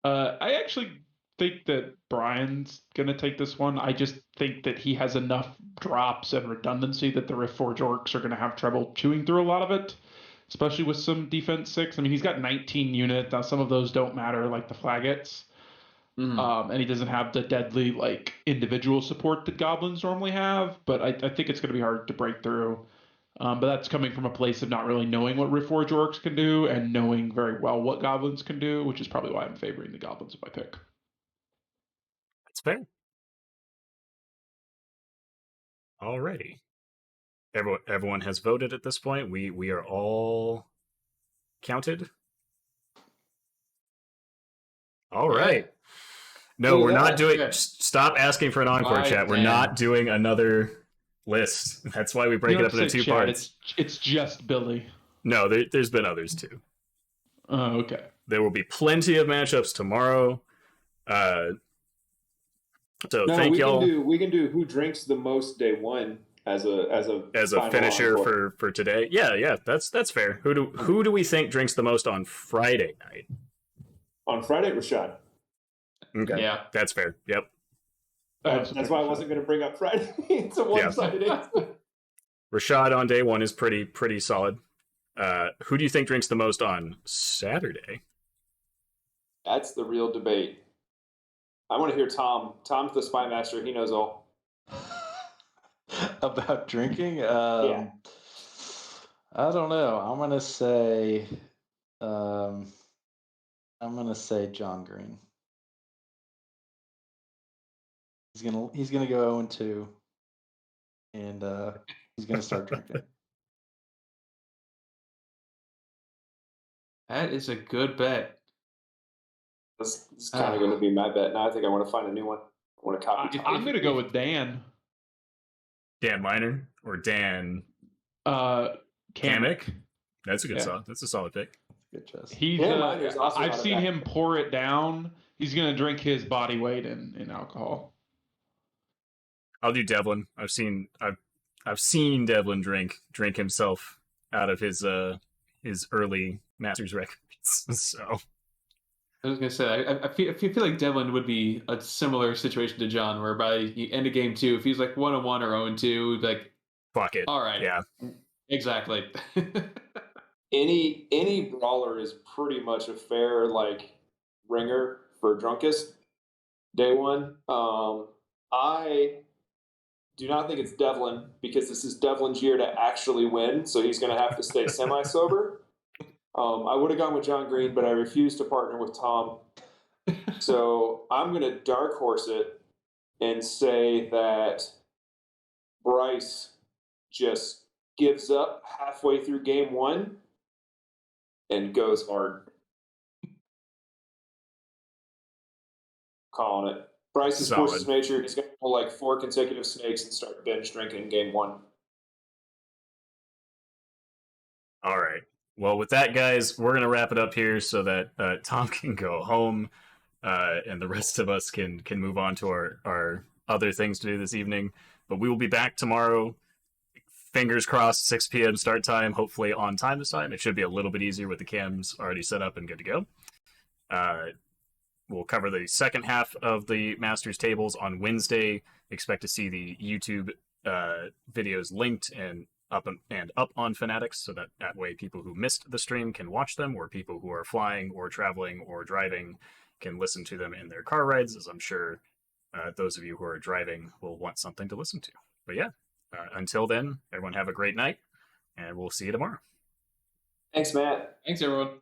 [SPEAKER 4] I actually think that Brian's going to take this one. I just think that he has enough drops and redundancy that the Riftforge orcs are going to have trouble chewing through a lot of it, especially with some defense 6. I mean, he's got 19 units. Now, some of those don't matter, like the flagets. And he doesn't have the deadly individual support that goblins normally have, but I think it's going to be hard to break through. But that's coming from a place of not really knowing what Riftforge orcs can do and knowing very well what goblins can do, which is probably why I'm favoring the goblins if I pick.
[SPEAKER 1] That's fair. Alrighty. Everyone has voted at this point. We are all counted. All right.
[SPEAKER 3] Yeah.
[SPEAKER 1] No, we're not doing. Stop asking for an encore, chat. We're not doing another list. That's why we break it up into 2 parts.
[SPEAKER 4] It's just Billy.
[SPEAKER 1] No, there's been others too.
[SPEAKER 4] Oh, okay.
[SPEAKER 1] There will be plenty of matchups tomorrow. Thank y'all.
[SPEAKER 2] We can do who drinks the most day 1 as a
[SPEAKER 1] finisher for today. Yeah, that's fair. Who do we think drinks the most on Friday night?
[SPEAKER 2] On Friday, Rashad.
[SPEAKER 1] Okay.
[SPEAKER 3] Yeah,
[SPEAKER 1] that's fair. Yep.
[SPEAKER 2] That's why I wasn't going to bring up Friday. It's a one-sided answer.
[SPEAKER 1] Rashad on day 1 is pretty solid. Who do you think drinks the most on Saturday?
[SPEAKER 2] That's the real debate. I want to hear Tom. Tom's the spy master. He knows all.
[SPEAKER 5] About drinking?
[SPEAKER 2] Yeah.
[SPEAKER 5] I don't know. I'm gonna say John Green. He's gonna go 0-2, and he's gonna start drinking.
[SPEAKER 3] that is a good bet.
[SPEAKER 2] This is kind of going to be my bet. Now I think I want to find a new one. I want to copy.
[SPEAKER 4] I'm going to go with Dan.
[SPEAKER 1] Dan Miner or Dan
[SPEAKER 4] Kamek.
[SPEAKER 1] That's a good song. That's a solid pick.
[SPEAKER 5] Good choice.
[SPEAKER 4] I've seen him pour it down. He's going to drink his body weight in alcohol.
[SPEAKER 1] I'll do Devlin. I've I've seen Devlin drink himself out of his early Masters records. So
[SPEAKER 3] I was gonna say, I feel like Devlin would be a similar situation to John, where by the end of game 2, if he's like 1-1 or 0-2, he'd be like,
[SPEAKER 1] fuck it.
[SPEAKER 3] all right,
[SPEAKER 1] Yeah.
[SPEAKER 3] exactly.
[SPEAKER 2] Any brawler is pretty much a fair like ringer for drunkest day one. I do not think it's Devlin because this is Devlin's year to actually win, so he's going to have to stay semi-sober. I would have gone with John Green, but I refused to partner with Tom. So I'm going to dark horse it and say that Bryce just gives up halfway through game 1 and goes hard. Calling it. Bryce is force his nature. He's going to pull like 4 consecutive snakes and start binge drinking game 1.
[SPEAKER 1] All right. Well, with that, guys, we're going to wrap it up here so that Tom can go home and the rest of us can move on to our other things to do this evening. But we will be back tomorrow. Fingers crossed, 6 p.m. start time, hopefully on time this time. It should be a little bit easier with the cams already set up and good to go. We'll cover the second half of the Masters tables on Wednesday. Expect to see the YouTube videos linked and up on Fanatics, so that way people who missed the stream can watch them, or people who are flying or traveling or driving can listen to them in their car rides, as I'm sure those of you who are driving will want something to listen to. But yeah, until then, everyone have a great night, and we'll see you tomorrow.
[SPEAKER 2] Thanks, Matt.
[SPEAKER 3] Thanks, everyone.